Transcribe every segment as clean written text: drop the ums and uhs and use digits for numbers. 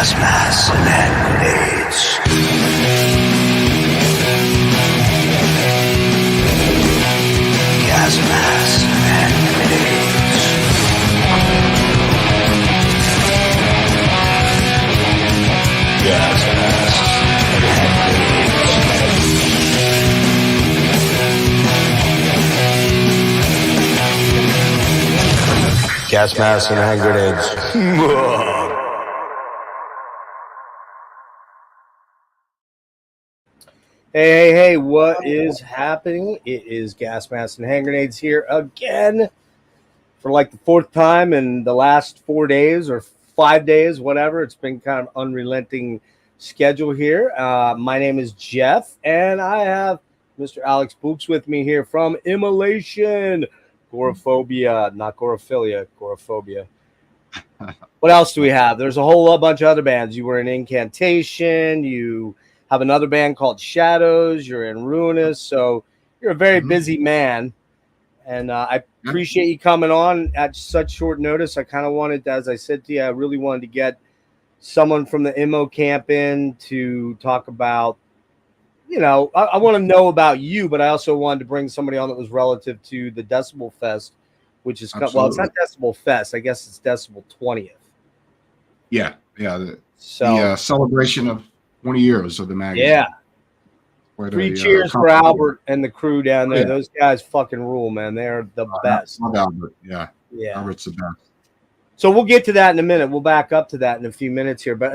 gas masks and hand grenades. Gas masks and hand grenades. Gas masks and hand grenades. Gas masks and hand grenades. Hey, what is happening? It is Gas Masks and Hand Grenades here again for like the fourth time in the last 4 days or 5 days, whatever. It's been kind of unrelenting schedule here. My name is Jeff, and I have Mr. Alex Bouks with me here from Immolation. Goreaphobia, not Goreaphilia, Goreaphobia. What else do we have? There's a whole bunch of other bands. You were in Incantation. You have another band called Shadows. You're in Ruinous. So you're a very busy man. And I appreciate you coming on at such short notice. I kind of wanted, as I said to you, I really wanted to get someone from the Immo camp in to talk about, you know, I want to know about you, but I also wanted to bring somebody on that was relative to the Decibel Fest, which is, well, it's not Decibel Fest. I guess it's Decibel 20th. Yeah. The celebration of 20 years of the magazine. Yeah. Three cheers for Albert and the crew down there. Yeah. Those guys fucking rule, man. They're the best. Love Albert. Yeah. Albert's the best. So we'll get to that in a minute. We'll back up to that in a few minutes here. But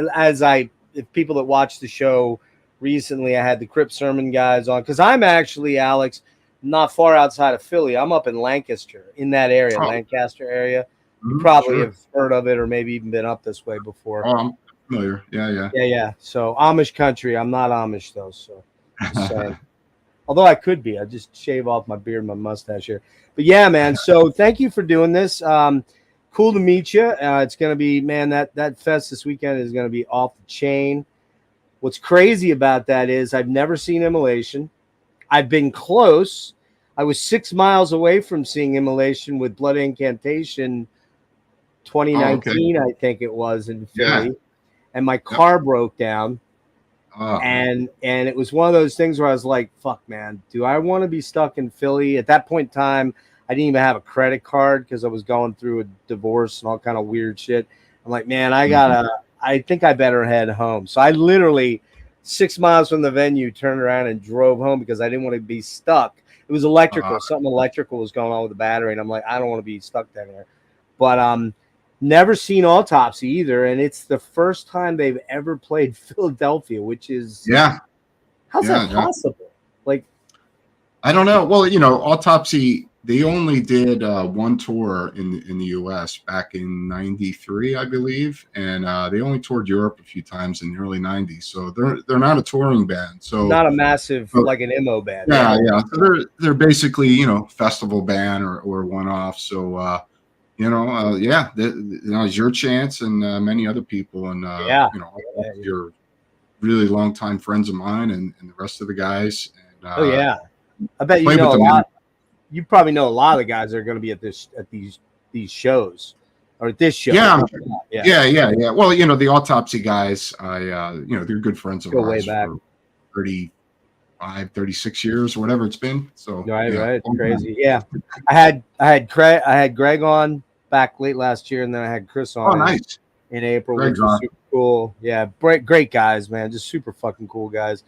if people that watch the show recently, I had the Crip Sermon guys on, because I'm actually, Alex, not far outside of Philly. I'm up in Lancaster, in that area, Lancaster area. You probably have heard of it or maybe even been up this way before. Oh, I'm familiar. Yeah. So Amish country. I'm not Amish, though. So, although I could be. I just shave off my beard and my mustache here. But yeah, man. So thank you for doing this. Cool to meet you. It's going to be, man, that fest this weekend is going to be off the chain. What's crazy about that is I've never seen Immolation. I've been close. I was 6 miles away from seeing Immolation with Blood Incantation 2019, I think it was, in Philly. And my car broke down. And it was one of those things where I was like, fuck, man, do I want to be stuck in Philly? At that point in time, I didn't even have a credit card because I was going through a divorce and all kind of weird shit. I'm like, man, I think I better head home. So I literally 6 miles from the venue turned around and drove home because I didn't want to be stuck. It was electrical. Something electrical was going on with the battery. And I'm like, I don't want to be stuck down there. But never seen Autopsy either. And it's the first time they've ever played Philadelphia, which is. Yeah. How's that possible? Like, I don't know. Well, you know, Autopsy, they only did one tour in the U.S. back in '93, I believe, and they only toured Europe a few times in the early '90s. So they're not a touring band. So not a massive like an Immo band. Yeah. So they're basically, you know, festival band or one off. So it's your chance and many other people, and you're really longtime friends of mine and the rest of the guys. And, I bet you know a lot. You probably know a lot of the guys that are going to be at these shows or at this show. Yeah. Well, you know, the Autopsy guys, they're good friends of ours. Way back. For 36 years or whatever it's been. So right. Crazy. Yeah. I had Greg on back late last year, and then I had Chris on nice. In April, which was super cool. Yeah, great guys, man. Just super fucking cool guys.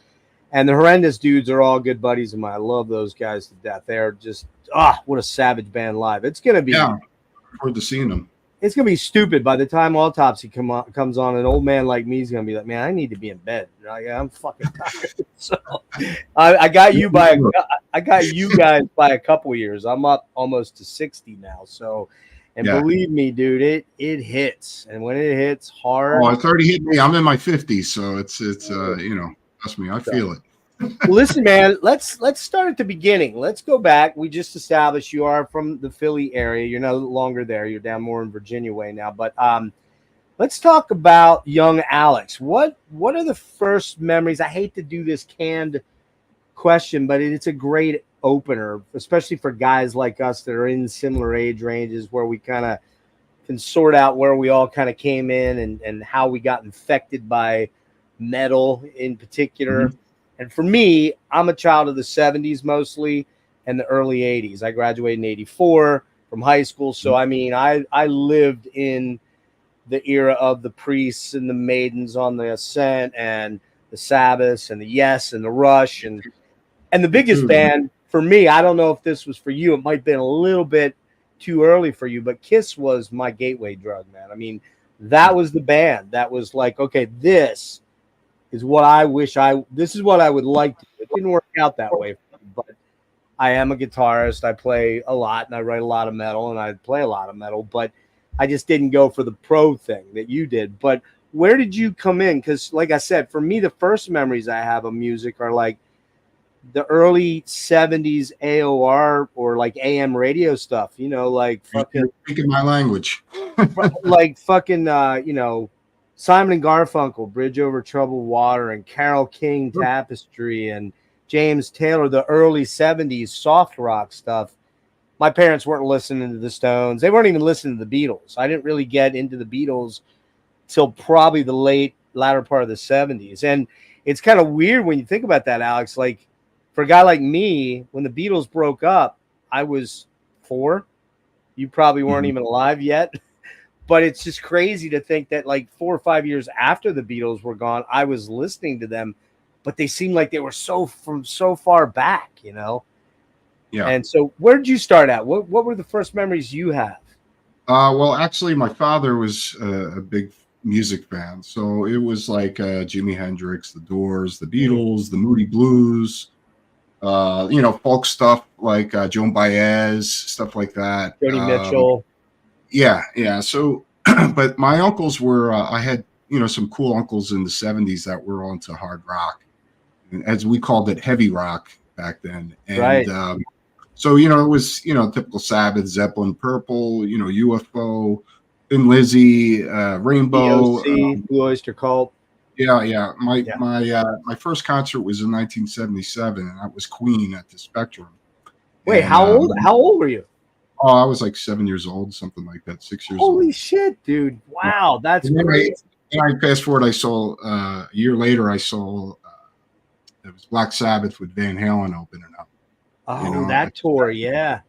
And the Horrendous dudes are all good buddies of mine. I love those guys to death. They're just, what a savage band live. It's going to be. Yeah, look forward to seeing them. It's going to be stupid. By the time Autopsy comes on, an old man like me is going to be like, man, I need to be in bed. I'm fucking tired. So I got you guys by a couple years. I'm up almost to 60 now. So, and believe me, dude, it hits. And when it hits hard. Oh, it's already hit me. I'm in my 50s. So it's trust me, I feel it. Well, listen, man, let's start at the beginning. Let's go back. We just established you are from the Philly area. You're no longer there. You're down more in Virginia way now. But let's talk about young Alex. What are the first memories? I hate to do this canned question, but it's a great opener, especially for guys like us that are in similar age ranges where we kind of can sort out where we all kind of came in and how we got infected by metal in particular. Mhm. And for me, I'm a child of the 70s mostly and the early 80s. I graduated in 84 from high school. So, I mean, I lived in the era of the Priests and the Maidens on the Ascent and the Sabbaths and the Yes and the Rush. And the biggest band for me, I don't know if this was for you. It might have been a little bit too early for you, but Kiss was my gateway drug, man. I mean, that was the band that was like, okay, this is what I wish this is what I would like to do. It didn't work out that way, but I am a guitarist. I play a lot and I write a lot of metal and I play a lot of metal, but I just didn't go for the pro thing that you did. But where did you come in? Because like I said, for me, the first memories I have of music are like the early 70s AOR or like AM radio stuff, you know, like fucking speaking my language. like fucking you know, Simon and Garfunkel, Bridge Over Troubled Water, and Carole King, Tapestry, and James Taylor, the early 70s soft rock stuff. My parents weren't listening to the Stones. They weren't even listening to the Beatles. I didn't really get into the Beatles till probably the latter part of the 70s. And it's kind of weird when you think about that, Alex. Like, for a guy like me, when the Beatles broke up, I was 4. You probably weren't even alive yet. But it's just crazy to think that like 4 or 5 years after the Beatles were gone, I was listening to them, but they seemed like they were from so far back, you know? Yeah. And so where did you start at? What were the first memories you have? Well, actually, my father was a big music fan. So it was like Jimi Hendrix, The Doors, The Beatles, the Moody Blues, you know, folk stuff like Joan Baez, stuff like that. Joni Mitchell. Yeah. So, but my uncles were, I had, you know, some cool uncles in the 70s that were onto hard rock, as we called it, heavy rock back then. And Right. So, you know, it was, you know, typical Sabbath, Zeppelin, Purple, you know, UFO, Thin Lizzy, Rainbow. EOC, Blue Oyster Cult. Yeah. My first concert was in 1977, and that was Queen at the Spectrum. Wait, And, how old were you? Oh, I was like 7 years old, something like that, 6 years old. Holy shit, dude. Wow, that's great. And I fast forward, I saw a year later, I saw it was Black Sabbath with Van Halen opening up. Oh, you know, that tour, yeah.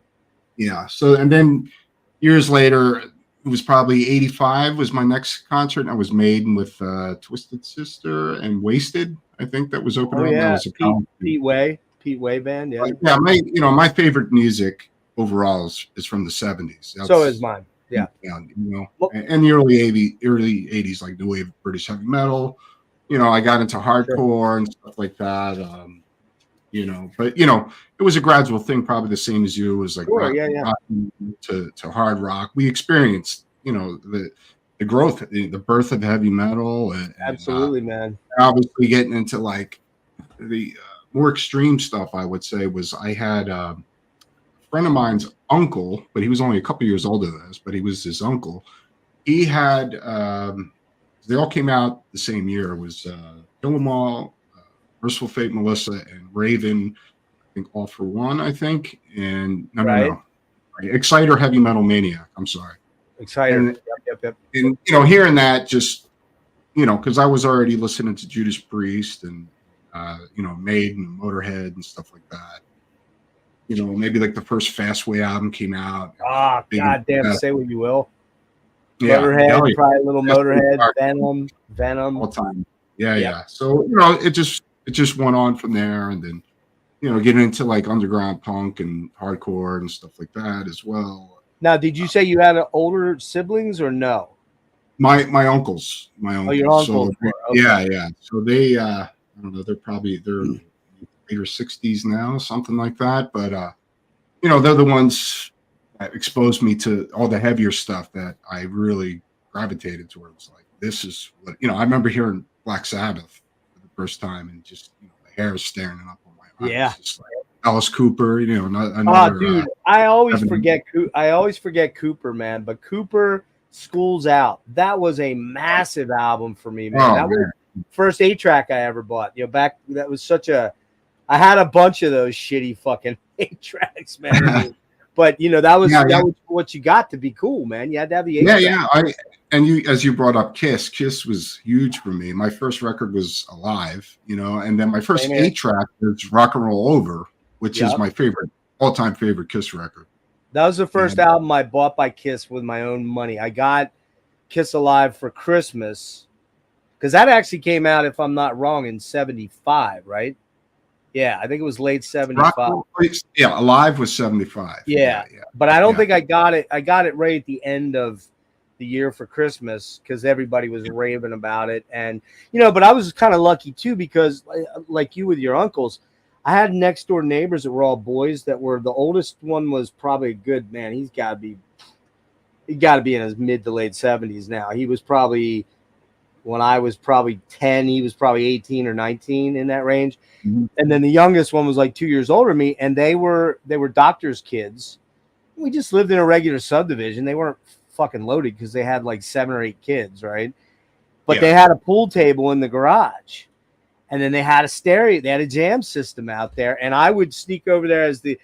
Yeah. So, and then years later, it was probably 85 was my next concert. And I was Maiden with Twisted Sister and Wasted. I think that was opening up. Yeah. That was a Pete Way band. Yeah. Yeah. My favorite music overall is from the 70s. So is mine. Yeah. You know, and the early 80s, like the wave of British heavy metal. You know, I got into hardcore and stuff like that. You know, but you know, it was a gradual thing, probably the same as you. It was like rock to hard rock. We experienced, you know, the growth, the birth of heavy metal, and absolutely, man. Obviously, getting into like the more extreme stuff, I would say, was I had a friend of mine's uncle, but he was only a couple years older than us, but he was his uncle. He had they all came out the same year. It was Kill 'Em All, Merciful Fate, Melissa, and Raven. I think All for One. I think, and no. Exciter, Heavy Metal Maniac. I'm sorry, Exciter. And, yep. And you know, hearing that, just you know, because I was already listening to Judas Priest and you know, Maiden, Motorhead, and stuff like that. You know, maybe like the first Fastway album came out. Ah, goddamn! Say what you will. Yeah, Motorhead, probably a little Motorhead, Venom, all time. Yeah. So you know, it just went on from there, and then you know, getting into like underground punk and hardcore and stuff like that as well. Now, did you say you had older siblings or no? My uncles. Oh, your uncles. So, okay. Yeah. So they, I don't know, they're later 60s now, something like that. But you know, they're the ones that exposed me to all the heavier stuff that I really gravitated towards. Like, this is what, you know, I remember hearing Black Sabbath for the first time, and just, you know, the hair staring up on my eyes. Yeah. Just like Alice Cooper, you know, another, dude, I always forget Cooper, man. But Cooper, Schools Out, that was a massive album for me, man. That was the first 8-track I ever bought. You know, that was I had a bunch of those shitty fucking 8-tracks, man. But that was Yeah, yeah. that was what you got to be cool, man. You had to have the Yeah, 8-track. yeah. And as you brought up Kiss, Kiss was huge for me. My first record was Alive, and then my first Same here. 8-track was Rock and Roll Over, which is Yep. my favorite, all-time favorite Kiss record. That was the first album I bought by Kiss with my own money. I got Kiss Alive for Christmas because that actually came out, if I'm not wrong, in 75, right? Yeah, I think it was late 75. Yeah, Alive was 75. Yeah. But I don't think I got it. I got it right at the end of the year for Christmas because everybody was raving about it. And, but I was kind of lucky too because, like you with your uncles, I had next door neighbors that were all boys that were, the oldest one was probably a good man. He got to be in his mid to late 70s now. He was probably, when I was probably 10, he was probably 18 or 19 in that range. Mm-hmm. And then the youngest one was like 2 years older than me, and they were doctors' kids. We just lived in a regular subdivision. They weren't fucking loaded because they had like 7 or 8 kids, right? But they had a pool table in the garage, and then they had a stereo. They had a jam system out there, and I would sneak over there as the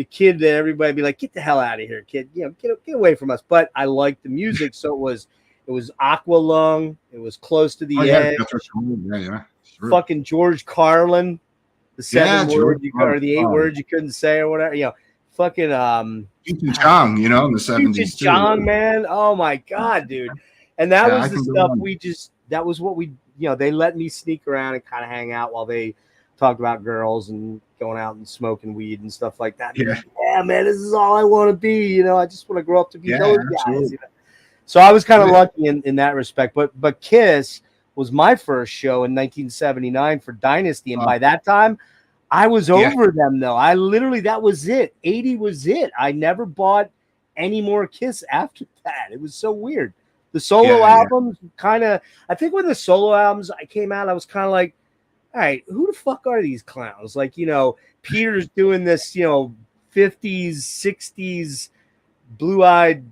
kid that everybody would be like, "Get the hell out of here, kid! Get away from us." But I liked the music, so it was Aqualung. It was Close to the Edge. Yeah. Sure. Fucking George Carlin. The 7 words or the 8 words you couldn't say or whatever. Fucking Cheech and Chong, in the 70s too. Chong, man. Oh my god, dude. And that was the stuff that was what we they let me sneak around and kind of hang out while they talked about girls and going out and smoking weed and stuff like that. Yeah, man, this is all I want to be. I just want to grow up to be those guys. So I was kind of lucky in that respect. But Kiss was my first show in 1979 for Dynasty, and by that time I was over them, though. I literally, that was it. 80 was it. I never bought any more Kiss after that. It was so weird. The solo albums kind of, I think when the solo albums came out, I was kind of like, all right, who the fuck are these clowns? Like, Peter's doing this, 50s, 60s, blue-eyed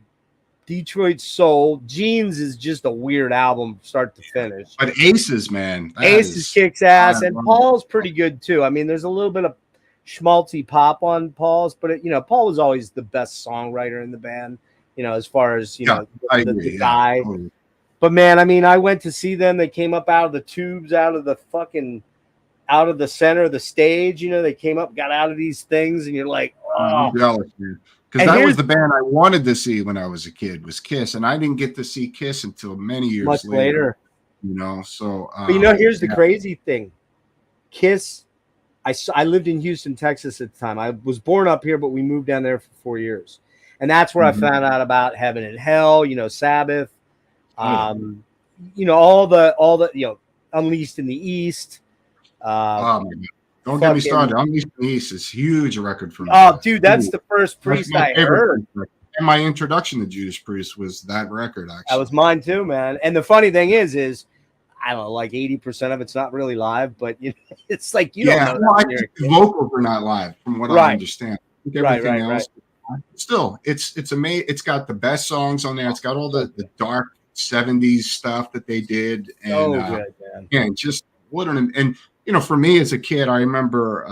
Detroit soul. Jeans is just a weird album start to finish. But Aces, man. Aces kicks ass, and Paul's pretty good too. I mean, there's a little bit of schmaltzy pop on Paul's, but Paul was always the best songwriter in the band, as far as the guy. Totally. But man, I mean, I went to see them. They came up out of the tubes, out of the center of the stage. They came up, got out of these things, and you're like, oh. I'm jealous, man. Because that was the band I wanted to see when I was a kid, was Kiss, and I didn't get to see Kiss until many years later. So. But here's the crazy thing: Kiss. I lived in Houston, Texas at the time. I was born up here, but we moved down there for 4 years, and that's where I found out about Heaven and Hell. Sabbath. All the Unleashed in the East. Don't get me started. Unleashed in the East is huge record for me. Oh, dude, that's the first Priest I heard. And my introduction to Judas Priest was that record, actually. That was mine too, man. And the funny thing is I don't know, like 80% of it's not really live, but it's like don't know. Well, the vocals are not live, from what I understand. I think everything else. Still, it's amazing. It's got the best songs on there. It's got all the dark 70s stuff that they did. And, good, man. Yeah, just what an for me as a kid, I remember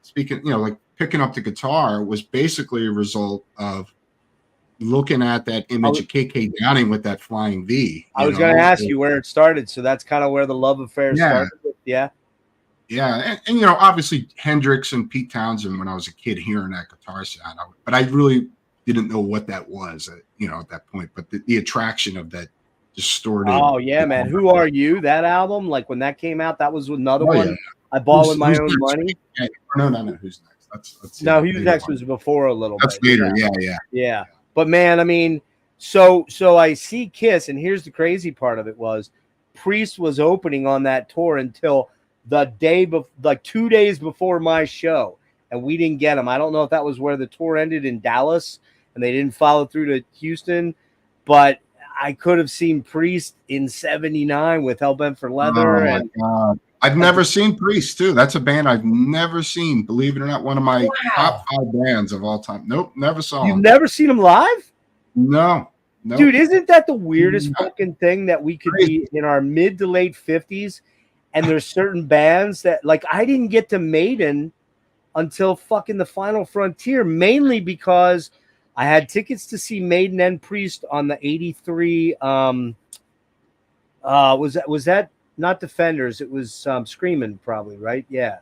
speaking, like picking up the guitar was basically a result of looking at that image of KK Downing with that flying V. I was going to ask you where it started. So that's kind of where the love affair started. Yeah. Yeah. And obviously Hendrix and Pete Townsend, when I was a kid hearing that guitar sound, but I really didn't know what that was, at that point, but the attraction of that distorted. Oh yeah, man. Who Are You? That album, like when that came out, that was another one I bought with my own money. No. Who's next? That's Who's next was before a little bit. That's later. Yeah. But man, I mean, so I see Kiss, and here's the crazy part of it was Priest was opening on that tour until the day like 2 days before my show, and we didn't get them. I don't know if that was where the tour ended in Dallas and they didn't follow through to Houston, but I could have seen Priest in 79 with Hellbent for Leather. I've never seen Priest, too. That's a band I've never seen. Believe it or not, one of my top 5 bands of all time. Nope, never saw them. You've never seen them live? No. Dude, isn't that the weirdest fucking thing that we could be in our mid to late 50s, and there's certain bands that, like, I didn't get to Maiden until fucking the Final Frontier, mainly because I had tickets to see Maiden and Priest on the 83. Was that not Defenders? It was Screaming, probably, right? Yeah.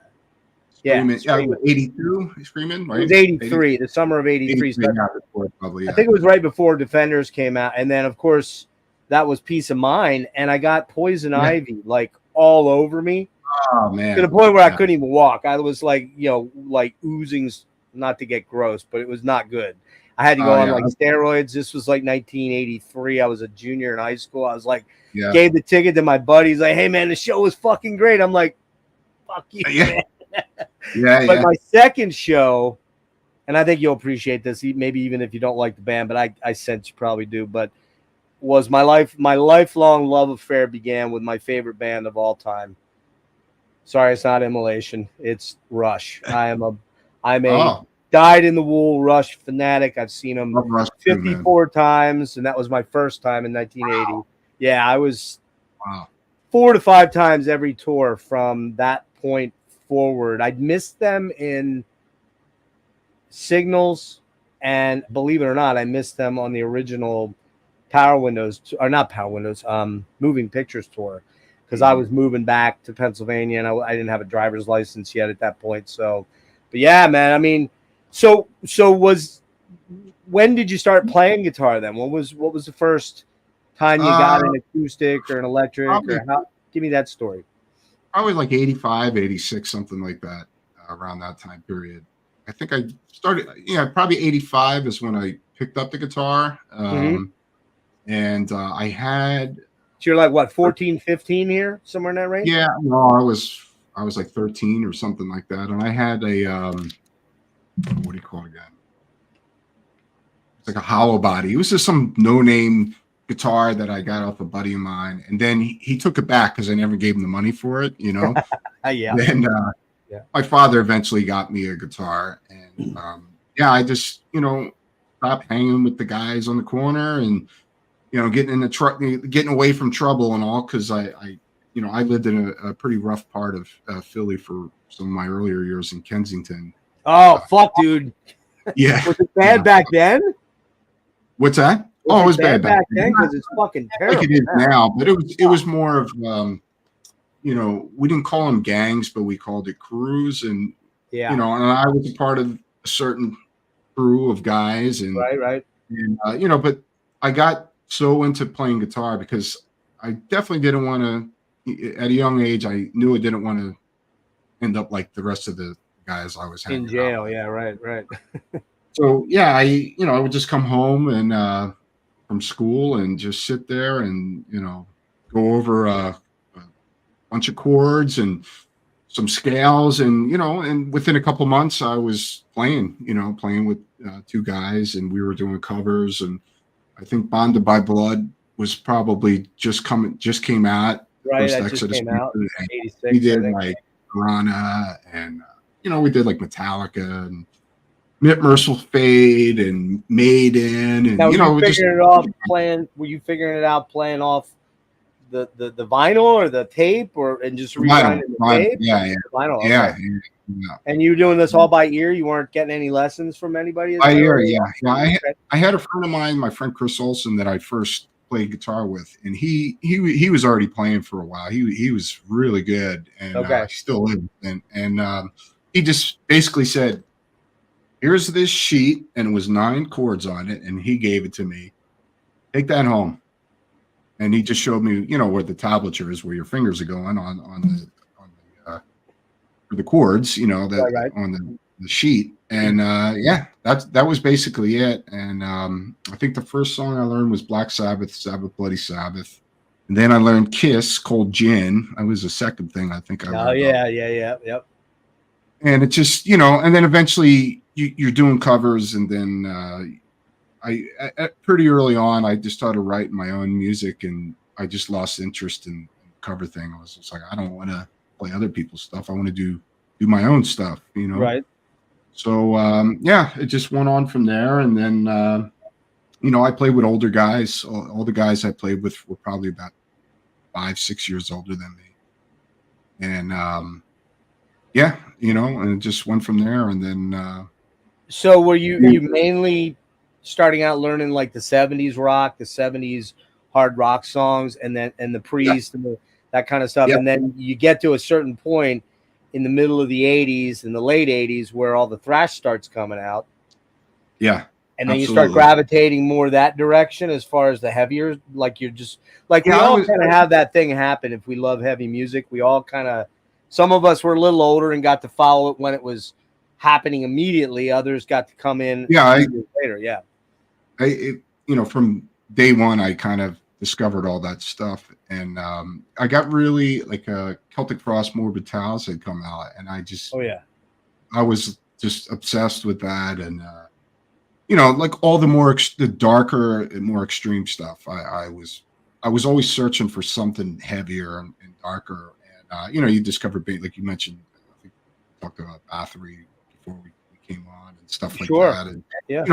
Screaming. Yeah, Screaming. 82 Screaming, right? It was 83, the summer of 83. 83, not before, probably, yeah. I think it was right before Defenders came out. And then, of course, that was Peace of Mind. And I got Poison Ivy, like, all over me. Oh, man. To the point where I couldn't even walk. I was like, like oozing, not to get gross, but it was not good. I had to go on like steroids. This was like 1983. I was a junior in high school. I was like, gave the ticket to my buddy. He's like, hey, man, the show was fucking great. I'm like, fuck you, man. But my second show, and I think you'll appreciate this, maybe even if you don't like the band, but I sense you probably do, but was my lifelong love affair began with my favorite band of all time. Sorry, it's not Immolation. It's Rush. I'm a dyed in the wool Rush fanatic. I've seen them 54 times, and that was my first time in 1980. Wow. Yeah, I was 4 to 5 times every tour from that point forward. I'd missed them in Signals, and believe it or not, I missed them on the original Moving Pictures tour, because I was moving back to Pennsylvania, and I didn't have a driver's license yet at that point. So, but yeah, man, I mean, so when did you start playing guitar then? What was the first time you got an acoustic or an electric? Give me that story. Probably like 85, 86, something like that, around that time period. I think I started, probably 85 is when I picked up the guitar. And I had... So you're like, what, 14, 15 here? Somewhere in that range? Yeah, no, I was like 13 or something like that. And I had a, what do you call it again? It's like a hollow body. It was just some no-name guitar that I got off a buddy of mine. And then he took it back because I never gave him the money for it, Yeah. Then my father eventually got me a guitar. And, I just, stopped hanging with the guys on the corner and, getting in the truck, getting away from trouble and all, because I lived in a pretty rough part of Philly for some of my earlier years in Kensington. Oh, fuck, dude. Yeah. Was it bad back then? What's that? It was bad back then because it's fucking terrible. Like it is now, but it was more of, we didn't call them gangs, but we called it crews, and and I was a part of a certain crew of guys, and right, and but I got so into playing guitar because I definitely didn't want to. At a young age, I knew I didn't want to end up like the rest of the guys I was hanging in jail. Out with. Yeah, right. So I would just come home and from school and just sit there and go over a bunch of chords and some scales, and and within a couple months I was playing with 2 guys, and we were doing covers, and I think Bonded by Blood was probably just came out. Right, that just came out. 86, we did like Piranha, and we did like Metallica and Merciful Fate and Maiden, and now, were you figuring it out playing off the vinyl or the tape, and just rewinding the tape? Yeah. Vinyl, okay. Yeah. And you were doing this all by ear? You weren't getting any lessons from anybody? By ear, yeah. I had a friend of mine, my friend Chris Olson, that I first played guitar with, and he was already playing for a while. He was really good, and still is. And he just basically said, "Here's this sheet," and it was 9 chords on it, and he gave it to me. Take that home. And he just showed me, where the tablature is, where your fingers are going on the chords, that on the sheet. And that was basically it. And I think the first song I learned was Black Sabbath, Sabbath Bloody Sabbath. And then I learned Kiss, Cold Gin. That was the second thing I think I learned. Oh, yep. And it just, and then eventually you're doing covers, and then I pretty early on, I just started writing my own music, and I just lost interest in the cover thing. I was just like, I don't want to play other people's stuff. I want to do my own stuff, Right. So, it just went on from there. And then, I played with older guys. All the guys I played with were probably about 5-6 years older than me. And, yeah, and it just went from there. And then, So were you mainly starting out learning like the 70s rock, the 70s hard rock songs, and the Priest and that kind of stuff, yeah, and then you get to a certain point in the middle of the 80s and the late 80s where all the thrash starts coming out, yeah, and then you start absolutely. gravitating more that direction as far as the heavier, like you're just like we Yeah, all kind of have that thing happen. If we love heavy music, we all kind of, some of us were a little older and got to follow it when it was happening immediately. Others got to come in Yeah, a few years later. Yeah. From day one, I kind of discovered all that stuff, and I got really like Celtic Frost, Morbid Tales had come out, and Oh yeah. I was just obsessed with that, and like all the darker and more extreme stuff. I was always searching for something heavier and darker, and you discover like you mentioned, I think we talked about Bathory before we came on and stuff like Sure. that, and Yeah.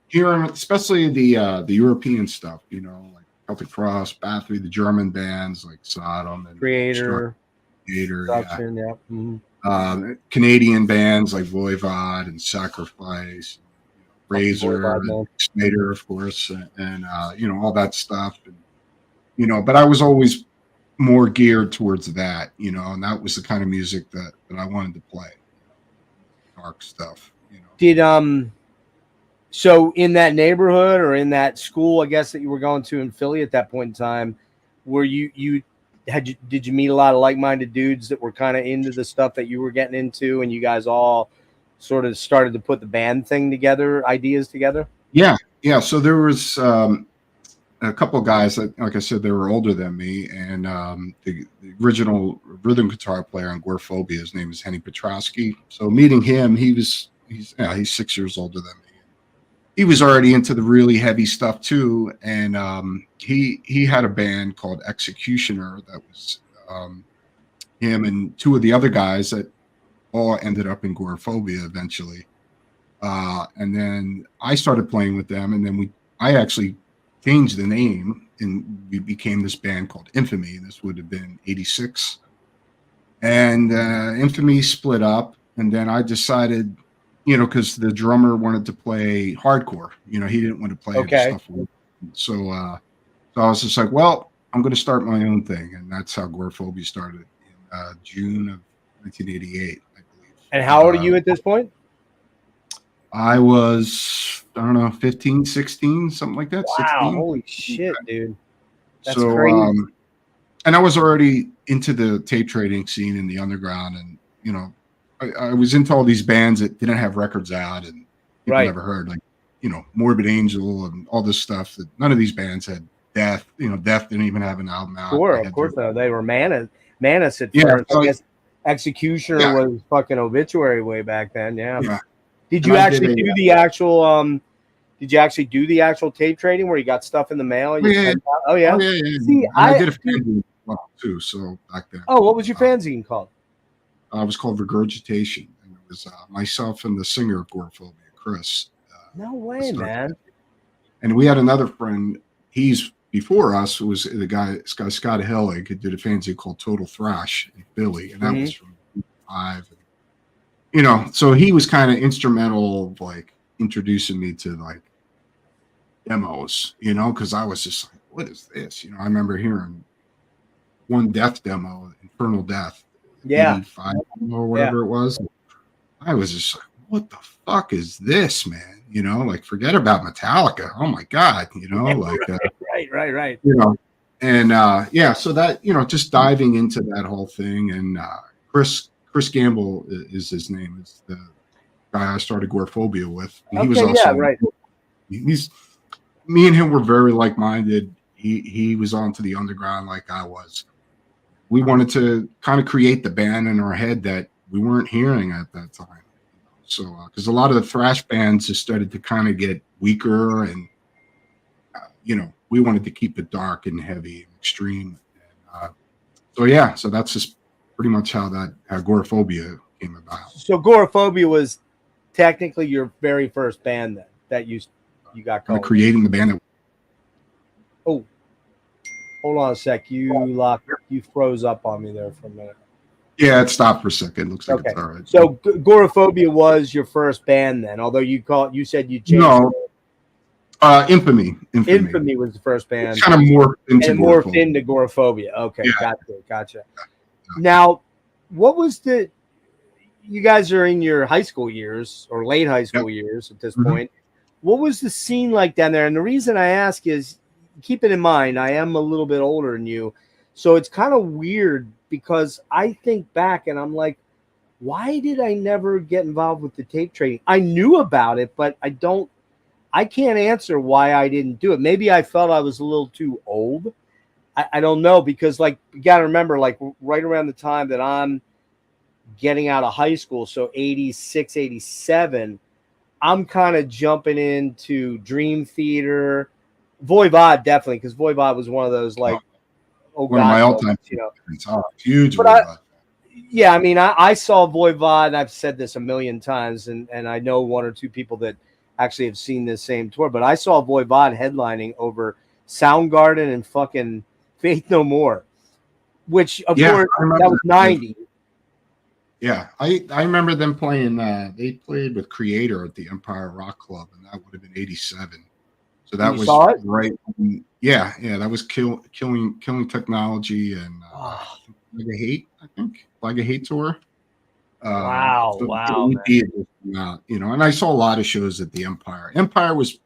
hearing especially the European stuff, like Celtic Frost, Bathory, the German bands like Sodom and Creator. Destruction, Yeah. Mm-hmm. Canadian bands like Voivod and Sacrifice, Razor, Voivod, and Snyder, of course, and all that stuff, and but I was always more geared towards that, and that was the kind of music that I wanted to play, dark stuff, Did so in that neighborhood or in that school, I guess, that you were going to in Philly at that point in time, were did you meet a lot of like-minded dudes that were kind of into the stuff that you were getting into, and you guys all sort of started to put the band thing together, ideas together? Yeah. So there was a couple of guys that, like I said, they were older than me, and the original rhythm guitar player on Goreaphobia, his name is Henny Petrosky. So meeting him, he's 6 years older than me. He was already into the really heavy stuff too, and he had a band called Executioner that was him and two of the other guys that all ended up in Goreaphobia eventually. And then I started playing with them, and then I actually changed the name, and we became this band called Infamy. This would have been '86, and Infamy split up, and then I decided, because the drummer wanted to play hardcore, he didn't want to play the stuff. So I was just like, well, I'm going to start my own thing, and that's how Goreaphobia started in June of 1988, I believe. And how old are you at this point? I was, I don't know, 15, 16, something like that. Wow, 16. holy shit, dude. That's so crazy. And I was already into the tape trading scene in the underground, and I was into all these bands that didn't have records out and people never heard, like Morbid Angel and all this stuff. That none of these bands had. Death, Death didn't even have an album out. Sure, of course not. They were Manus at Yeah, first. I guess Executioner was fucking Obituary way back then. Yeah. Did you actually do the actual? Did you actually do the actual tape trading where you got stuff in the mail? And Oh yeah. See, I did a fanzine too. So back then. Oh, what was your fanzine called? It was called Regurgitation, and it was myself and the singer of Goreaphobia, Chris. No way, man. And we had another friend. He's before us. Was the guy Scott Hellig, who did a fanzine called Total Thrash in Philly, and that was from 5. So he was kind of instrumental, like introducing me to like demos, because I was just like, what is this? I remember hearing one Death demo, Infernal Death, 85 or whatever it was. I was just like, what the fuck is this, man? Like forget about Metallica. Oh my God, like right. And so that, just diving into that whole thing, and Chris Gamble is his name. It's the guy I started Goreaphobia with. And he was also me and him were very like-minded. He was onto the underground like I was. We wanted to kind of create the band in our head that we weren't hearing at that time. So because a lot of the thrash bands just started to kind of get weaker, and we wanted to keep it dark and heavy and extreme. And, so that's just pretty much how Goreaphobia came about. So Goreaphobia was technically your very first band then that you got going. Creating the band. Oh, hold on a sec. You froze up on me there for a minute. Yeah, it stopped for a second. Looks like Okay. it's all right. So Goreaphobia was your first band then, although you said you changed. No, Infamy. Infamy was the first band. It's kind of morphed into And morphed Goreaphobia. into Goreaphobia. Okay, Yeah. gotcha. Now, what was you guys are in your high school years or late high school years at this point. What was the scene like down there? And the reason I ask is, keep it in mind, I am a little bit older than you. So it's kind of weird because I think back and I'm like, why did I never get involved with the tape trading? I knew about it, but I can't answer why I didn't do it. Maybe I felt I was a little too old. I don't know, because like, you got to remember, like right around the time that I'm getting out of high school, so 86, 87, I'm kind of jumping into Dream Theater, Voivod, definitely, because Voivod was one of those like, one of my all-time favorites. Huge Voivod. Yeah, I mean, I saw Voivod, and I've said this a million times, and I know one or two people that actually have seen this same tour, but I saw Voivod headlining over Soundgarden and fucking Faith No More, which of course that was 90. Yeah, I remember them playing. They played with Creator at the Empire Rock Club, and that would have been 87. So that was right. Yeah, that was killing technology and Flag of Hate. I think Flag of Hate tour. Wow. And I saw a lot of shows at the Empire. Empire was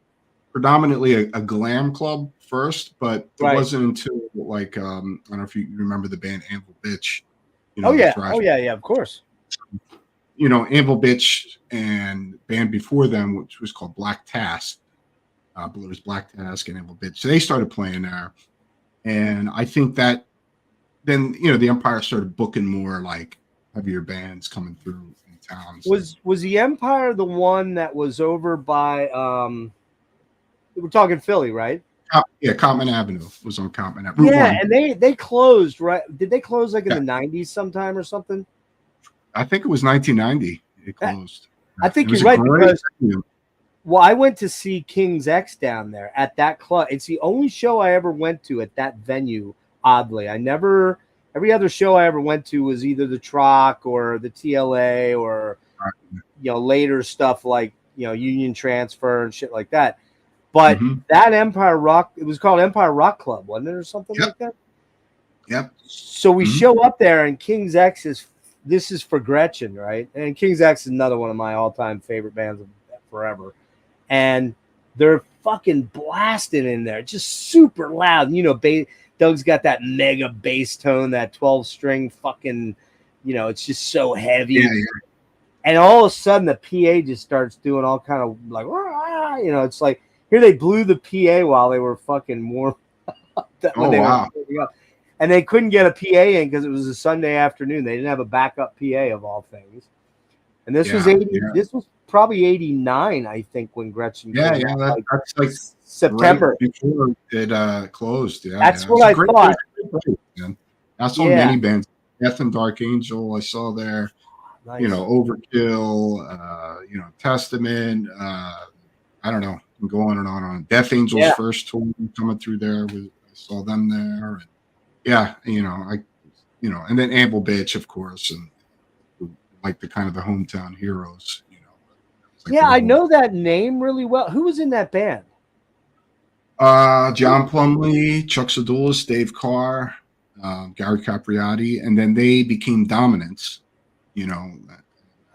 predominantly a glam club first, but it wasn't until like I don't know if you remember the band Anvil Bitch. Of course. Anvil Bitch and band before them, which was called Black Task. But it was Black Task and Anvil Bitch. So they started playing there, and I think that then the Empire started booking more like heavier bands coming through in town. Was the Empire the one that was over by we're talking Philly, right? Yeah, Common Avenue was on Common Avenue. Yeah, and they closed, right? Did they close like in the 90s sometime or something? I think it was 1990 it closed. I think you're right, because I went to see King's X down there at that club. It's the only show I ever went to at that venue, oddly. Every other show I ever went to was either the Troc or the TLA or later stuff like Union Transfer and shit like that. But that Empire Rock, it was called Empire Rock Club, wasn't it, or something like that? Yep. So we show up there, and King's X this is for Gretchen, right? And King's X is another one of my all-time favorite bands of forever. And they're fucking blasting in there, just super loud. Doug's got that mega bass tone, that 12-string fucking, it's just so heavy. Yeah. And all of a sudden, the PA just starts doing all kind of like, it's like, here they blew the PA while they were fucking warm up. And they couldn't get a PA in because it was a Sunday afternoon. They didn't have a backup PA of all things. And this was This was probably 89, I think, when Gretchen. That's like September right before it closed. Yeah, that's what I thought. I saw many bands. Death and Dark Angel, I saw there. Nice. Overkill. Testament. I don't know. I'm going on and on. Death Angel's first tour coming through there. I saw them there. And then Anvil Bitch, of course, and like the kind of the hometown heroes. I know that name really well. Who was in that band? John Plumley, Chuck Sedulis, Dave Carr, Gary Capriati, and then they became Dominance.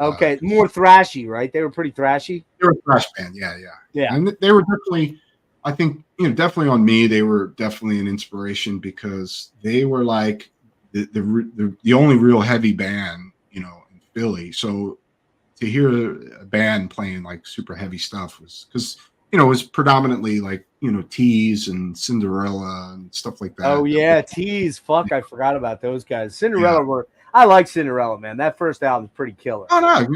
Okay, more thrashy, right? They were pretty thrashy. They were a thrash band, yeah. And they were definitely, I think, definitely on me. They were definitely an inspiration because they were like the only real heavy band, in Philly. So to hear a band playing like super heavy stuff was because it was predominantly like Tease and Cinderella and stuff like that. Oh yeah, Tease. Fuck, I forgot about those guys. Cinderella I like Cinderella, man. That first album's pretty killer. Oh no,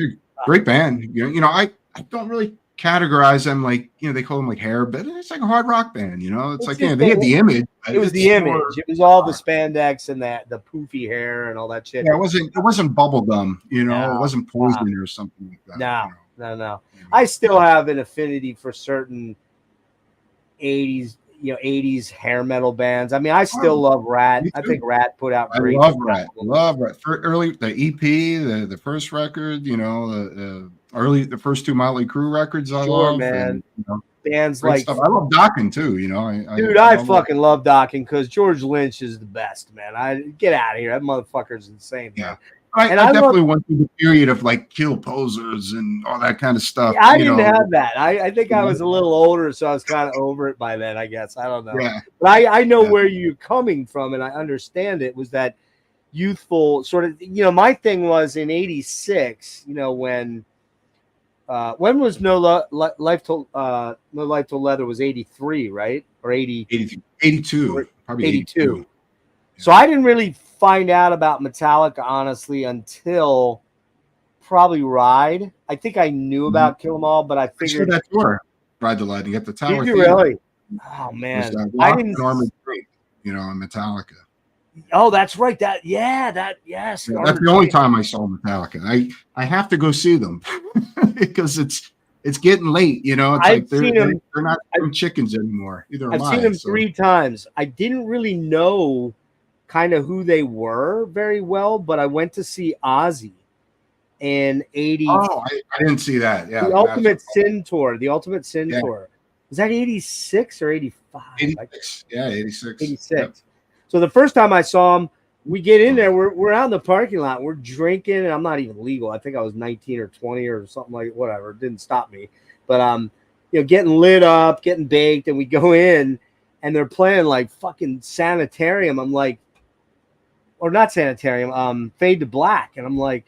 great band. I don't really categorize them like they call them like hair, but it's like a hard rock band. It's like they had the image. It was the image. It was all the spandex and the poofy hair and all that shit. Yeah, it wasn't bubblegum. It wasn't Poison or something like that. No. I still have an affinity for certain 80s 80s hair metal bands. I mean, I still love Rat. I think Rat put out I great love stuff. Rat. Love Rat. For early the EP, the first record, the first two Motley Crue records I Sure, love, man. and Bands great like stuff. I love Dokken too. Dude, I fucking love Dokken because George Lynch is the best, man. I get out of here. That motherfucker's insane, man. Yeah. I definitely went through the period of like Kill Posers and all that kind of stuff. Yeah, I didn't have that. I think I was a little older, so I was kind of over it by then, I guess. I don't know. Yeah. But I know where you're coming from, and I understand it. Was that youthful sort of, my thing was in 86, when was No Life Till Leather was 83, right? Or 82. Probably 82. So I didn't really find out about Metallica, honestly, until probably Ride. I think I knew about Kill 'Em All, but I figured that tour, Ride the Lightning at the Tower. Did you really? Oh man, I didn't. Armored Creek, in Metallica. Oh, that's right. Yes. That's the only time I saw Metallica. I have to go see them because it's getting late. It's they're not chickens anymore. I've seen them 3 times. I didn't really know kind of who they were very well, but I went to see Ozzy in 80. Oh, I didn't see that. Yeah, the Ultimate Sin Tour. Was that 86 or 85? 86. Yeah, 86. 86. Yep. So the first time I saw him, we get in there, we're out in the parking lot, we're drinking, and I'm not even legal. I think I was 19 or 20 or something like whatever. It didn't stop me. But getting lit up, getting baked, and we go in and they're playing like fucking Sanitarium. I'm like, or not Sanitarium, Fade to Black. And I'm like,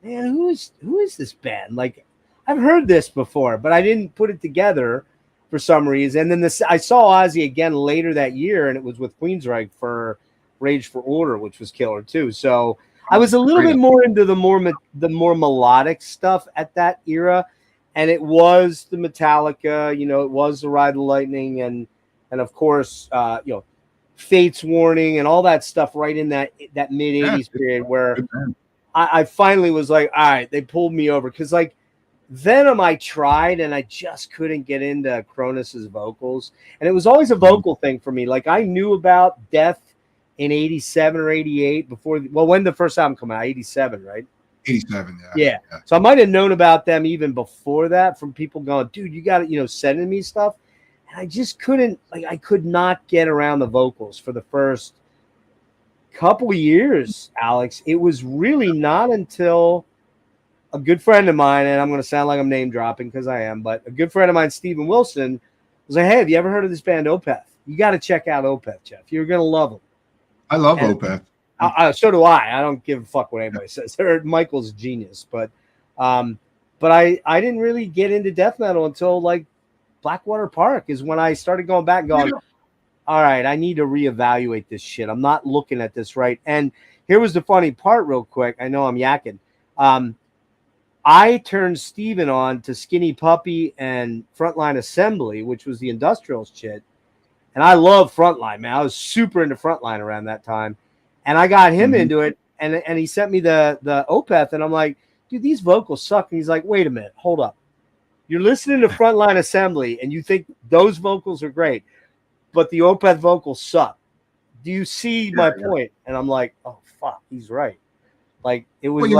man, who is this band? Like, I've heard this before, but I didn't put it together for some reason. And then I saw Ozzy again later that year, and it was with Queensryche for Rage for Order, which was killer too. So I was a little bit more into the more melodic stuff at that era, and it was the Metallica, it was the Ride the Lightning, and of course, Fate's Warning and all that stuff right in that mid 80s period where I finally was like, all right, they pulled me over because like Venom I tried and I just couldn't get into Cronus's vocals, and it was always a vocal thing for me. Like I knew about Death in 87 or 88 when the first album came out, 87, right? 87, yeah. So I might have known about them even before that from people going, dude, you got to, sending me stuff. And I just couldn't, I could not get around the vocals for the first couple of years, Alex. It was really not until a good friend of mine, and I'm going to sound like I'm name dropping because I am, but a good friend of mine, Steven Wilson, was like, hey, have you ever heard of this band Opeth? You got to check out Opeth, Jeff. You're going to love them. I love Opeth. So do I. I don't give a fuck what anybody says. Michael's a genius, but I didn't really get into death metal until like Blackwater Park is when I started going back and going, all right, I need to reevaluate this shit. I'm not looking at this right. And here was the funny part real quick. I know I'm yakking. I turned Steven on to Skinny Puppy and Frontline Assembly, which was the industrials shit. And I love Frontline, man. I was super into Frontline around that time. And I got him into it. And he sent me the Opeth. And I'm like, dude, these vocals suck. And he's like, wait a minute. Hold up. You're listening to Frontline Assembly and you think those vocals are great, but the Opeth vocals suck. Do you see my point? And I'm like, oh, fuck, he's right. Like, it was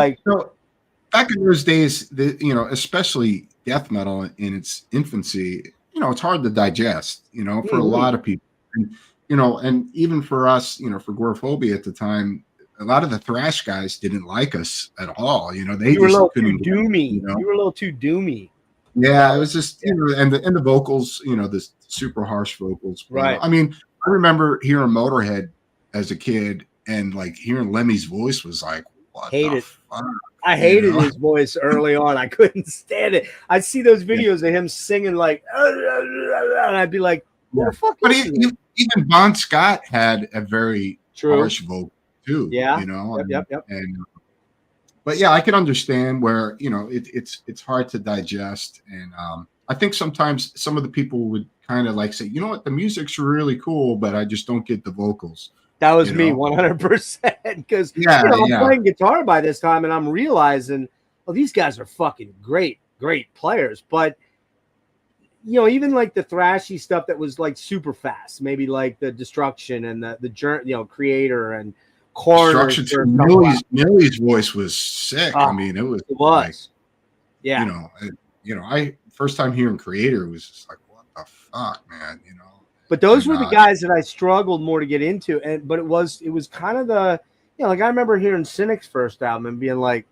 back in those days, especially death metal in its infancy, it's hard to digest, for a lot of people. And, and even for us, for Goreaphobia at the time, a lot of the thrash guys didn't like us at all. They were a little too doomy. You were a little too doomy. Yeah, it was just, and the vocals, the super harsh vocals. Right. I mean, I remember hearing Motorhead as a kid, and like hearing Lemmy's voice was like, what the fuck? I hated his voice early on. I couldn't stand it. I'd see those videos of him singing like, and I'd be like, what the fuck? But even Bon Scott had a very harsh vocal too. Yeah. Yep. And but yeah, I can understand where it's hard to digest, and I think sometimes some of the people would kind of like say, you know what, the music's really cool, but I just don't get the vocals. That was me 100%, because I'm playing guitar by this time, and I'm realizing, these guys are fucking great players, but you know, even like the thrashy stuff that was like super fast, maybe like the Destruction and the you know, Creator and Coroner's. Destruction. Millie's voice was sick. I mean, it was. Like, yeah. I first time hearing Creator was just like, what the fuck, man, you know. But those were the guys that I struggled more to get into, but it was kind of the, you know, like I remember hearing Cynic's first album and being like,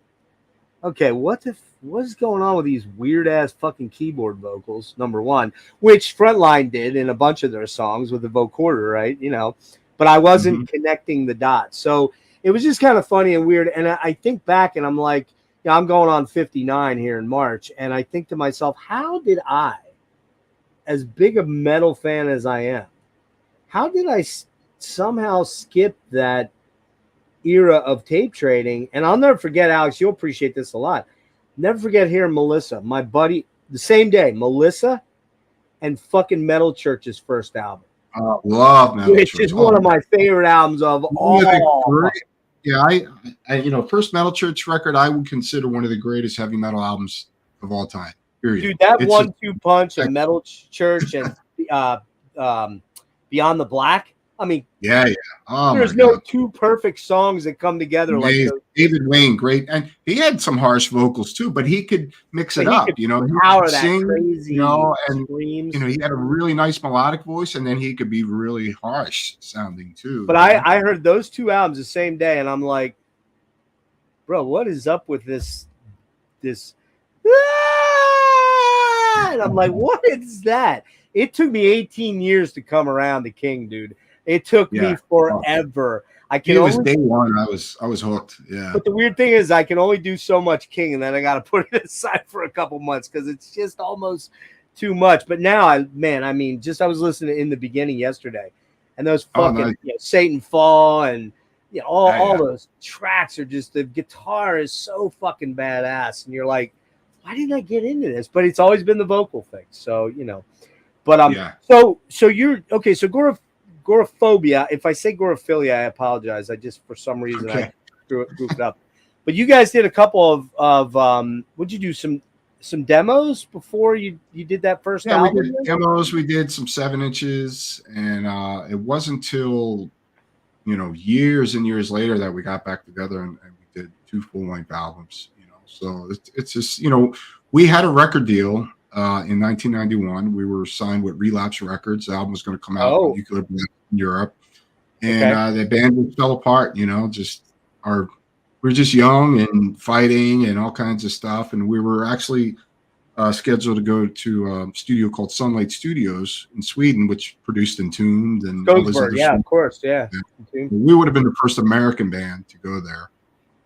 okay, what is going on with these weird ass fucking keyboard vocals? Number one, which Frontline did in a bunch of their songs with the vocoder, right? You know, but I wasn't connecting the dots, so it was just kind of funny and weird. And I think back and I'm like, yeah, I'm going on 59 here in March, and I think to myself, how did I, as big a metal fan as I am, how did I somehow skip that era of tape trading? And I'll never forget, Alex, you'll appreciate this a lot. Never forget hearing Melissa, my buddy, the same day, Melissa and fucking Metal Church's first album. Love Metal Church. Which is one of my favorite albums of all. Yeah, I you know, first Metal Church record I would consider one of the greatest heavy metal albums of all time. Period. Dude, that 1-2 punch and Metal Church and Beyond the Black. I mean, yeah. There's no two perfect songs that come together. Amazing. Like those. David Wayne, great, and he had some harsh vocals too, but he could mix it up. You know, he could sing, crazy, you know, and screams. You know, he had a really nice melodic voice, and then he could be really harsh sounding too. But I heard those two albums the same day, and I'm like, bro, what is up with this? And I'm like, what is that? It took me 18 years to come around to King, dude. It took me forever. It was day one. I was hooked. Yeah. But the weird thing is, I can only do so much King, and then I got to put it aside for a couple months because it's just almost too much. But now, I was listening to In the Beginning yesterday, and those fucking Satan Fall and all those tracks are just, the guitar is so fucking badass, and you're like, why didn't I get into this? But it's always been the vocal thing. So But so you're okay. So Goreaphobia. If I say Goreaphilia, I apologize. I just, for some reason, I goofed it up. But you guys did a couple of would you do some demos before you did that first album? We did demos. We did some 7 inches, and it wasn't until years and years later that we got back together and we did 2 full-length albums. So it's just we had a record deal. In 1991, we were signed with Relapse Records. The album was going to come out in Europe, and the band just fell apart. We're just young and fighting and all kinds of stuff. And we were actually scheduled to go to a studio called Sunlight Studios in Sweden, which produced Entombed and Goldberg. Yeah, of course, yeah. We would have been the first American band to go there.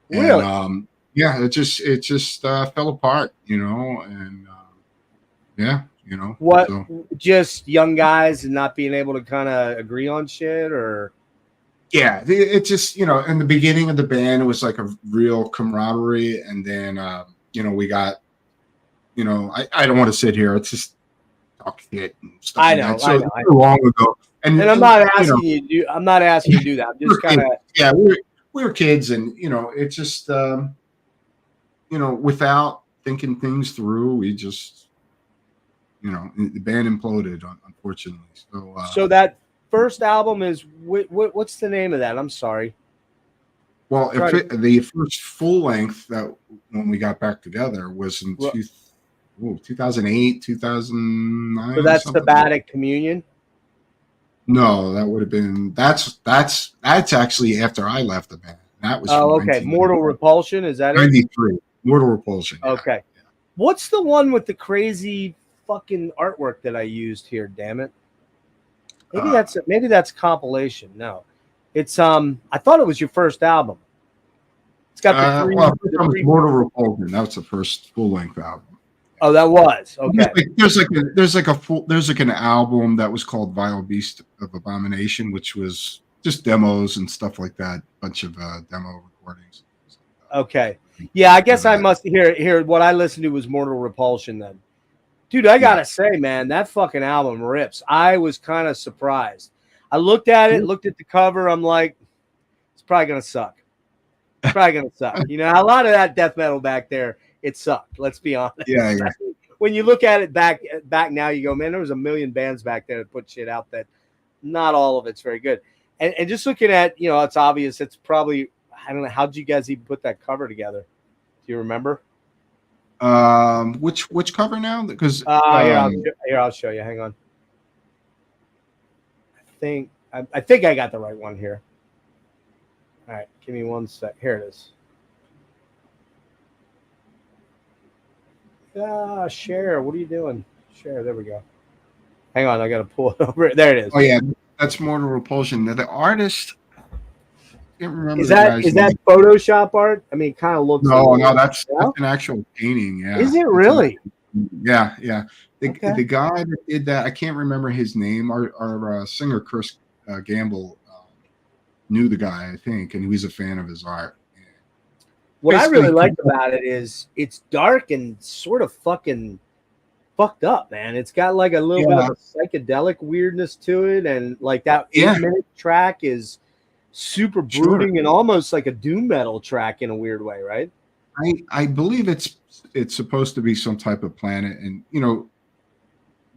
Really? And, it just fell apart, and. What? So. Just young guys and not being able to kind of agree on shit, or? Yeah, it just in the beginning of the band, it was like a real camaraderie, and then we got, I don't want to sit here. It's just talk shit and stuff. I know. So I know. Long ago, and I'm not asking you to do. I'm not asking you to do that. I'm just kind of. Yeah, we were kids, and it's just without thinking things through, we just. The band imploded, unfortunately. So that first album is what's the name of that? I'm sorry. Well, the first full length that when we got back together was in 2008, 2009. So that's Sabbatic Communion. No, that would have been that's actually after I left the band. That was Mortal Repulsion, is that 93? Mortal Repulsion. Yeah. Okay. Yeah. What's the one with the crazy fucking artwork that I used here? Damn it. Maybe that's compilation. No, it's I thought it was your first album. It's got the Mortal Repulsion. That was the first full length album. Oh, that was okay. There's like an album that was called Vile Beast of Abomination, which was just demos and stuff like that. Bunch of demo recordings. Okay, yeah, I guess I must hear what I listened to was Mortal Repulsion then. Dude, I gotta say, man, that fucking album rips. I was kind of surprised. I looked at it, looked at the cover. I'm like, it's probably gonna suck. A lot of that death metal back there, it sucked. Let's be honest. Yeah. when you look at it back now, you go, man, there was a million bands back there that put shit out that not all of it's very good. And just looking at, it's obvious. It's probably, I don't know, how did you guys even put that cover together? Do you remember? Which cover now? Because here I'll show you. Hang on. I think I got the right one here. All right, give me 1 sec. Here it is. Share. What are you doing? Share. There we go. Hang on, I gotta pull it over. There it is. Oh yeah, that's Mortal Repulsion. The artist, I can't remember. Is that Photoshop art? I mean, it kind of looks. No, that's an actual painting. Yeah. Is it really? Yeah. The guy that did that, I can't remember his name. Our singer Chris Gamble knew the guy, I think, and he was a fan of his art. What I really liked about it is it's dark and sort of fucking fucked up, man. It's got like a little bit of a psychedelic weirdness to it, and like that 8-minute track is super brooding and almost like a doom metal track in a weird way, right? I believe it's supposed to be some type of planet, and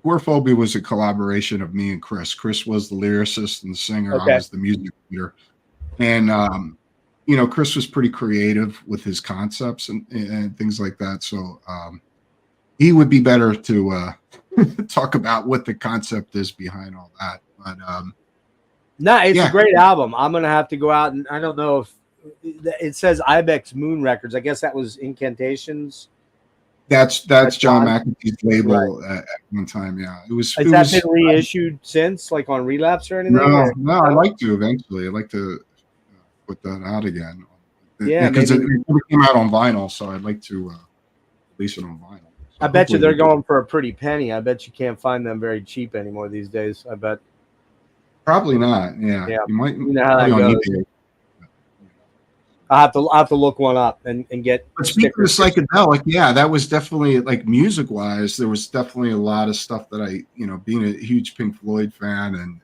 Goreaphobia was a collaboration of me and Chris. Chris was the lyricist and the singer. I was the music leader, and Chris was pretty creative with his concepts and things like that. So he would be better to talk about what the concept is behind all that. But it's a great album. I'm gonna have to go out, and I don't know if it says Ibex Moon Records. I guess that was Incantations. That's John McAtee's label at one time. Yeah, it was. Has that been reissued since, like on Relapse or anything? No. I'd like to eventually. I'd like to put that out again. Yeah, because it never came out on vinyl, so I'd like to release it on vinyl. So I bet you they're going for a pretty penny. I bet you can't find them very cheap anymore these days. I bet. Probably not. Yeah. You might. You know how that goes. I'll have to look one up and get. But speaking of psychedelic, that was definitely, like, music wise, there was definitely a lot of stuff that I, being a huge Pink Floyd fan, and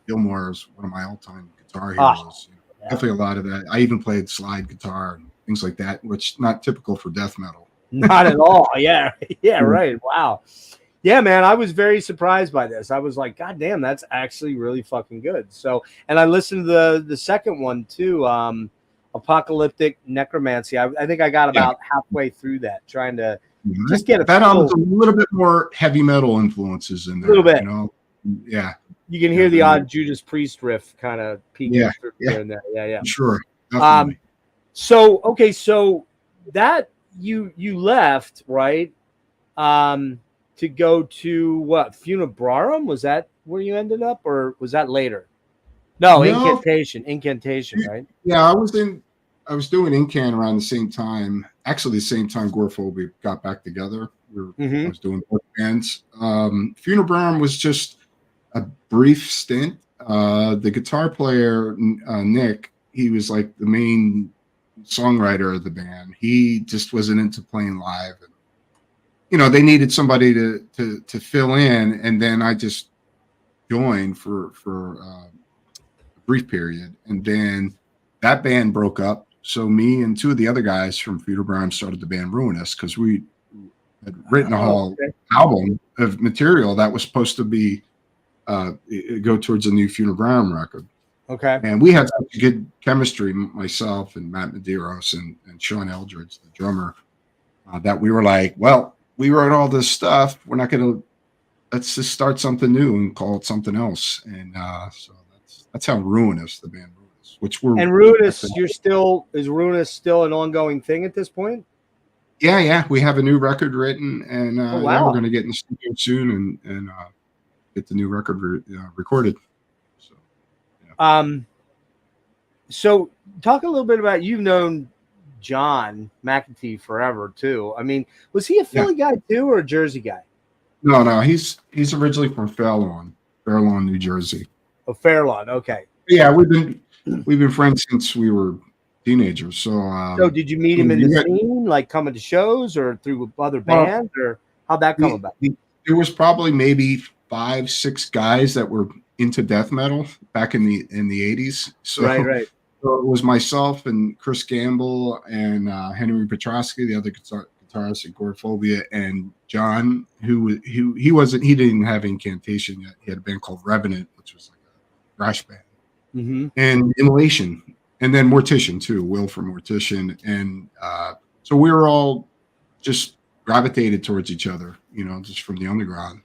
Gilmour is one of my all-time guitar heroes. Definitely a lot of that. I even played slide guitar and things like that, which not typical for death metal. Not at all. Yeah, right. Wow. Yeah, man, I was very surprised by this. I was like, God damn, that's actually really fucking good. So, and I listened to the second one too, Apocalyptic Necromancy. I think I got about halfway through that, trying to just get that album's a little bit more heavy metal influences in there. A little bit. Yeah. You can hear the odd Judas Priest riff kind of peeking through here and there. Yeah. Sure. Definitely. So that you left, right? To go to what? Funebrarum? Was that where you ended up, or was that later? No, Incantation, right? Yeah, I was doing Incan around the same time. Actually, the same time Goreaphobia got back together. I was doing both bands. Funebrarum was just a brief stint. The guitar player, Nick, he was like the main songwriter of the band. He just wasn't into playing live. And, they needed somebody to fill in, and then I just joined for a brief period, and then that band broke up. So me and two of the other guys from Funebrarum started the band Ruinous, because we had written a whole album of material that was supposed to be go towards a new Funebrarum record. Okay. And we had such good chemistry, myself and Matt Medeiros and Sean Eldridge, the drummer, that we were like, well, we wrote all this stuff. We're not going to, let's just start something new and call it something else. And so that's how Ruinous, the band Ruinous, which we're. And Ruinous, is Ruinous still an ongoing thing at this point? Yeah. We have a new record written, and we're going to get in the studio soon and get the new record recorded. So, yeah. So talk a little bit about, you've known John McAtee forever too. I mean, was he a Philly guy too, or a Jersey guy? No. He's originally from Fairlawn, New Jersey. Oh, Fairlawn. Okay. Yeah, we've been friends since we were teenagers. So did you meet him in the scene, like coming to shows, or through other bands, or how'd that come about? There was probably maybe 5-6 guys that were into death metal back in the 80s. So, right. So it was myself and Chris Gamble and Henry Petrosky, the other guitar guitarist at Goreaphobia, and John, who he didn't have Incantation yet. He had a band called Revenant, which was like a thrash band, and Immolation, and then Mortician too, Will from Mortician, and so we were all just gravitated towards each other, just from the underground.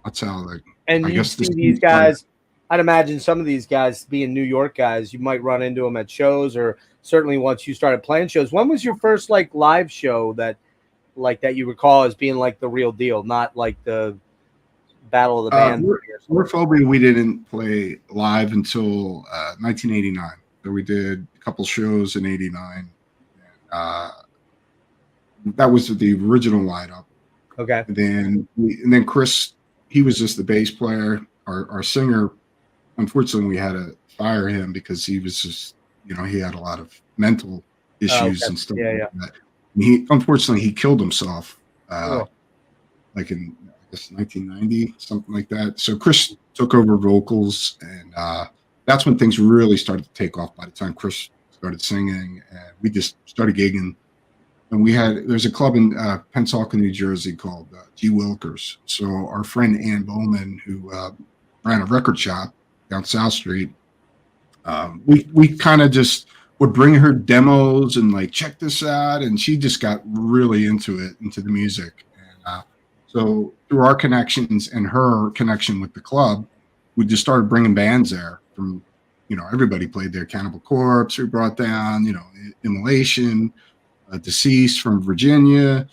That's how, like, And I you guess see these guys. I'd imagine some of these guys being New York guys, you might run into them at shows, or certainly once you started playing shows. When was your first like live show that you recall as being like the real deal, not like the Battle of the Bands? Goreaphobia, we didn't play live until 1989. So we did a couple shows in '89. That was the original lineup. Okay. And then Chris, he was just the bass player. Our singer, unfortunately, we had to fire him because he was just, he had a lot of mental issues and stuff like that. And unfortunately, he killed himself, like in, I guess, 1990, something like that. So Chris took over vocals, and that's when things really started to take off. By the time Chris started singing, and we just started gigging. And there's a club in Pensacola, New Jersey called G. Wilkers. So our friend Ann Bowman, who ran a record shop down South Street, we kind of just would bring her demos and like, check this out. And she just got really into the music. And so through our connections and her connection with the club, we just started bringing bands there from, everybody played there. Cannibal Corpse, we brought down, Immolation, Deceased from Virginia,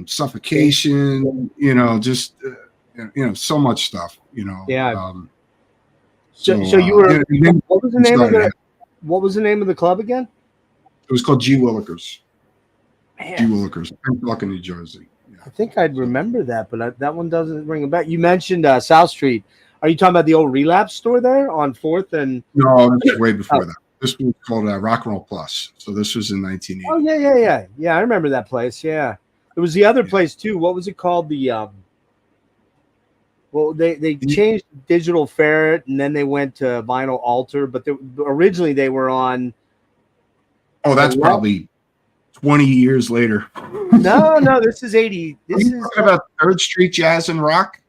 Suffocation, just so much stuff, Yeah. So you were. What was the name of the? What was the name of the club again? It was called G. Willikers. Man. G. Willikers, Pensacola, New Jersey. Yeah. I think I'd remember that, but that one doesn't ring a bell. You mentioned South Street. Are you talking about the old Relapse store there on 4th and? No, that's way before that. This was called Rock and Roll Plus. So this was in 1980. Oh yeah. I remember that place. Yeah, there was the other place too. What was it called? The well, they changed Digital Ferret, and then they went to Vinyl Altar. But originally they were on. Oh, that's probably 20 years later. No, this is 80. This is talking about 3rd Street Jazz and Rock.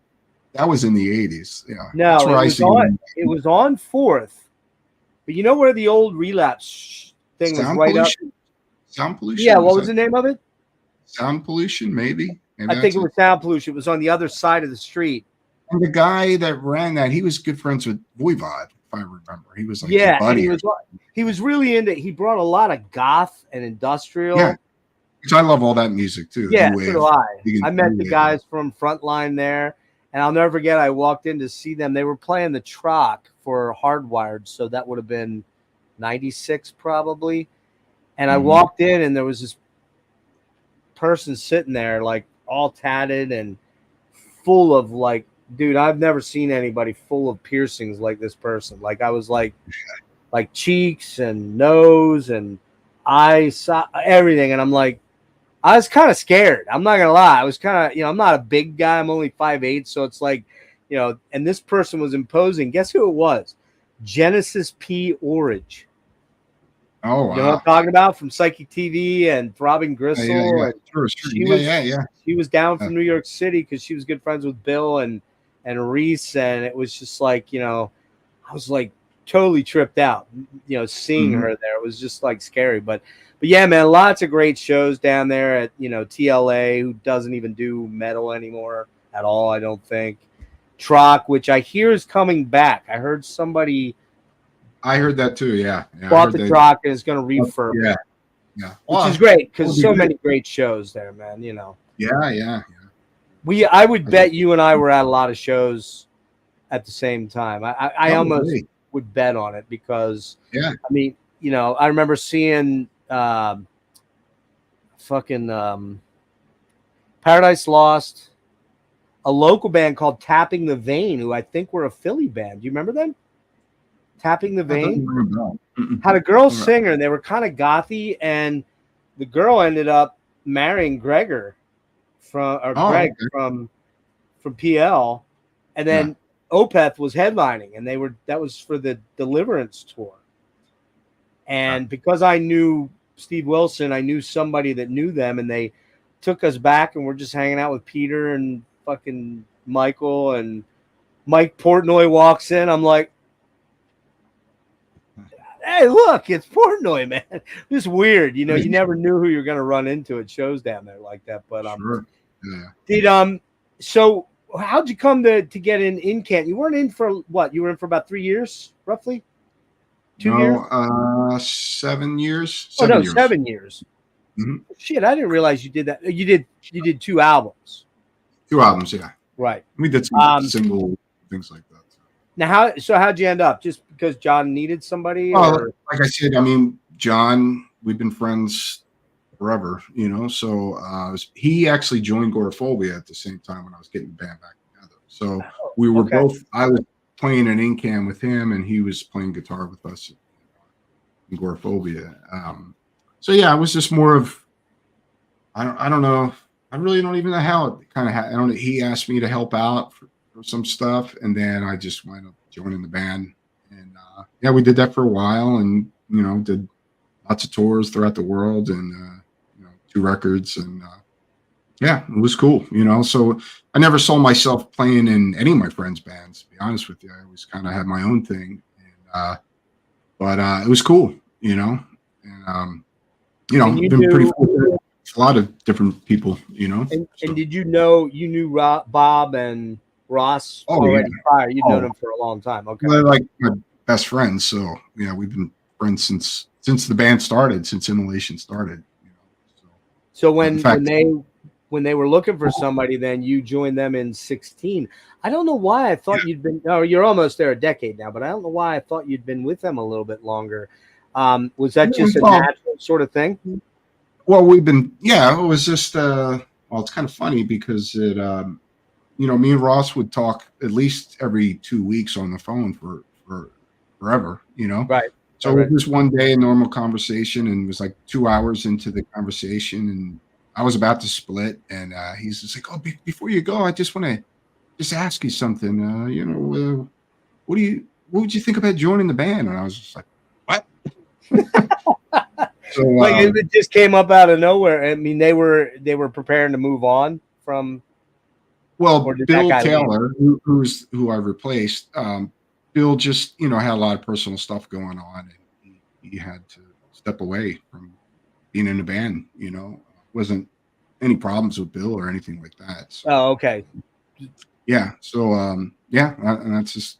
That was in the 80s. Yeah. No, it was on 4th. But you know where the old Relapse thing was right up? Sound Pollution? Yeah, what was the name of it? Sound Pollution, maybe. I think it was Sound Pollution. It was on the other side of the street. And the guy that ran that, he was good friends with Voivod, if I remember. He was like a buddy. And he was really into. He brought a lot of goth and industrial. Yeah, which I love all that music too. Yeah, so do I. I met the guys from Frontline there, and I'll never forget. I walked in to see them. They were playing the Troc for Hardwired, so that would have been 96 probably. And I walked in, and there was this person sitting there, like all tatted and full of like, dude, I've never seen anybody full of piercings like this person. Like I was like cheeks and nose and eyes, everything. And I'm like, I was kind of scared. I'm not gonna lie. I was kind of, I'm not a big guy. I'm only 5'8", so it's like, and this person was imposing. Guess who it was? Genesis P. Orridge. Oh, wow. You know what I'm talking about? From Psychic TV and Throbbing Gristle. Yeah. Sure. She was down from New York City because she was good friends with Bill and Reese, and it was just like, I was like totally tripped out, seeing her there. It was just like scary. But yeah, man, lots of great shows down there at, TLA, who doesn't even do metal anymore at all, I don't think. Troc, which I hear is coming back. I heard that too. Yeah. Bought the Troc and is going to refurb. Yeah. Which is great because so many great shows there, man. Yeah. I would bet you and I were at a lot of shows at the same time. I almost would bet on it because I mean, I remember seeing Paradise Lost, a local band called Tapping the Vein, who I think were a Philly band. Do you remember them? Tapping the Vein had a girl singer, and they were kind of gothy, and the girl ended up marrying Greg from PL, and then Opeth was headlining, and that was for the Deliverance tour. And because I knew Steve Wilson, I knew somebody that knew them, and they took us back, and we're just hanging out with Peter and fucking Michael, and Mike Portnoy walks in. I'm like, hey, look, it's Portnoy, man. It's weird. You know, you never knew who you're going to run into at shows down there like that. But Sure. Yeah. So how'd you come to get in Incant? You weren't in for what? You were in for about 3 years, roughly? 2 years? 7 years. 7 years. Mm-hmm. Shit, I didn't realize you did that. You did 2 albums. 2 albums, yeah. Right. We did some single things like that. Now, how'd you end up? Just because John needed somebody? Well, like I said, I mean, John, we've been friends forever, you know. So he actually joined Goreaphobia at the same time when I was getting the band back together. So we were both. I was playing an Incam with him, and he was playing guitar with us in Goreaphobia. So yeah, it was just more of I don't know. I really don't even know how it kind of. I don't know. He asked me to help out for some stuff, and then I just wound up joining the band. And yeah, we did that for a while, and you know, did lots of tours throughout the world, and you know, 2 records, and yeah, it was cool, you know. So I never saw myself playing in any of my friends' bands, to be honest with you. I always kind of had my own thing, and but it was cool, you know. And you know, been pretty fortunate with a lot of different people, you know. And did you knew Bob and Ross already prior? You'd known them for a long time. Okay. They're like my best friends. So yeah, we've been friends since the band started, since Immolation started. You know, so when they were looking for somebody, then you joined them in 2016. I don't know why I thought you'd been. Oh, you're almost there a decade now, but I don't know why I thought you'd been with them a little bit longer. Was that just a natural sort of thing? Well, we've been. Yeah, it was just. Well, it's kind of funny because it. You know, me and Ross would talk at least every 2 weeks on the phone for forever, you know? Right. So it was one day, a normal conversation, and it was like 2 hours into the conversation, and I was about to split, and he's just like, oh, before you go, I just want to just ask you something. You know, what would you think about joining the band? And I was just like, what? So like it just came up out of nowhere. I mean, they were preparing to move on from. Well, Bill Taylor, who I replaced, Bill just, you know, had a lot of personal stuff going on, and he had to step away from being in the band. You know, wasn't any problems with Bill or anything like that. So, oh, okay. Yeah. So, yeah, and that's just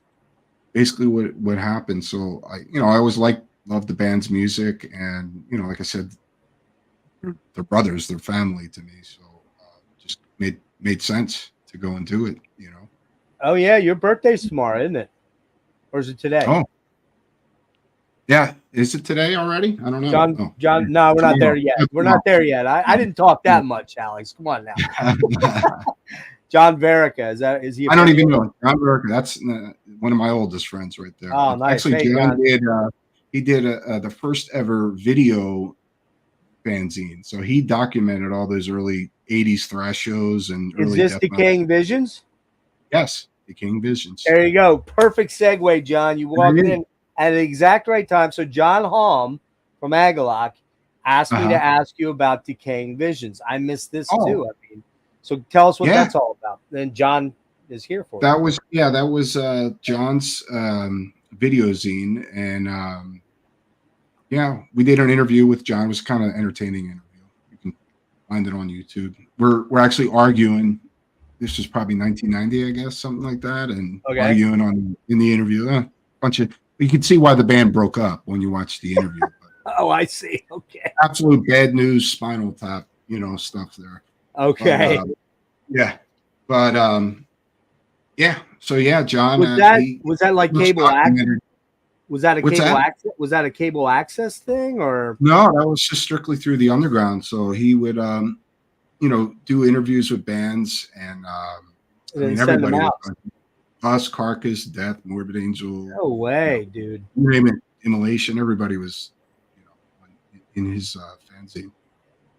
basically what happened. So I always loved the band's music, and you know, like I said, they're brothers, they're family to me. So just made sense to go and do it, you know. Oh yeah, your birthday's tomorrow, isn't it? Or is it today? Oh, yeah. Is it today already? I don't know. John. No, we're not there yet. We're not there yet. I didn't talk that much, Alex. Come on now. John Verica, is he? I don't even know. John Verica. That's one of my oldest friends right there. Oh, nice. Actually, John did the first ever video fanzine. So he documented all those early 80s thrash shows and early. Is this Decaying Visions? Yes, Decaying Visions. There you go. Perfect segue, John. You walked in at the exact right time. So John Halm from Agalock asked me to ask you about Decaying Visions. I missed this too. I mean, so tell us what that's all about. Then John is here for that. That was John's video zine, and yeah, we did an interview with John. It was kind of an entertaining interview. You can find it on YouTube. We're actually arguing. This was probably 1990, I guess, something like that, and arguing in the interview. You can see why the band broke up when you watch the interview. Oh, I see. Okay. Absolute bad news, Spinal Tap, you know, stuff there. Okay. Yeah, but yeah. So yeah, John. Was that like cable access? Was that a cable access? Was that a cable access thing, or no? That was just strictly through the underground. So he would, you know, do interviews with bands, and I mean, everybody. Us, Carcass, Death, Morbid Angel. No way, dude. You name it, Immolation. Everybody was, you know, in his fanzine.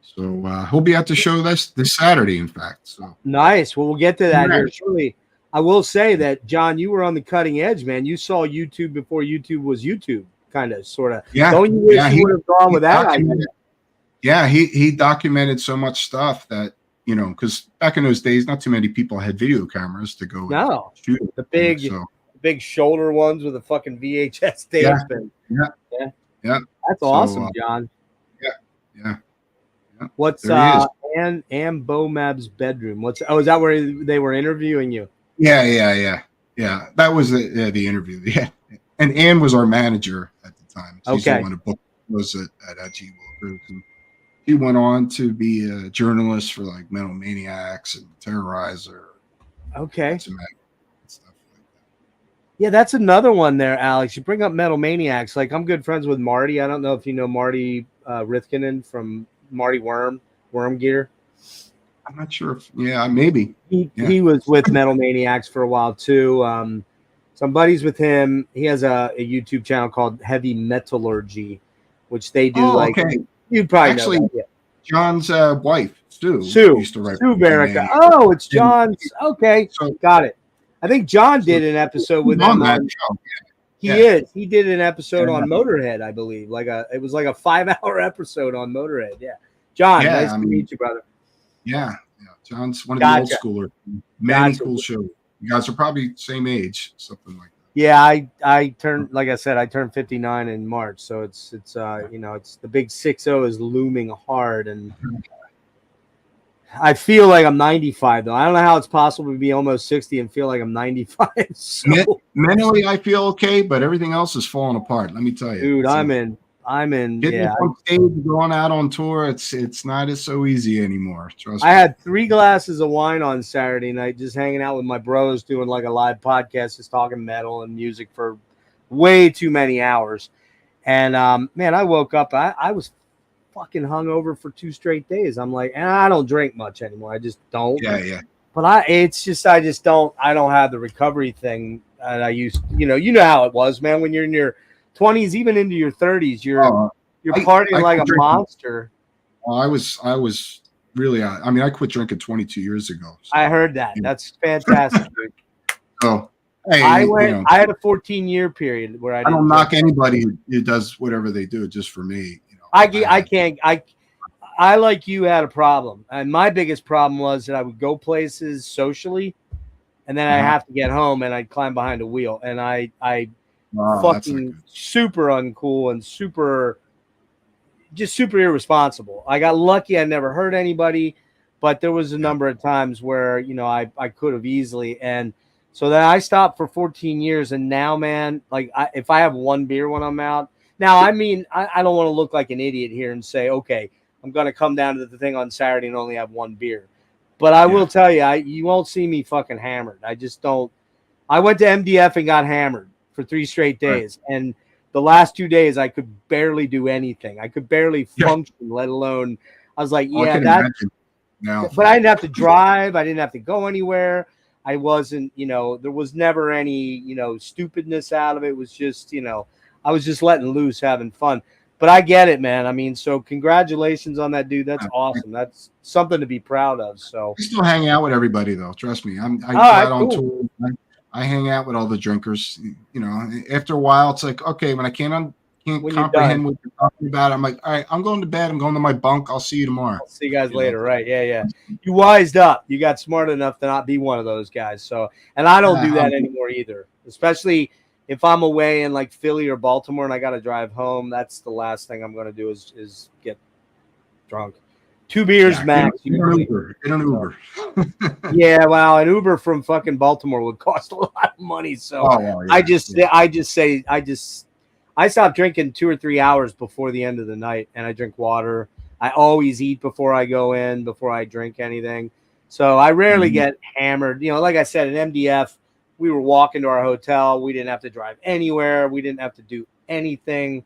So he'll be at the show this Saturday, in fact. So nice. Well, we'll get to that here shortly. I will say that, John, you were on the cutting edge, man. You saw YouTube before YouTube was YouTube, kind of, sort of. Yeah. Don't you wish you would have gone with that idea? Yeah, he documented so much stuff that, because back in those days, not too many people had video cameras to go and No, shoot it. the So big shoulder ones with a fucking VHS tape. yeah, And, yeah, yeah. that's So, awesome, John. yeah, yeah. What's There he is. Ann Bomab's bedroom? Is that where they were interviewing you? Yeah. That was the interview. Yeah, and Ann was our manager at the time. She's the one who booked those at G Wilkers, and he went on to be a journalist for like Metal Maniacs and Terrorizer. Okay. Stuff like that. Yeah, that's another one there, Alex. You bring up Metal Maniacs. Like, I'm good friends with Marty. I don't know if you know Marty Rithkinen from Marty Worm Gear. I'm not sure if, maybe. He was with Metal Maniacs for a while too. Some buddies with him. He has a YouTube channel called Heavy Metallurgy, which they do okay. You'd probably actually know that, yeah. John's wife, Sue used to write Sue Barrica. Oh, it's John's. Okay, so, got it. I think John did an episode with them on that show. He did an episode on Motorhead, I believe. It was like a 5-hour episode on Motorhead. Yeah. John, nice to meet you, brother. Yeah. John's one of the old schoolers. Many cool shows. You guys are probably same age, something like that. Yeah, I turned, like I said, I turned 59 in March, so it's it's the big 60 is looming hard, and I feel like I'm 95 though. I don't know how it's possible to be almost 60 and feel like I'm 95. So. Mentally, I feel okay, but everything else is falling apart. Let me tell you, dude. I'm in. Getting on stage, going out on tour, it's not so easy anymore. Trust me. I had 3 glasses of wine on Saturday night, just hanging out with my bros, doing like a live podcast, just talking metal and music for way too many hours. And man, I woke up. I was fucking hungover for 2 straight days. I'm like, and I don't drink much anymore. I just don't. Yeah. But I just don't. I don't have the recovery thing that I used. You know how it was, man. When you're in your 20s, even into your 30s, you're partying like a monster. Well, I was really. I mean, I quit drinking 22 years ago. So, I heard that. That's fantastic. Oh, hey, I had a 14-year period where I don't knock anybody who does whatever they do. Just for me, I like you had a problem, and my biggest problem was that I would go places socially, and then I have to get home, and I'd climb behind a wheel, and I fucking super uncool and super irresponsible. I got lucky. I never hurt anybody, but there was a number of times where, I could have easily. And so then I stopped for 14 years. And now, man, like if I have 1 beer when I'm out now, I mean, I don't want to look like an idiot here and say, okay, I'm going to come down to the thing on Saturday and only have 1 beer. But I will tell you, you won't see me fucking hammered. I just don't. I went to MDF and got hammered for 3 straight days. Right. And the last 2 days, I could barely do anything. I could barely function, let alone, I was like, but I didn't have to drive. I didn't have to go anywhere. I wasn't, there was never any, stupidness out of it. It was just, I was just letting loose, having fun. But I get it, man. I mean, so congratulations on that, dude. That's awesome. That's something to be proud of. So I still hang out with everybody, though. Trust me. I go out on tour. I hang out with all the drinkers. After a while, it's like, okay, when I can't comprehend what you're talking about, I'm like, all right, I'm going to bed. I'm going to my bunk. I'll see you tomorrow. I'll see you guys later. Right. Yeah. You wised up. You got smart enough to not be one of those guys. So, and I don't do that anymore either, especially if I'm away in like Philly or Baltimore and I got to drive home. That's the last thing I'm going to do is get drunk. 2 beers max. Get an Uber. Yeah, well, an Uber from fucking Baltimore would cost a lot of money. So I stopped drinking 2 or 3 hours before the end of the night, and I drink water. I always eat before I go in, before I drink anything. So I rarely get hammered. Like I said, at MDF, we were walking to our hotel. We didn't have to drive anywhere. We didn't have to do anything.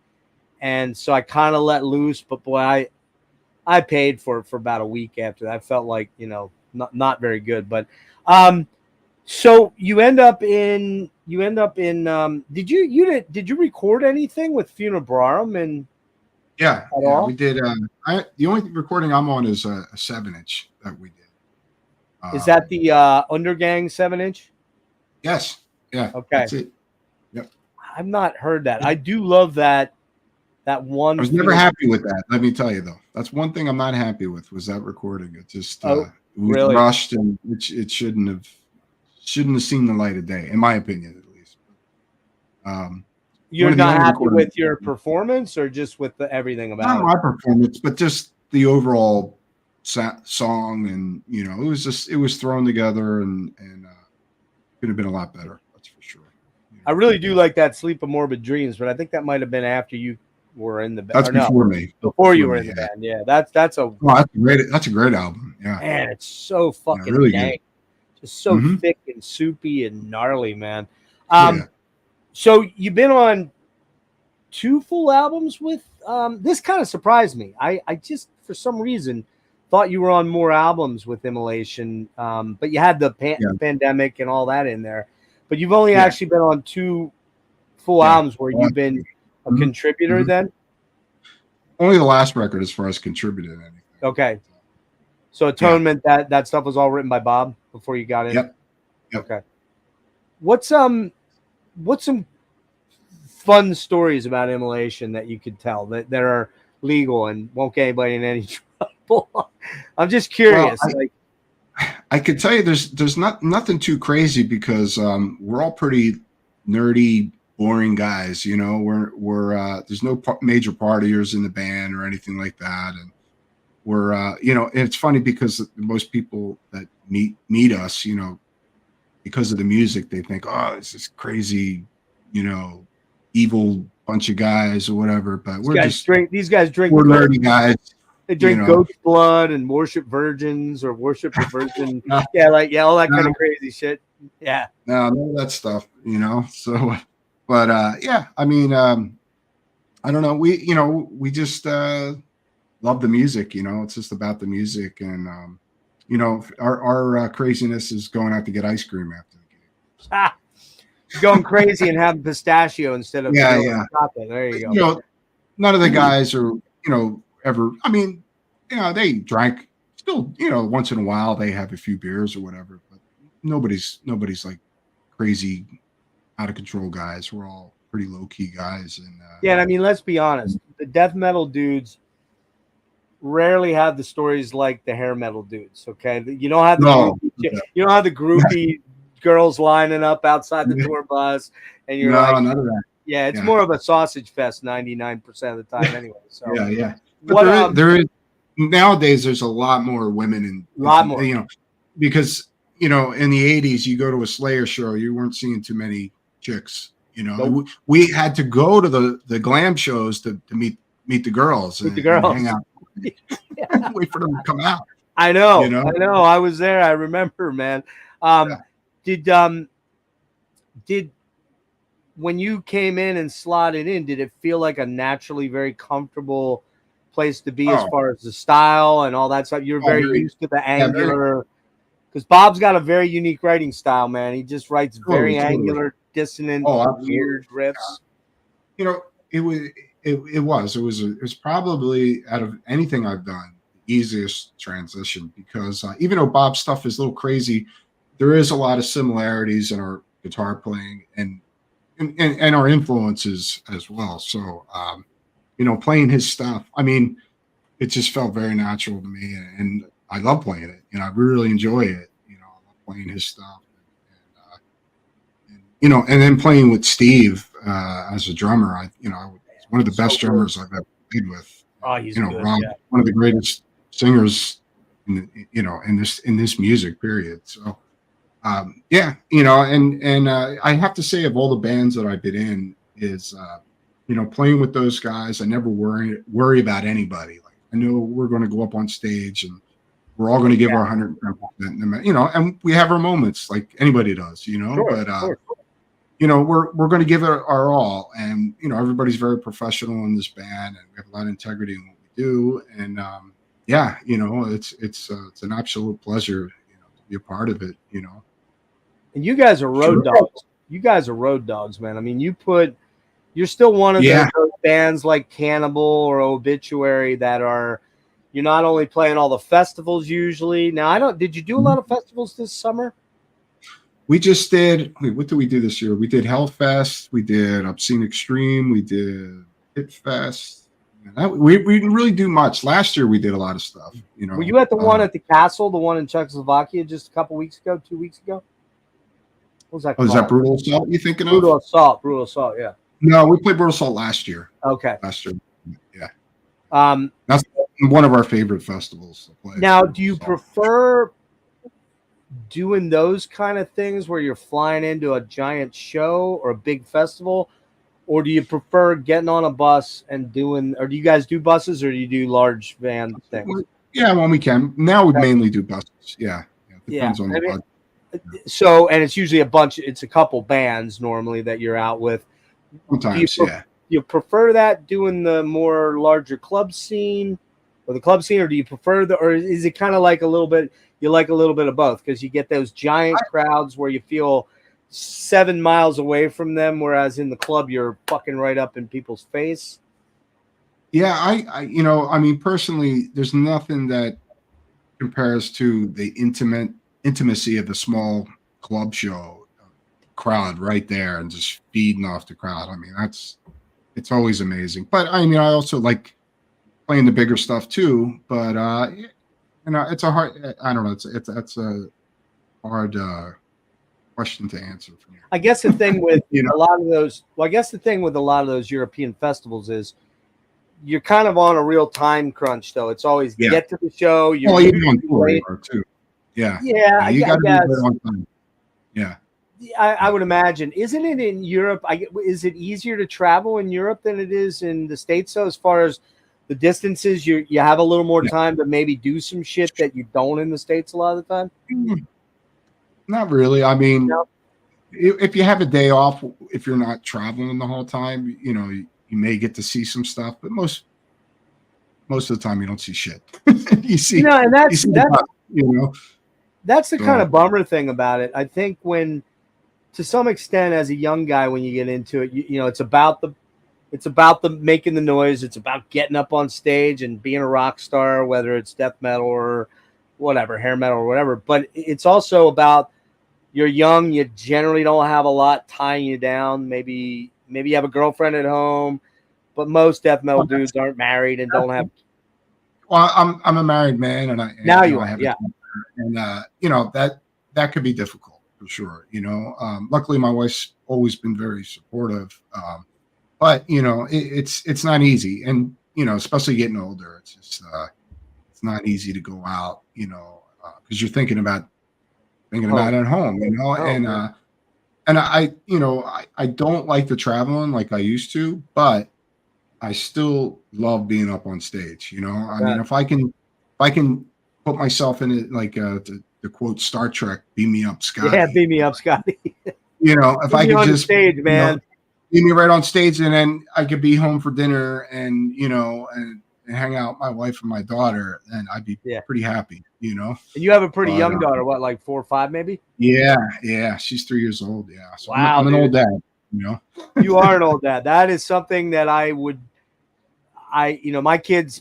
And so I kind of let loose, but boy, I paid for it for about a week after that. I felt like, not very good. But so you end up in did you record anything with Funebrarum? And we did. The only recording I'm on is a 7-inch that we did. Is that the Undergang 7-inch? Yes. Yeah. Okay. That's it. Yep. I've not heard that. I do love that That one. I was never happy with that. Let me tell you though, that's one thing I'm not happy with was that recording. It just it was really rushed, and it shouldn't have seen the light of day, in my opinion, at least. You're not happy with your performance, or just with everything about not my performance, but just the overall song, and it was thrown together, and could have been a lot better. That's for sure. I really do like that Sleep of Morbid Dreams, but I think that might have been after you were in the band. That's before me. Before you were in the band. Yeah, that's a that's a great album. Yeah, man, it's so fucking really dang. Good. Just so thick and soupy and gnarly, man. Yeah. So you've been on 2 full albums with this kind of surprised me. I just for some reason thought you were on more albums with Immolation, but you had the pandemic and all that in there. But you've only actually been on 2 full albums where you've been a contributor then? Only the last record as far as contributed anything. Okay. So Atonement, that stuff was all written by Bob before you got in? Yep. Okay. What's some fun stories about Immolation that you could tell that are legal and won't get anybody in any trouble? I'm just curious. Well, I could tell you there's nothing too crazy because we're all pretty nerdy, boring guys. We're there's no major partiers in the band or anything like that, and we're it's funny because most people that meet us, because of the music, they think, oh, it's this crazy, evil bunch of guys or whatever. But these guys drink. We're nerdy guys. They drink goat's blood and worship virgins or worship the virgin. All that kind of crazy shit. Yeah. No, none of that stuff, So, but I mean, I don't know. We just love the music. It's just about the music, and our craziness is going out to get ice cream after the game. Going crazy and having pistachio instead of chocolate. There you go. None of the guys are ever. I mean, they drank still. Once in a while they have a few beers or whatever, but nobody's like crazy, out of control guys. We're all pretty low key guys, and I mean, let's be honest. The death metal dudes rarely have the stories like the hair metal dudes. Okay, you don't have the groupie girls lining up outside the tour bus, and you're none of that. Yeah, it's more of a sausage fest 99% of the time, anyway. So But there is nowadays. There's a lot more women more. Because in the 80s, you go to a Slayer show, you weren't seeing too many chicks. Nope. We had to go to the glam shows to meet the girls and hang out. Wait for them to come out. I know. I was there. I remember, man. Did when you came in and slotted in, did it feel like a naturally very comfortable place to be as far as the style and all that stuff? You're very used to the angular, because Bob's got a very unique writing style, man. He just writes very angular, dissonant, weird riffs. It was probably, out of anything I've done, the easiest transition, because even though Bob's stuff is a little crazy, there is a lot of similarities in our guitar playing and our influences as well. So, playing his stuff, I mean, it just felt very natural to me, and I love playing it. I really enjoy it. I love playing his stuff, and then playing with Steve as a drummer. He's one of the best drummers I've ever played with. Oh, he's good, Rob, one of the greatest singers in this music period. So. And I have to say, of all the bands that I've been in, is playing with those guys, I never worry about anybody. Like, I know we're going to go up on stage and we're all going to give our 110%, and we have our moments like anybody does, but we're going to give it our all, and everybody's very professional in this band, and we have a lot of integrity in what we do, and it's an absolute pleasure to be a part of it. And you guys are road dogs. You guys are road dogs, man. I mean, you're still one of those bands like Cannibal or Obituary that you're not only playing all the festivals usually. Now, did you do a lot of festivals this summer? We just did. What did we do this year? We did Hellfest. We did Obscene Extreme. We did Hit Fest. We didn't really do much. Last year we did a lot of stuff. You know. Were you at the one at the castle, the one in Czechoslovakia, just a couple weeks ago, 2 weeks ago? What was that? Oh, is that Brutal Assault you thinking of? Brutal Assault, yeah. No, we played Brutal Assault last year. Okay. Last year, yeah. That's one of our favorite festivals to play. Now, do you prefer doing those kind of things where you're flying into a giant show or a big festival, or do you prefer getting on a bus and doing? Or do you guys do buses, or do you do large van things? Yeah, when we can. Now we mainly do buses. Yeah. Depends on the budget. So, and it's usually it's a couple bands normally that you're out with. Sometimes, Do you prefer that doing the more larger club scene or do you prefer or is it kind of like you like a little bit of both? Because you get those giant crowds where you feel 7 miles away from them, whereas in the club, you're fucking right up in people's face. Yeah. I mean, personally, there's nothing that compares to the intimacy of the small club show crowd right there and just feeding off the crowd. I mean, it's always amazing. But I mean, I also like playing the bigger stuff too. But it's a hard. I don't know. It's a hard question to answer for you. I guess the thing with a lot of those. Well, I guess the thing with a lot of those European festivals is you're kind of on a real time crunch, though. It's always get to the show. You're on tour too. Yeah. You got to be there on time. Yeah. I would imagine. Isn't it in Europe? Is it easier to travel in Europe than it is in the States? So as far as the distances, you have a little more time to maybe do some shit that you don't in the States a lot of the time? Not really. I mean, if you have a day off, if you're not traveling the whole time, you may get to see some stuff, but most of the time you don't see shit. You see, and that's the So, kind of bummer thing about it. I think when, to some extent, as a young guy, when you get into it, it's about the making the noise. It's about getting up on stage and being a rock star, whether it's death metal or whatever, hair metal or whatever. But it's also about you're young. You generally don't have a lot tying you down. Maybe you have a girlfriend at home, but most death metal dudes aren't married and don't have. Well, I'm a married man, and now you are, yeah. And that could be difficult for sure. Luckily my wife's always been very supportive. But it's not easy, and especially getting older, it's just it's not easy to go out, because you're thinking about it at home, and I don't like the traveling like I used to, but I still love being up on stage. I mean, if I can put myself in it, like the quote Star Trek, "Beam me up, Scotty." Yeah, beam me up, Scotty. If I could just stage, man. Beam me right on stage, and then I could be home for dinner and and hang out with my wife and my daughter, and I'd be pretty happy. And you have a pretty young daughter, what, like 4 or 5 maybe? Yeah, she's 3 years old. Yeah, so wow, I'm an old dad. You are an old dad. That is something that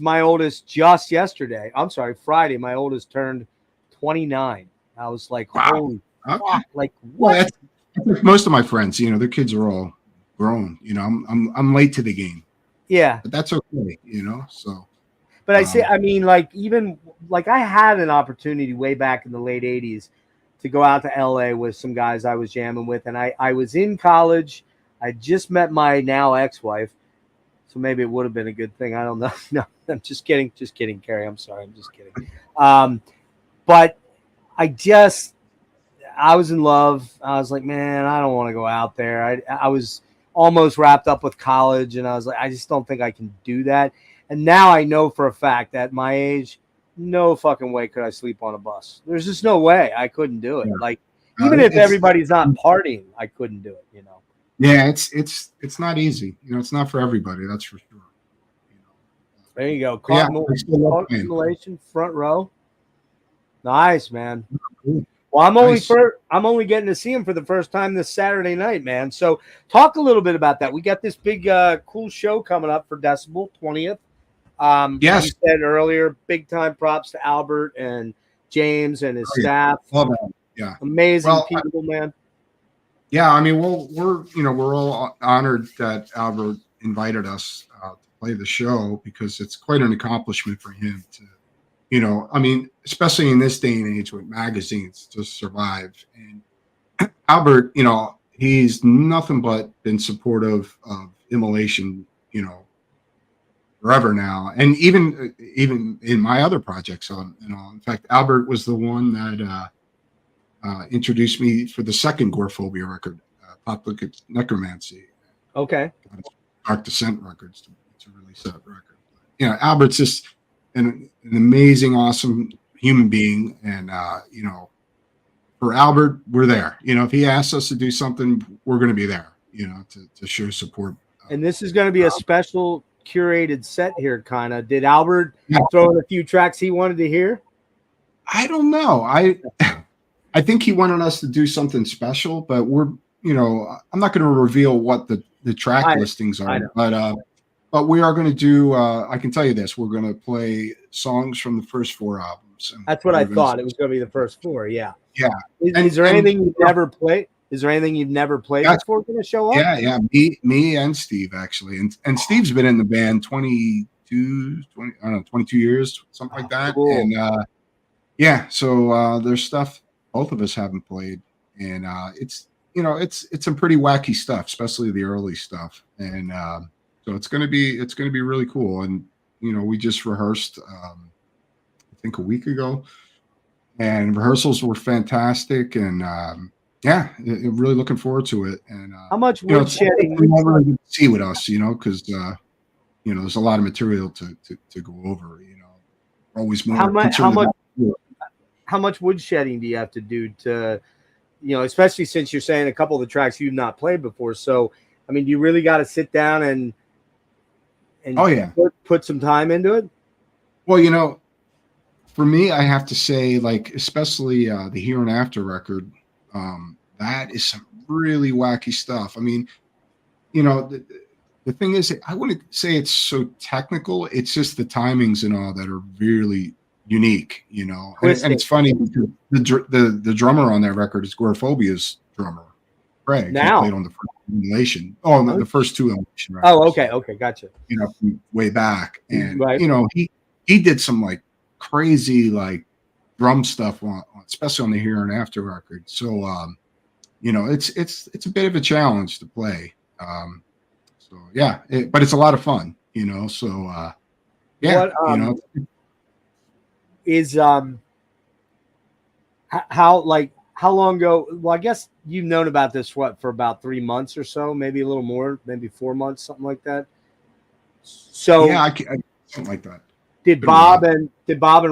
my oldest just yesterday, I'm sorry, Friday, my oldest turned 29. I was like, holy fuck, like what? Well, that's most of my friends, their kids are all grown. I'm late to the game. Yeah. But that's okay, so. But I had an opportunity way back in the late 80s to go out to LA with some guys I was jamming with. And I was in college. I just met my now ex-wife. So maybe it would have been a good thing. I don't know. No, I'm just kidding. Just kidding, Carrie. I'm sorry. I'm just kidding. But I was in love. I was like, man, I don't want to go out there. I was almost wrapped up with college, and I was like, I just don't think I can do that. And now I know for a fact that at my age, no fucking way could I sleep on a bus. There's just no way I couldn't do it. Yeah. Like, even if everybody's not partying, I couldn't do it, Yeah, it's not easy. It's not for everybody, that's for sure. There you go. Immolation, front row. Nice, man. Cool. Well, I'm only getting to see him for the first time this Saturday night, man. So talk a little bit about that. We got this big cool show coming up for Decibel 20th. Yes. You said earlier, big time props to Albert and James and his staff. Love that. Yeah. Amazing people, man. Yeah, I mean, we're all honored that Albert invited us to play the show because it's quite an accomplishment for him to, you know, I mean, especially in this day and age with magazines to survive. And Albert, you know, he's nothing but been supportive of Immolation, you know, forever now. And even in my other projects, you know, in fact, Albert was the one that introduced me for the second Goreaphobia record, Public Necromancy. Okay. Dark Descent Records to release that record. You know, Albert's just an amazing, awesome human being. And, you know, for Albert, we're there. You know, if he asks us to do something, we're going to be there, you know, to show support. And this is going to be a special curated set here, kind of. Did Albert throw in a few tracks he wanted to hear? I don't know. I think he wanted us to do something special, but we're, you know, I'm not going to reveal what the track listings are, but we are going to do, I can tell you this, we're going to play songs from the first 4 albums. And that's what I thought. It was going to be the first 4. Yeah. Yeah. Is there anything you've never played? Is there anything you've never played before going to show up? Yeah. Me and Steve, actually. And Steve's been in the band 22 years, something like that. Cool. And yeah, so there's stuff both of us haven't played. And it's, you know, it's some pretty wacky stuff, especially the early stuff. And so it's gonna be really cool. And you know, we just rehearsed I think a week ago, and rehearsals were fantastic. And yeah, really looking forward to it. And how much wood shedding you never really see with us, you know, because you know, there's a lot of material to go over. You know, always more. How much wood shedding do you have to do to, you know, especially since you're saying a couple of the tracks you've not played before? So, I mean, do you really got to sit down and put some time into it? Well, you know, for me, I have to say, like, especially the Here and After record, that is some really wacky stuff. I mean, you know, the thing is, I wouldn't say it's so technical. It's just the timings and all that are really unique, you know. And it's funny because the drummer on that record is Goreaphobia's drummer, Craig. Now he played on the first Immolation. Oh, no, the first 2 Immolation records. Oh, okay, gotcha. You know, from way back, and right. you know, he did some like crazy like drum stuff on especially on the Here and After record. So you know, it's a bit of a challenge to play. So yeah, but it's a lot of fun, you know. So yeah, you know. Is how long ago? Well, I guess you've known about this for about 3 months or so, maybe a little more, maybe 4 months, something like that. So yeah, I something like that. Did Bob and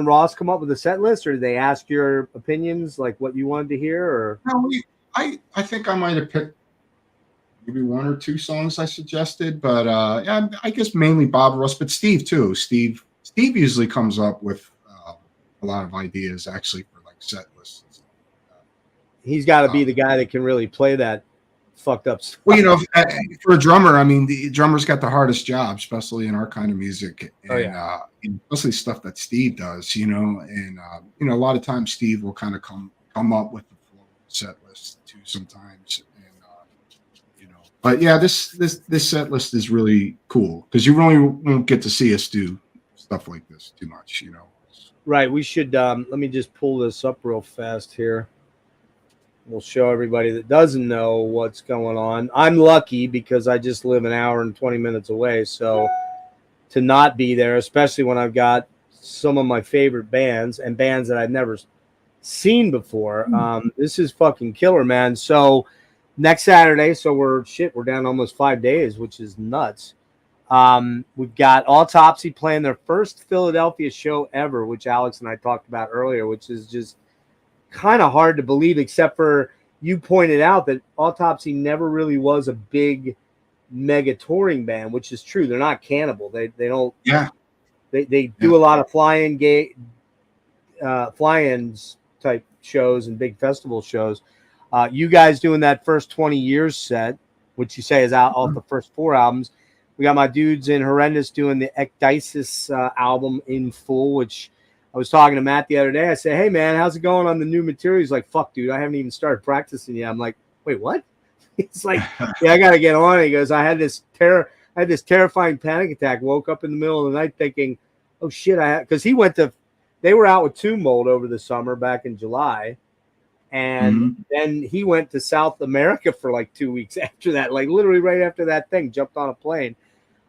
Ross come up with a set list, or did they ask your opinions, like what you wanted to hear? Or no, I think I might have picked maybe 1 or 2 songs I suggested, but yeah, I guess mainly Bob, Ross, but Steve too. Steve usually comes up with a lot of ideas actually for like set lists. He's got to be the guy that can really play that fucked up stuff. Well, you know, for a drummer, I mean, the drummer's got the hardest job, especially in our kind of music, and especially stuff that Steve does, you know. And you know, a lot of times Steve will kind of come up with the flow set list too sometimes, and you know. But yeah, this set list is really cool because you really won't get to see us do stuff like this too much, you know. Right. We should let me just pull this up real fast here. We'll show everybody that doesn't know what's going on. I'm lucky because I just live an hour and 20 minutes away. So to not be there, especially when I've got some of my favorite bands and bands that I've never seen before, this is fucking killer, man. So next Saturday, so we're down almost 5 days, which is nuts. We've got Autopsy playing their first Philadelphia show ever, which Alex and I talked about earlier, which is just kind of hard to believe, except for you pointed out that Autopsy never really was a big mega touring band, which is true. They're not Cannibal. They don't. Yeah. They do a lot of fly-ins type shows and big festival shows. You guys doing that first 20 years set, which you say is out off the first 4 albums. We got my dudes in Horrendous doing the Ecdysis album in full, which I was talking to Matt the other day. I said, hey, man, how's it going on the new material? He's like, fuck, dude, I haven't even started practicing yet. I'm like, wait, what? He's like, yeah, I got to get on. He goes, I had I had this terrifying panic attack. Woke up in the middle of the night thinking, "Oh shit!" Because they were out with Tomb Mold over the summer back in July, and then he went to South America for like 2 weeks after that, like literally right after that thing. Jumped on a plane.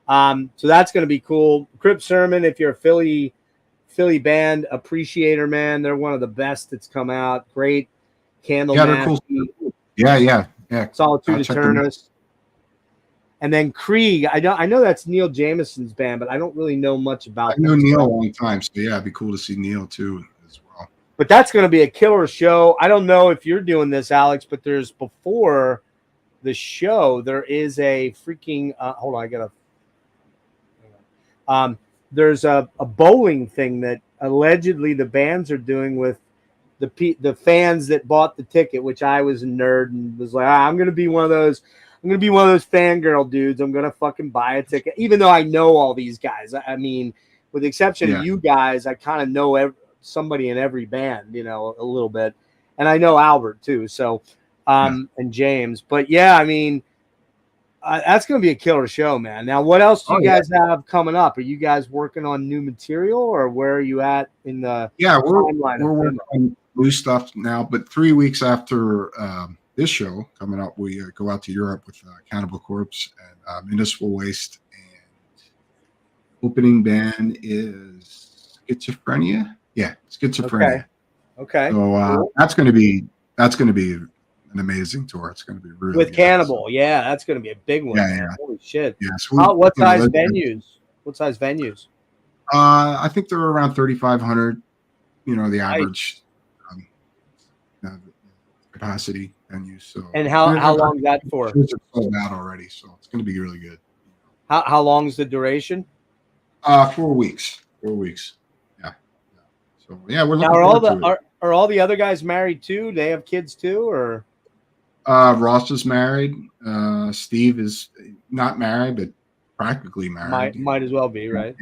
So that's going to be cool. Crip Sermon, if you're a Philly band, Appreciator, man, they're one of the best that's come out. Great Candle. Yeah, they're cool. Yeah. Solitude Eternus. And then Krieg, I know that's Neil Jameson's band, but I don't really know much about. I know Neil a long time, so yeah, it'd be cool to see Neil too as well. But that's going to be a killer show. I don't know if you're doing this, Alex, but there's before the show there is a freaking hold on, I gotta. There's a bowling thing that allegedly the bands are doing with the fans that bought the ticket, which I was a nerd and was like, I'm going to be one of those fangirl dudes. I'm going to fucking buy a ticket, even though I know all these guys. I mean, with the exception of you guys, I kind of know somebody in every band, a little bit. And I know Albert too. So, and James, but yeah, I mean, that's going to be a killer show, man. Now, what else do you guys have coming up? Are you guys working on new material, or where are you at in the timeline? We're working on new stuff now, but 3 weeks after this show coming up, we go out to Europe with Cannibal Corpse and Municipal Waste, and opening band is Schizophrenia. Yeah, Schizophrenia. Okay. So that's going to be an amazing tour. It's going to be really with good. Cannibal. Yeah, that's going to be a big one. Yeah. Holy shit. Yeah. So what size venues? What size venues? I think they're around 3,500. The average capacity venues. So. And how long is that for? It's sold out already, so it's going to be really good. How long is the duration? 4 weeks. 4 weeks. Yeah. So yeah, we're looking. Now, are all the other guys married too? They have kids too, or? Ross is married. Steve is not married, but practically married. Might as well be, right?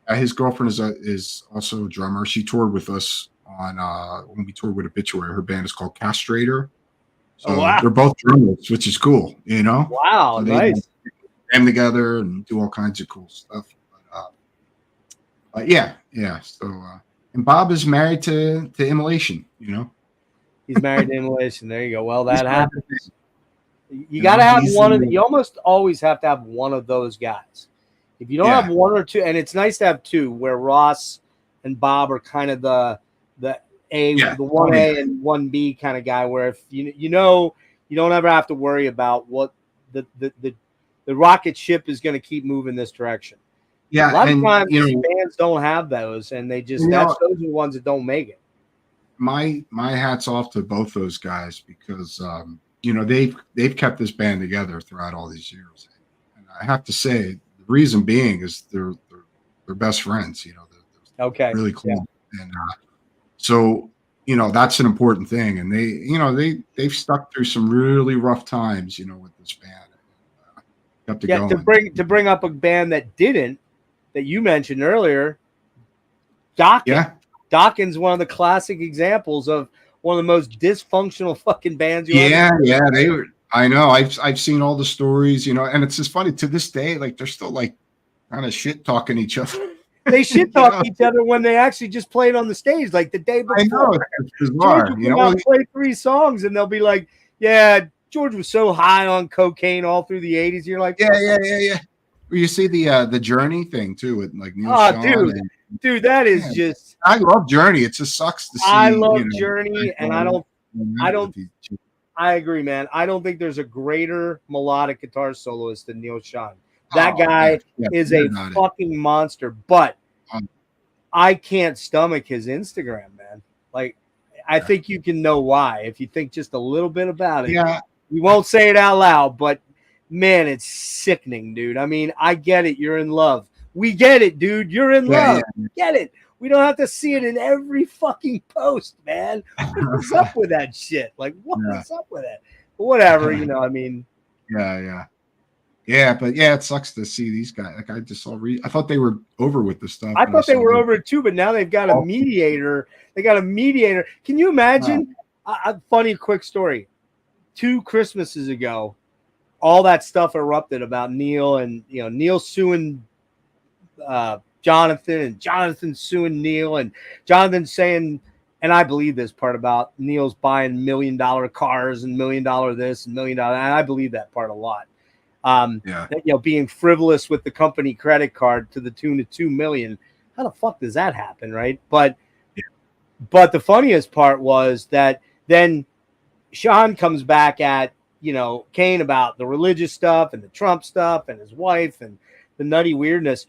His girlfriend is also a drummer. She toured with us on when we toured with Obituary. Her band is called Castrator. So they're both drummers, which is cool, Wow, so nice. Jam together and do all kinds of cool stuff. But yeah. So and Bob is married to Immolation, He's married to Immolation. There you go. Well, that happens. You got to have one of you almost always have to have one of those guys. If you don't have one or two, and it's nice to have two, where Ross and Bob are kind of the 1A and 1B kind of guy, where if you don't ever have to worry about what the rocket ship is going to keep moving this direction. Yeah, a lot of times bands don't have those, and they just those are the ones that don't make it. My hat's off to both those guys because they've kept this band together throughout all these years, and I have to say the reason being is they're best friends. They're really cool, and so that's an important thing, and they've stuck through some really rough times, with this band. Kept it going. To bring up a band that you mentioned earlier, Dokken. Yeah. Dokken's one of the classic examples of one of the most dysfunctional fucking bands you ever. Yeah, they were. I know. I've seen all the stories, and it's just funny to this day. Like they're still like kind of shit talking each other. They shit talk each other when they actually just played on the stage, like the day before. I know. It's bizarre. George will play 3 songs, and they'll be like, "Yeah, George was so high on cocaine all through the '80s." You're like, yeah. Well, you see the Journey thing too with like Neil Sean. Dude, that is just. I love Journey. It just sucks to see. I love Journey, and I don't. I agree, man. I don't think there's a greater melodic guitar soloist than Neil Sean. That guy is a fucking monster, but I can't stomach his Instagram, man. Like, I think you can know why if you think just a little bit about it. Yeah. You won't say it out loud, but man, it's sickening, dude. I mean, I get it. You're in love. We get it, dude. You're in love. Yeah. Get it. We don't have to see it in every fucking post, man. What's up with that shit? Like, what's up with it? But whatever, I mean. Yeah, but it sucks to see these guys. Like I just saw. I thought they were over with the stuff. I thought they were over it too, but now they've got a mediator. They got a mediator. Can you imagine? A funny, quick story. 2 Christmases ago, all that stuff erupted about Neil, and Neil suing Jonathan, and Jonathan suing Neil, and Jonathan saying, and I believe this part about Neil's buying $1 million cars and $1 million this and $1 million, and I believe that part a lot. Being frivolous with the company credit card to the tune of $2 million. How the fuck does that happen, right? But the funniest part was that then Sean comes back at Kane about the religious stuff and the Trump stuff and his wife and the nutty weirdness.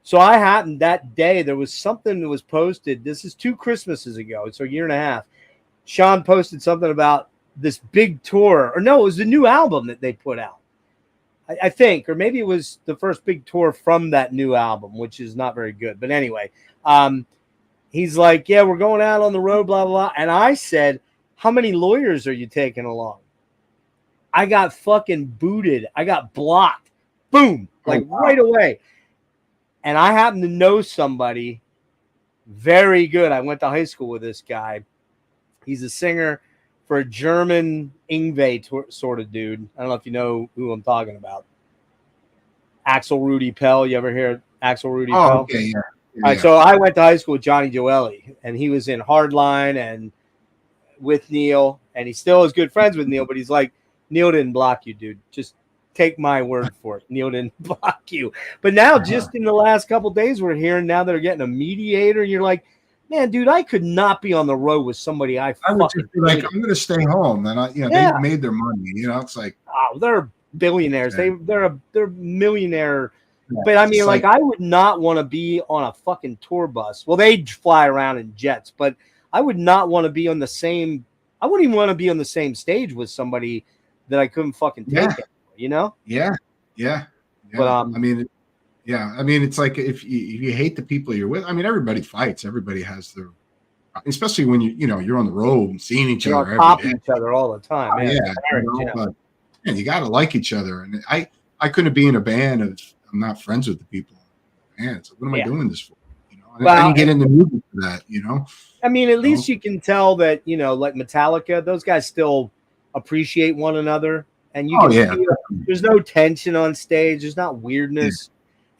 So I happened that day, there was something that was posted. This is 2 Christmases ago. It's a year and a half. Sean posted something about this big tour, or no, it was the new album that they put out. I think, or maybe it was the first big tour from that new album, which is not very good. But anyway, he's like, yeah, we're going out on the road, blah, blah, blah. And I said, how many lawyers are you taking along? I got fucking booted. I got blocked. Boom. Like right away. And I happen to know somebody very good. I went to high school with this guy. He's a singer for a German Ingve sort of dude. I don't know if you know who I'm talking about. Axel Rudy Pell. You ever hear Axel Rudy Pell? Okay, yeah. All right, so I went to high school with Johnny Joeli, and he was in Hardline and with Neil, and he still is good friends with Neil, but he's like, Neil didn't block you, dude. Just take my word for it. Neil didn't block you. But now, just in the last couple of days, we're hearing now they're getting a mediator, and you're like, man, dude, I could not be on the road with somebody I would just be like, I'm going to stay home. And they made their money. It's like, oh, they're billionaires. Yeah. They're millionaire. Yeah, but I mean, like, I would not want to be on a fucking tour bus. Well, they fly around in jets, but I would not want to be on the same. I wouldn't even want to be on the same stage with somebody that I couldn't fucking take it. Yeah. But I mean, it's like if you hate the people you're with. I mean, everybody fights. Everybody has their, especially when you're on the road and seeing each other every day. Each other all the time. But you got to like each other. And I couldn't be in a band if I'm not friends with the people. Man, so what am I doing this for? I didn't get into music for that. I mean, at least you can tell that like Metallica, those guys still appreciate one another. And you can feel there's no tension on stage. There's not weirdness.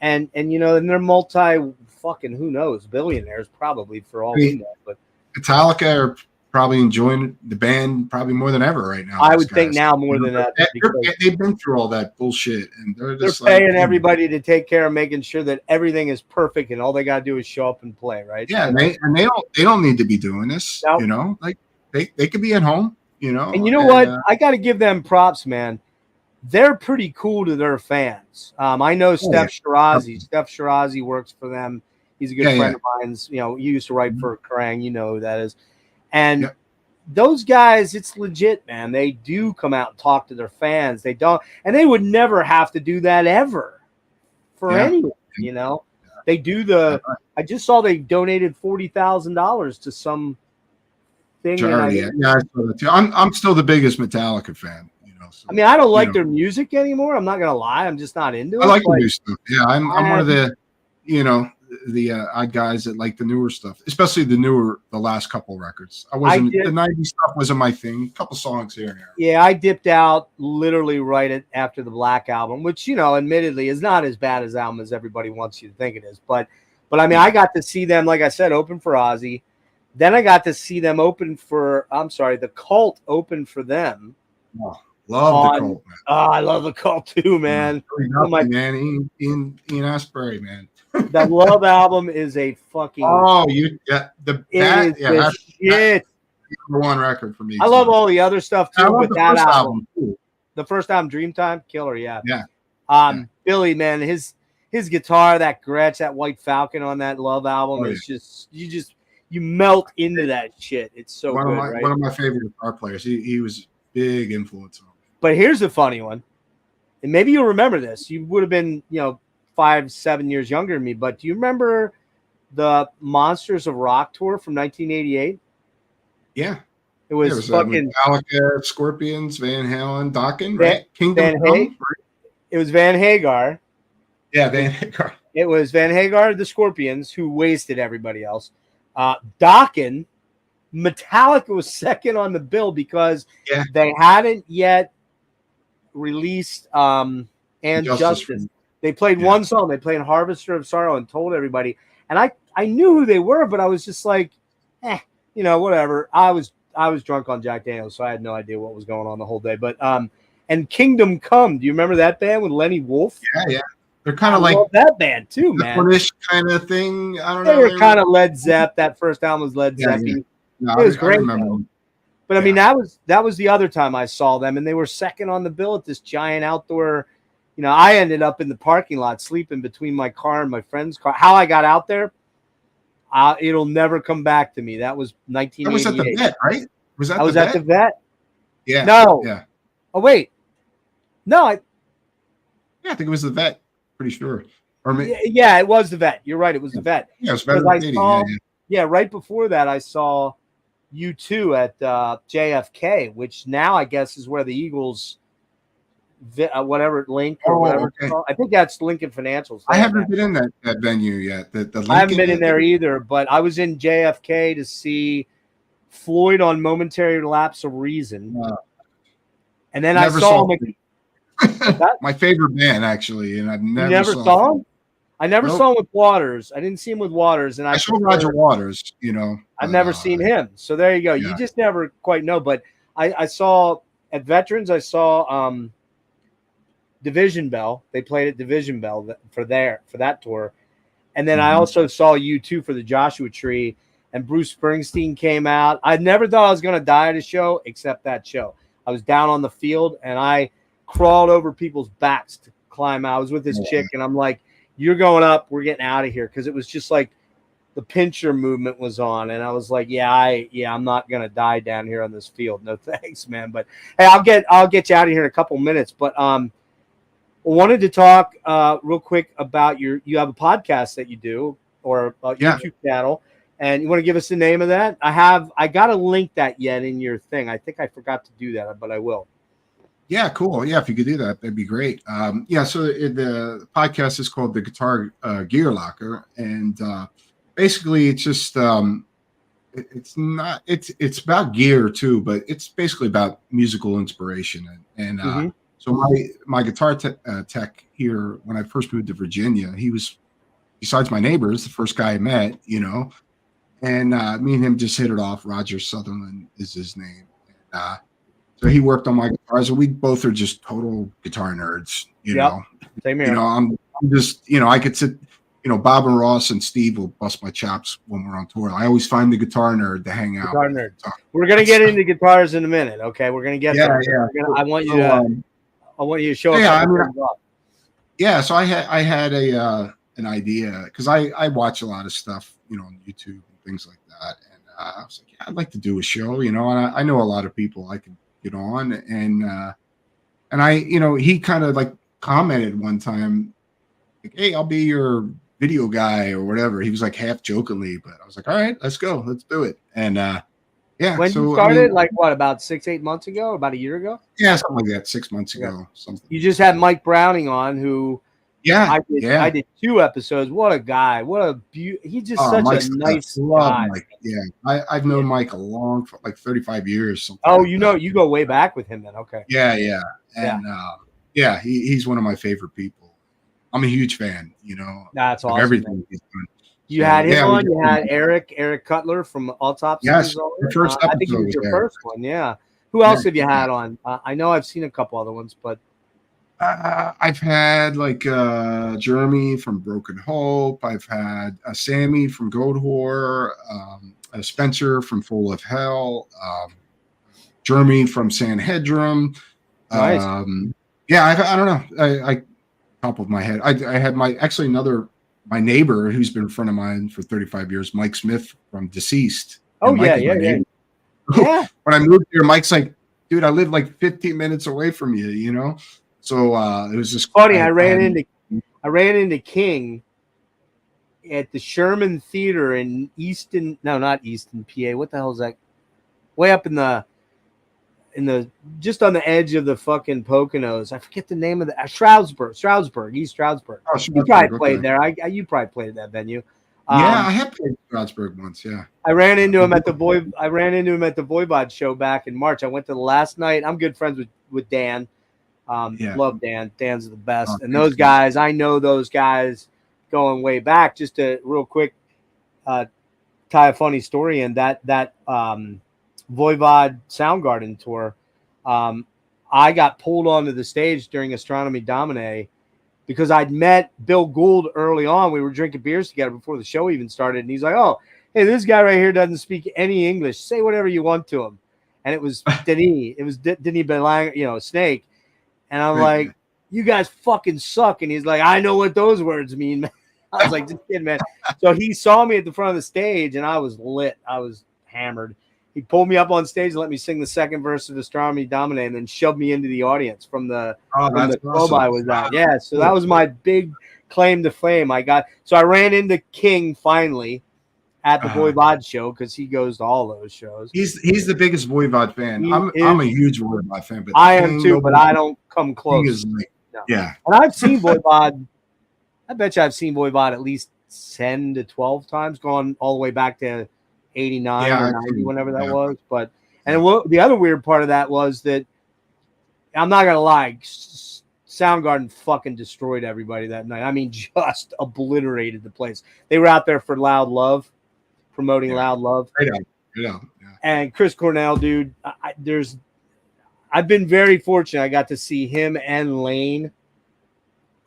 Yeah. And they're multi fucking, who knows, billionaires probably for all we know. But Metallica are probably enjoying the band probably more than ever right now. I would think now more than that. They've been through all that bullshit, and they're paying everybody to take care of making sure that everything is perfect, and all they got to do is show up and play, right? Yeah, and they don't need to be doing this. Nope. Like they could be at home. And you know what? I got to give them props, man. They're pretty cool to their fans. I know Steph Shirazi. Steph Shirazi works for them. He's a good friend of mine's. He used to write for Kerrang. You know who that is. And those guys, it's legit, man. They do come out and talk to their fans. They don't, and they would never have to do that ever for anyone. They do the. I just saw they donated $40,000 to some thing. Charity, I saw that too. I'm still the biggest Metallica fan. So, I mean, I don't like their music anymore. I'm not gonna lie. I'm just not into it. I like the new stuff. Yeah, I'm one of the, odd guys that like the newer stuff, especially the last couple records. The 90s stuff wasn't my thing. A couple songs here and there. Yeah, I dipped out literally right after the Black Album, which admittedly is not as bad as album as everybody wants you to think it is. But I mean, I got to see them, like I said, open for Ozzy. Then I got to see them the Cult open for them. Oh. Love the Cult, man. Oh, I love the Cult too, man. Man, Ian Astbury, man. That Love album is a fucking. Shit. Number one record for me. I love all the other stuff too, but that album too. The first album, Dreamtime, killer, yeah. Billy, man, his guitar, that Gretsch, that White Falcon on that Love album is just you melt into that shit. It's so good, right? One of my favorite guitar players. He was big influence on me. But here's the funny one, and maybe you'll remember this. You would have been, 5-7 years younger than me, but do you remember the Monsters of Rock tour from 1988? Yeah. It was fucking Metallica, Scorpions, Van Halen, Dokken, right? Kingdom Come, right? It was Van Hagar. Yeah, Van Hagar. It was Van Hagar, the Scorpions, who wasted everybody else. Dokken, Metallica was second on the bill because they hadn't yet released and Justice. from- They played one song. They played Harvester of Sorrow and told everybody. And I knew who they were, but I was just like, whatever. I was drunk on Jack Daniels, so I had no idea what was going on the whole day. But and Kingdom Come. Do you remember that band with Lenny Wolf? Yeah. They're kind of like that band too, man. British kind of thing. I don't know. They were kind of Led Zepp. That first album was Led Zeppelin. No, It was great. remember. But I mean, that was the other time I saw them, and they were second on the bill at this giant outdoor. I ended up in the parking lot sleeping between my car and my friend's car. How I got out there, it'll never come back to me. That was 1988. That was at the Vet, right? I was at the Vet. Yeah. No. Yeah. Oh wait. No. I think it was the Vet. Pretty sure. Or maybe, yeah, it was the Vet. You're right. It was the Vet. Yeah, it was better Yeah, right before that, I saw U2 at JFK, which now I guess is where the Eagles, whatever Link or whatever. Okay. I think that's Lincoln Financial. I haven't been in that venue yet. I haven't been in there either, but I was in JFK to see Floyd on Momentary Lapse of Reason, and then I saw him. My favorite band, actually, and I've never saw him. I never saw him with Waters. I didn't see him with Waters, and I saw Roger Waters. I've never seen him. So there you go. Yeah. You just never quite know. But I saw at Veterans. I saw Division Bell. They played at Division Bell for that tour, and then I also saw U2 for the Joshua Tree. And Bruce Springsteen came out. I never thought I was going to die at a show, except that show. I was down on the field, and I crawled over people's backs to climb out. I was with this chick, and I'm like, "You're going up. We're getting out of here," because it was just like the pincher movement was on, and I was like, I'm not going to die down here on this field. No thanks, man. But hey, I'll get you out of here in a couple minutes. But I wanted to talk real quick about you have a podcast that you do, or a YouTube channel. And you want to give us the name of that? I got to link that yet in your thing. I think I forgot to do that, but I will. Yeah, cool. Yeah, if you could do that, that'd be great. So the podcast is called The Guitar Gear Locker, and basically it's just it's about gear too, but it's basically about musical inspiration. And so my guitar tech here, when I first moved to Virginia, he was, besides my neighbors, the first guy I met, and me and him just hit it off. Roger Sutherland is his name. And, so he worked on my guitars, and we both are just total guitar nerds, you know. Same here. I'm just, I could sit, Bob and Ross and Steve will bust my chops when we're on tour. I always find the guitar nerd to hang out. Guitar nerd. We're gonna get into guitars in a minute, okay? We're gonna get there. Yeah. I want you to show us. So I had an idea, because I watch a lot of stuff, on YouTube and things like that, and I was like, I'd like to do a show, and I know a lot of people I could get on, and I, he kind of like commented one time, like, hey, I'll be your video guy or whatever. He was like half jokingly, but I was like, all right, let's go, let's do it. And when you started, like what, about 6-8 months ago, or about a year ago? Yeah, something like that, 6 months ago. Something. You just had Mike Browning on, who I did 2 episodes. What a guy! What a he's just such Mike's a nice guy. Mike. Yeah, I've known Mike for like 35 years. Oh, you go way back with him then. Okay. Yeah, and he's one of my favorite people. I'm a huge fan. That's awesome. Everything he's done. You had him on. You had Eric Cutler from Autopsy. Yes, the first episode. I think it was your first one. Yeah. Who else have you had on? I know I've seen a couple other ones, but. I've had like Jeremy from Broken Hope. I've had Sammy from Goat Whore, Spencer from Full of Hell, Jeremy from Sanhedrin. Nice. I don't know. I top of my head. I had my neighbor who's been a friend of mine for 35 years, Mike Smith from Deceased. Oh, yeah. Yeah. When I moved here, Mike's like, dude, I live like 15 minutes away from you, So it was just funny. I ran into King at the Sherman Theater in not Easton, PA. What the hell is that? Way up in the just on the edge of the fucking Poconos. I forget the name of the Stroudsburg, East Stroudsburg. Oh, you probably played there. You probably played at that venue. I have played Stroudsburg once. Yeah, I ran into him at the Voivod show back in March. I went to the last night. I'm good friends with Dan. Love Dan. Dan's the best. Oh, And those guys, I know those guys going way back. Just a real quick tie a funny story in that Voivod Soundgarden tour. I got pulled onto the stage during Astronomy Domine because I'd met Bill Gould early on. We were drinking beers together before the show even started. And he's like, oh, hey, this guy right here doesn't speak any English. Say whatever you want to him. And it was Denis. It was Denis Belang, Snake. And I'm like, you guys fucking suck. And he's like, I know what those words mean, man. I was like, just kidding, man. So he saw me at the front of the stage, and I was lit. I was hammered. He pulled me up on stage and let me sing the second verse of Astronomy Domine, and then shoved me into the audience from the club awesome. I was at. Yeah, so that was my big claim to fame. I ran into King finally at the Voivod show because he goes to all those shows. He's the biggest Voivod fan. I'm a huge Voivod fan, but I am too, but I don't come close. No. Yeah, and I've seen Voivod. I bet you I've seen Voivod at least 10 to 12 times, gone all the way back to 89 or 90, whenever that was. But the other weird part of that was that I'm not gonna lie, Soundgarden fucking destroyed everybody that night. I mean, just obliterated the place. They were out there for Loud Love, promoting Loud Love. Yeah. And Chris Cornell, dude, I've been very fortunate. I got to see him and Lane.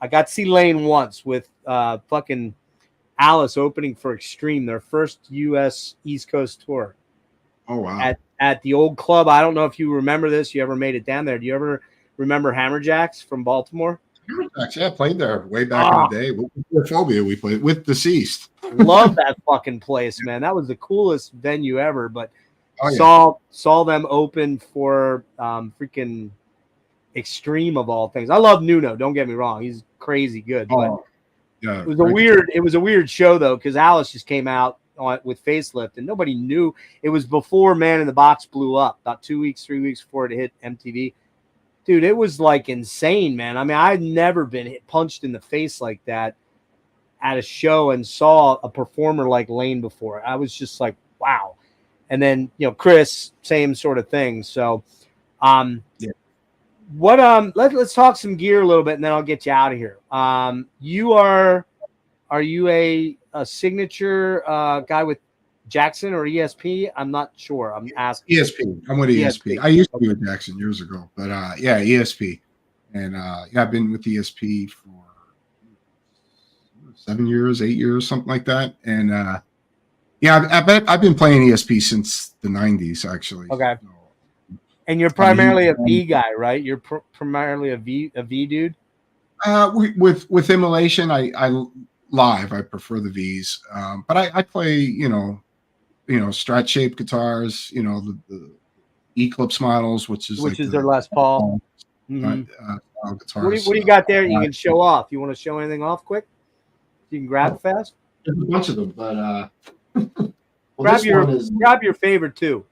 I got to see Lane once with fucking Alice opening for Extreme, their first U.S. East Coast tour. Oh, wow. At the old club. I don't know if you remember this. You ever made it down there. Do you ever remember Hammerjacks from Baltimore? Hammerjacks, yeah, played there way back in the day. With Goreaphobia, we played with Deceased. Love that fucking place, man. That was the coolest venue ever. But saw them open for freaking Extreme of all things. I love Nuno. Don't get me wrong; he's crazy good. But it was a weird show though, because Alice just came out with Facelift, and nobody knew. It was before Man in the Box blew up. About 3 weeks before it hit MTV. Dude, it was like insane, man. I mean, I'd never been punched in the face like that at a show and saw a performer like Lane before. I was just like, wow. And then Chris, same sort of thing. So, let's talk some gear a little bit, and then I'll get you out of here. Are you a signature guy with Jackson or ESP? I'm not sure. I'm asking. ESP. I'm with ESP. I used to be with Jackson years ago, but ESP. And I've been with ESP for 7 years, 8 years, something like that. And I've been playing ESP since the 90s, actually. Okay. So, and you're primarily a V guy, right? You're primarily a V dude. With Immolation, I live. I prefer the V's, but I play Strat shaped guitars. The Eclipse models, which is their Les Paul. Guitars. What do you got there? You can show off. You want to show anything off quick? You can grab fast. There's a bunch of them, but grab your favorite too.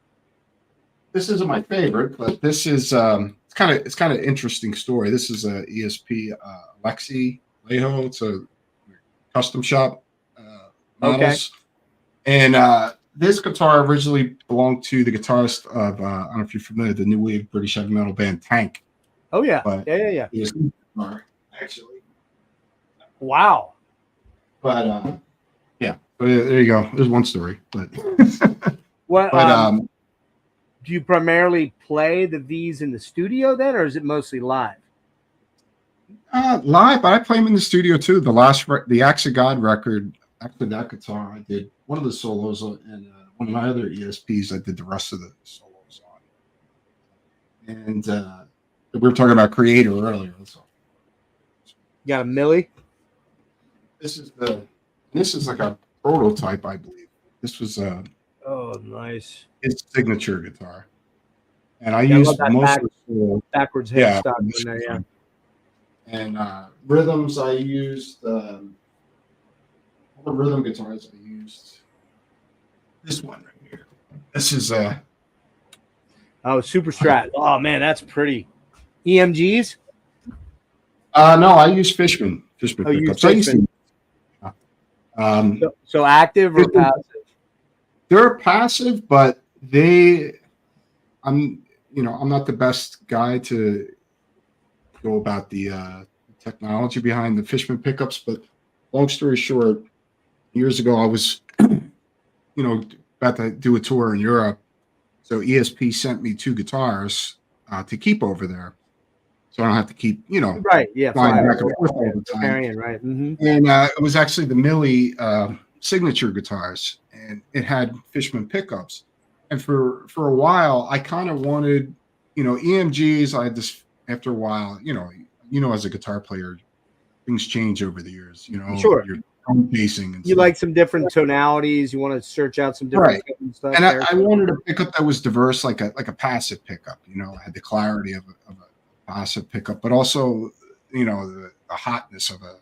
This isn't my favorite, but this is it's kind of interesting story. This is a ESP Alexi Lejo. It's a custom shop models. Okay. And this guitar originally belonged to the guitarist of I don't know if you're familiar, the new wave British heavy metal band Tank. Oh yeah, but yeah. Guitar, actually. Wow. But but there you go. There's one story, but do you primarily play the V's in the studio then, or is it mostly live? Live, but I play them in the studio too. The Axe of God record, actually that guitar, I did one of the solos, and one of my other ESPs, I did the rest of the solos on. And we were talking about Creator earlier. So. You got a Millie? This is like a prototype, I believe. This was oh, nice. His signature guitar, and I used most backwards headstock in there, yeah. And rhythms, I used all the rhythm guitars. I used this one right here. This is Super Strat. Oh man, that's pretty. EMGs? No, I use Fishman. Oh, you use Fishman. So active or passive? They're passive, but I'm not the best guy to go about the technology behind the Fishman pickups. But long story short, years ago I was, about to do a tour in Europe. So ESP sent me 2 guitars to keep over there, so I don't have to keep, Right. Yeah. flying back and forth all the time. Carrying, right. Mm-hmm. And it was actually the Millie signature guitars, and it had Fishman pickups. And for a while, I kind of wanted, EMGs. I had this after a while, as a guitar player, things change over the years. Sure. Your tone pacing and You stuff. like some different tonalities. You want to search out some different stuff. And I wanted a pickup that was diverse, like a passive pickup. Had the clarity of a passive pickup, but also, the hotness of a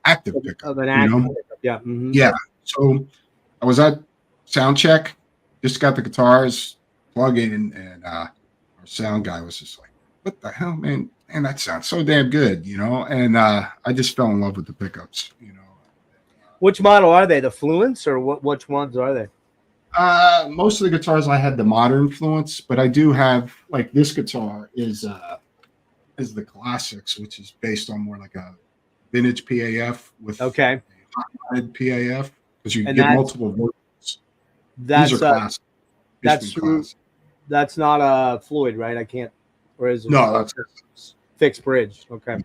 active pickup. Of an active pickup, yeah. Mm-hmm. Yeah. So I was at sound check, just got the guitars, plug in, and our sound guy was just like, "What the hell, man? And that sounds so damn good," And I just fell in love with the pickups, Which model are they? The Fluence, or which ones are they? Most of the guitars I had the modern Fluence, but I do have, like, this guitar is the Classics, which is based on more like a vintage PAF with a hot-headed PAF, because you get multiple versions. These are classic. That's not a Floyd, right? I can't. Or is it? No, that's fixed bridge. Okay.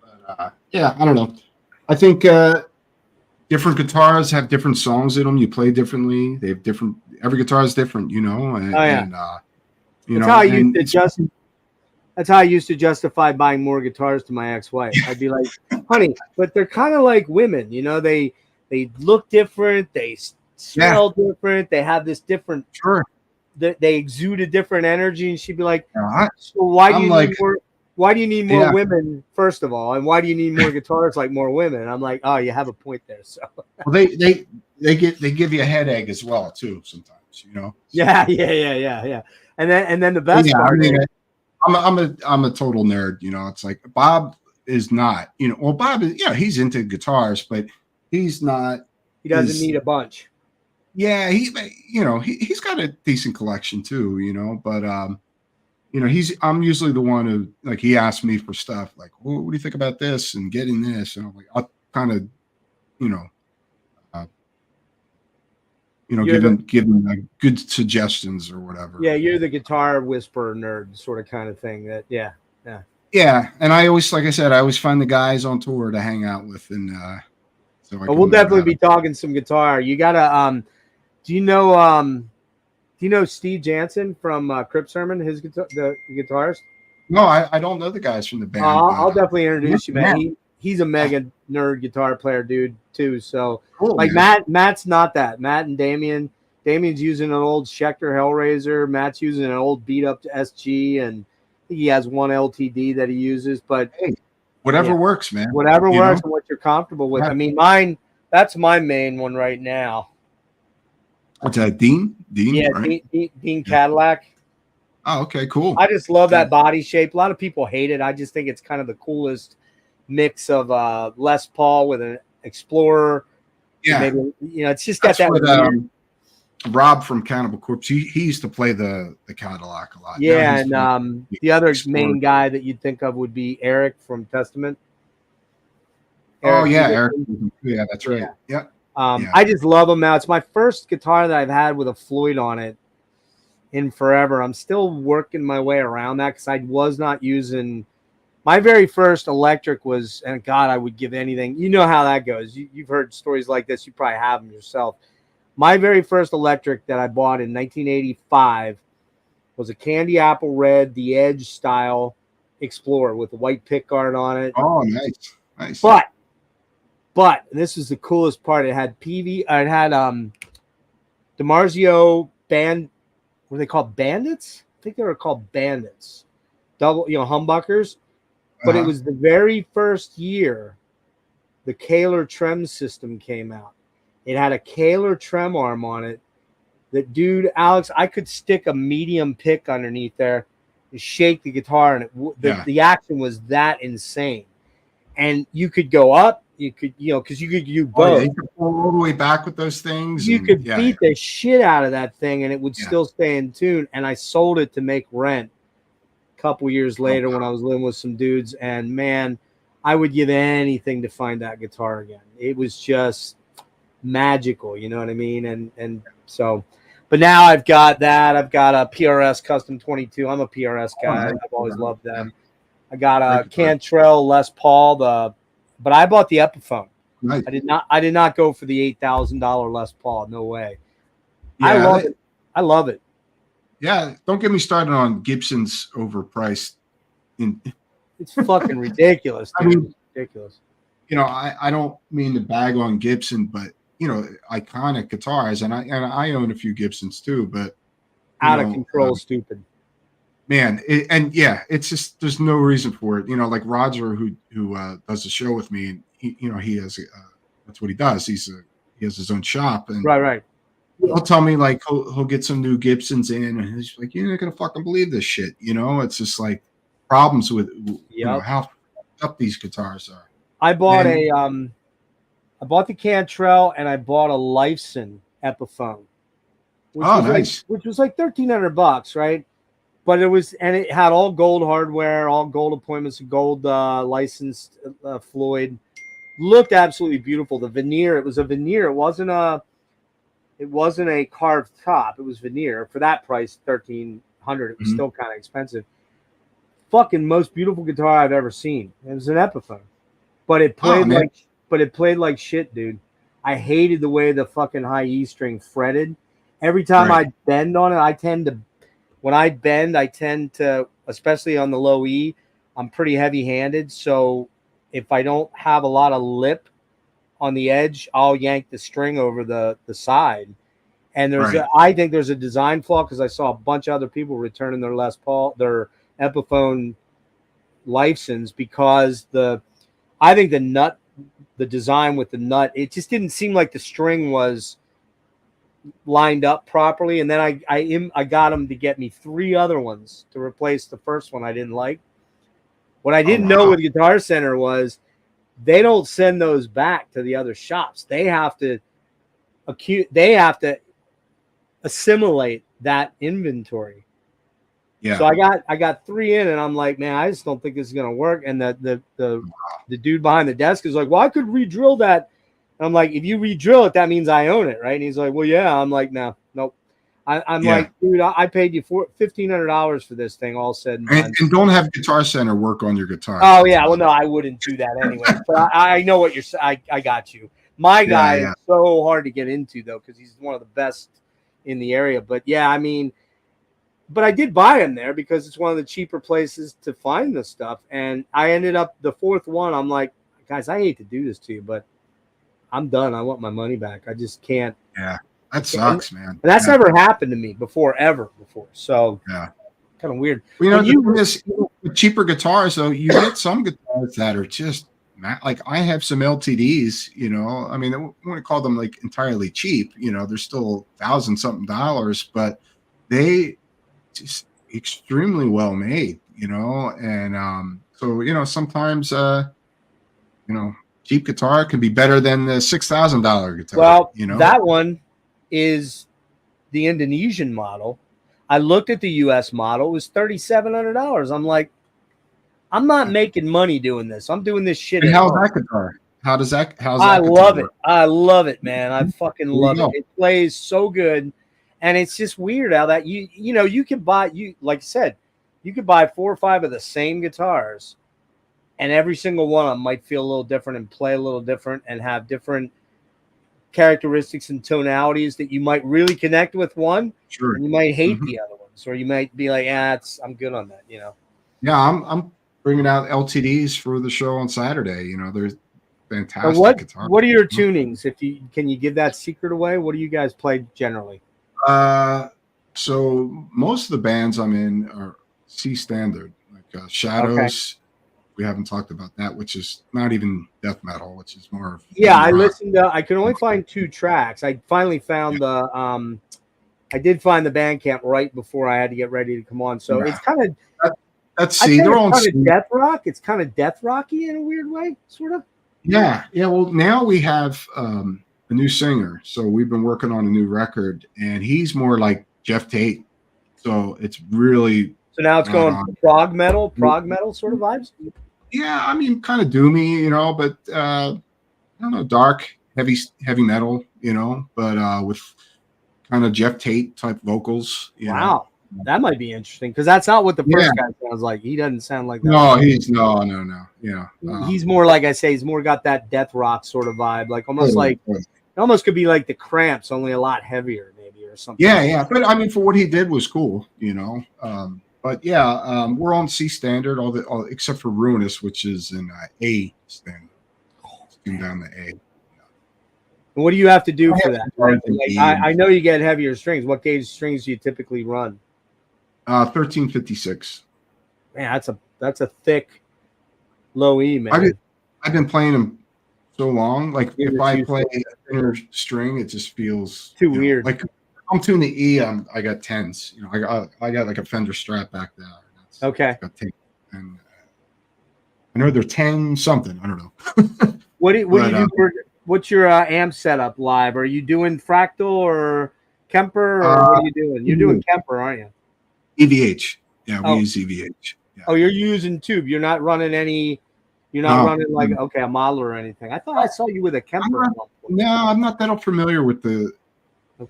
But, I don't know. I think different guitars have different songs in them. You play differently. They have different. Every guitar is different, And, that's how I used to justify buying more guitars to my ex-wife. I'd be like, "Honey, but they're kind of like women, They look different. They smell different. They have this different. Sure. They exude a different energy." And she'd be like, "So why do you need more? Why do you need more women, first of all, and why do you need more guitars like more women?" And I'm like, "Oh, you have a point there." So well, they give you a headache as well too sometimes, Yeah. And then the best part. I'm a total nerd, It's like Bob is not, Well, Bob is, he's into guitars, but he's not. He doesn't need a bunch. Yeah, he's got a decent collection too, But I'm usually the one who, like, he asks me for stuff like, "Well, what do you think about this and getting this?" And I'm like, I'll kind of, give him like good suggestions or whatever. Yeah, you're the guitar whisperer nerd sort of kind of thing. Yeah. And I always, like I said, I always find the guys on tour to hang out with, and so we'll definitely be talking some guitar. You gotta do you know Steve Jansen from Crip Sermon, the guitarist? No, I don't know the guys from the band. I'll definitely introduce you, man. He's a mega nerd guitar player, dude, too. So, cool, like, man. Matt's not that. Matt and Damien's using an old Schecter Hellraiser. Matt's using an old beat up SG, and I think he has one LTD that he uses. But hey, whatever works, man. Whatever works and what you're comfortable with. Yeah. I mean, that's my main one right now. What's that, Dean? Yeah, right? Dean Cadillac. Oh, okay, cool. I just love that body shape. A lot of people hate it. I just think it's kind of the coolest mix of Les Paul with an Explorer. Yeah, maybe, it's just got that. What, Rob from Cannibal Corpse, he used to play the Cadillac a lot. Yeah, and the other Explorer. Main guy that you'd think of would be Eric from Testament. Eric. Yeah, that's right. Yeah. I just love them now. It's my first guitar that I've had with a Floyd on it in forever. I'm still working my way around that because I was not using. My very first electric was, and God, I would give anything. You know how that goes. You've heard stories like this. You probably have them yourself. My very first electric that I bought in 1985 was a candy apple red, the Edge style Explorer with a white pickguard on it. Oh, nice. But this is the coolest part. It had DiMarzio band. What are they called? Bandits? I think they were called Bandits. Double, humbuckers. But it was the very first year the Kahler trem system came out. It had a Kahler trem arm on it. That, dude, Alex, I could stick a medium pick underneath there and shake the guitar, and the action was that insane. And you could go up. You could, because you could do both. You could pull all the way back with those things. You could beat the shit out of that thing, and it would still stay in tune. And I sold it to make rent couple years later when I was living with some dudes, and man, I would give anything to find that guitar again. It was just magical, you know what I mean? And so, but now I've got that. I've got a PRS Custom 22. I'm a PRS guy. I've always loved them. I got a Cantrell Les Paul, but I bought the Epiphone. Nice. I did not go for the $8,000 Les Paul. No way. Yeah, I love it. I love it. Yeah, don't get me started on Gibson's overpriced. It's fucking ridiculous, dude. I mean, Ridiculous. You know, I don't mean to bag on Gibson, but you know, iconic guitars, and I own a few Gibsons too, but out of control, stupid. Man, it's just there's no reason for it. You know, like Roger, who does the show with me, and he has that's what he does. He has his own shop, and right. He'll tell me like he'll get some new Gibsons in, and he's like, "You're not gonna fucking believe this shit." You know, it's just like problems with you know how up these guitars are. I bought the Cantrell, and I bought a Lifeson Epiphone. Nice. Which was like $1,300, right? But it had all gold hardware, all gold appointments, gold licensed Floyd. Looked absolutely beautiful. The veneer, it was a veneer. It wasn't a carved top. It was veneer. For that price, $1,300. It was still kind of expensive. Fucking most beautiful guitar I've ever seen. It was an Epiphone, but it played like shit, dude. I hated the way the fucking high E string fretted. Every time I bend on it, when I bend, I tend to, especially on the low E, I'm pretty heavy-handed. So if I don't have a lot of lip on the edge, I'll yank the string over the side. And I think there's a design flaw because I saw a bunch of other people returning their Les Paul, their Epiphone Lifesons, because I think the design with the nut, it just didn't seem like the string was lined up properly. And then I got them to get me 3 other ones to replace the first one I didn't like. What I didn't know with Guitar Center was they don't send those back to the other shops. They have to assimilate that inventory. Yeah. So I got 3 in, and I'm like, man, I just don't think this is gonna work. And the dude behind the desk is like, well, I could re-drill that. And I'm like, if you re-drill it, that means I own it, right? And he's like, well, yeah. I'm like, no, nope. I'm like, dude, I paid you $1,500 for this thing, all said and done. And don't have Guitar Center work on your guitar. Oh yeah, well, no, I wouldn't do that anyway. But I know what you're saying. I got you. My guy is so hard to get into though, because he's one of the best in the area. But yeah, I mean. But I did buy them there because it's one of the cheaper places to find this stuff. And I ended up the 4th one. I'm like, guys, I hate to do this to you, but I'm done. I want my money back. I just can't. Yeah, that sucks, man. And that's never happened to me ever before. So kind of weird. Well, with cheaper guitars, though, you get some guitars that are just like I have some LTDs. You know, I mean, I wouldn't call them like entirely cheap. You know, they're still $1,000-something, but they just extremely well made, you know, and so you know sometimes cheap guitar can be better than the $6,000 guitar. Well, you know, that one is the Indonesian model. I looked at the U.S. model; it was $3,700. I'm like, I'm not making money doing this. I'm doing this shit. And how's that guitar? How's that? I love it. I love it, man. I fucking love it. It plays so good. And it's just weird how that you can buy, like I said, you could buy 4 or 5 of the same guitars, and every single one of them might feel a little different and play a little different and have different characteristics and tonalities that you might really connect with one. Sure. And you might hate the other ones, or you might be like, I'm good on that, you know. Yeah, I'm bringing out LTDs for the show on Saturday. You know, there's fantastic guitars. What are your tunings? Can you give that secret away? What do you guys play generally? So most of the bands I'm in are C standard, like Shadows. We haven't talked about that, which is not even death metal, which is more. I listened to. I could only find 2 tracks. I finally found I did find the Bandcamp right before I had to get ready to come on. So it's kind of. Let's see. They're all kind of death rock. It's kind of death rocky in a weird way, sort of. Yeah. Well, now we have a new singer, so we've been working on a new record, and he's more like Jeff Tate. So it's really So now it's going prog metal sort of vibes. Yeah, I mean, kind of doomy, you know, but I don't know, dark, heavy metal, you know, but with kind of Jeff Tate type vocals. You know? That might be interesting because that's not what the first guy sounds like. He doesn't sound like that. No, he's no. Yeah, he's more like I say. He's more got that death rock sort of vibe, like almost like it almost could be like the Cramps, only a lot heavier, maybe or something. Yeah. But I mean, for what he did was cool, you know. But yeah, we're on C standard, all except for Ruinous, which is in A standard. It's down to A. And what do you have to do for that? Like, I know you get heavier strings. What gauge strings do you typically run? 1356. Man, that's a thick low E, man. I've been playing them so long. Like if I play a thinner string, it just feels too weird. Like I'm tuning the E. I got tens. You know, I got like a Fender Strat back there. Okay. And I know they're 10 something. I don't know. What do you do for? What's your amp setup live? Are you doing Fractal or Kemper, or what are you doing? You're doing Kemper, aren't you? EVH. Yeah, we use EVH. Yeah. Oh, you're using tube. You're not running any. You're not running like a model or anything. I thought I saw you with a Kemper. No, I'm not that familiar with the,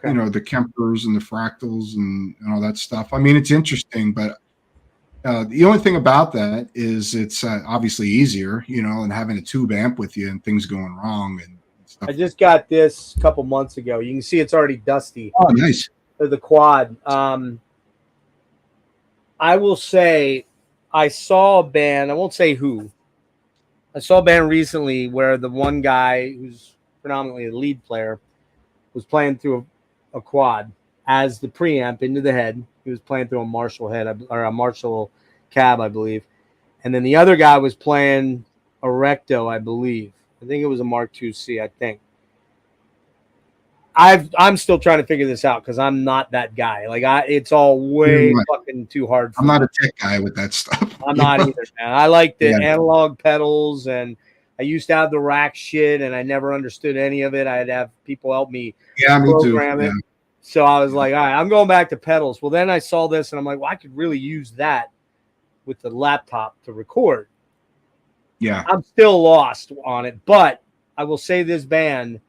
you know, the Kempers and the Fractals and all that stuff. I mean, it's interesting, but the only thing about that is it's obviously easier, you know, and having a tube amp with you and things going wrong and stuff. I just got this a couple months ago. You can see it's already dusty. Oh, nice. The quad. I will say I saw a band. I won't say who. I saw a band recently where the one guy who's predominantly the lead player was playing through a quad as the preamp into the head. He was playing through a Marshall head or a Marshall cab, I believe. And then the other guy was playing a Recto, I believe. I think it was a Mark IIc, I think. I'm still trying to figure this out because I'm not that guy. Like it's all way fucking too hard for I'm not me. a tech guy with that stuff. I'm not either, man. I like the analog pedals, and I used to have the rack shit, and I never understood any of it. I'd have people help me program it. Yeah. So I was like, all right, I'm going back to pedals. Well, then I saw this, and I'm like, well, I could really use that with the laptop to record. Yeah. I'm still lost on it, but I will say this band,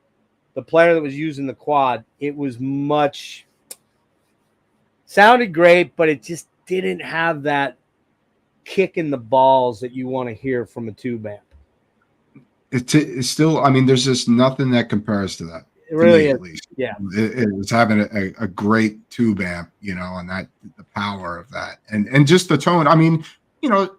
the player that was using the quad, it was sounded great, but it just didn't have that kick in the balls that you want to hear from a tube amp. It's still, I mean, there's just nothing that compares to that. It really is. At least. Yeah. It was having a great tube amp, you know, and that the power of that and just the tone. I mean, you know,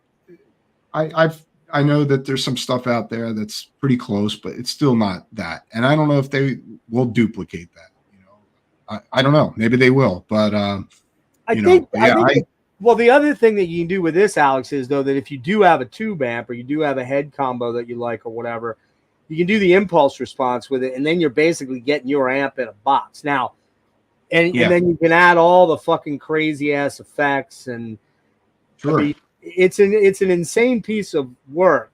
I know that there's some stuff out there that's pretty close, but it's still not that. And I don't know if they will duplicate that. You know, I don't know. Maybe they will, but well, the other thing that you can do with this, Alex, is though that if you do have a tube amp or you do have a head combo that you like or whatever, you can do the impulse response with it, and then you're basically getting your amp in a box now, and then you can add all the fucking crazy ass effects and. Sure. I mean, it's an insane piece of work,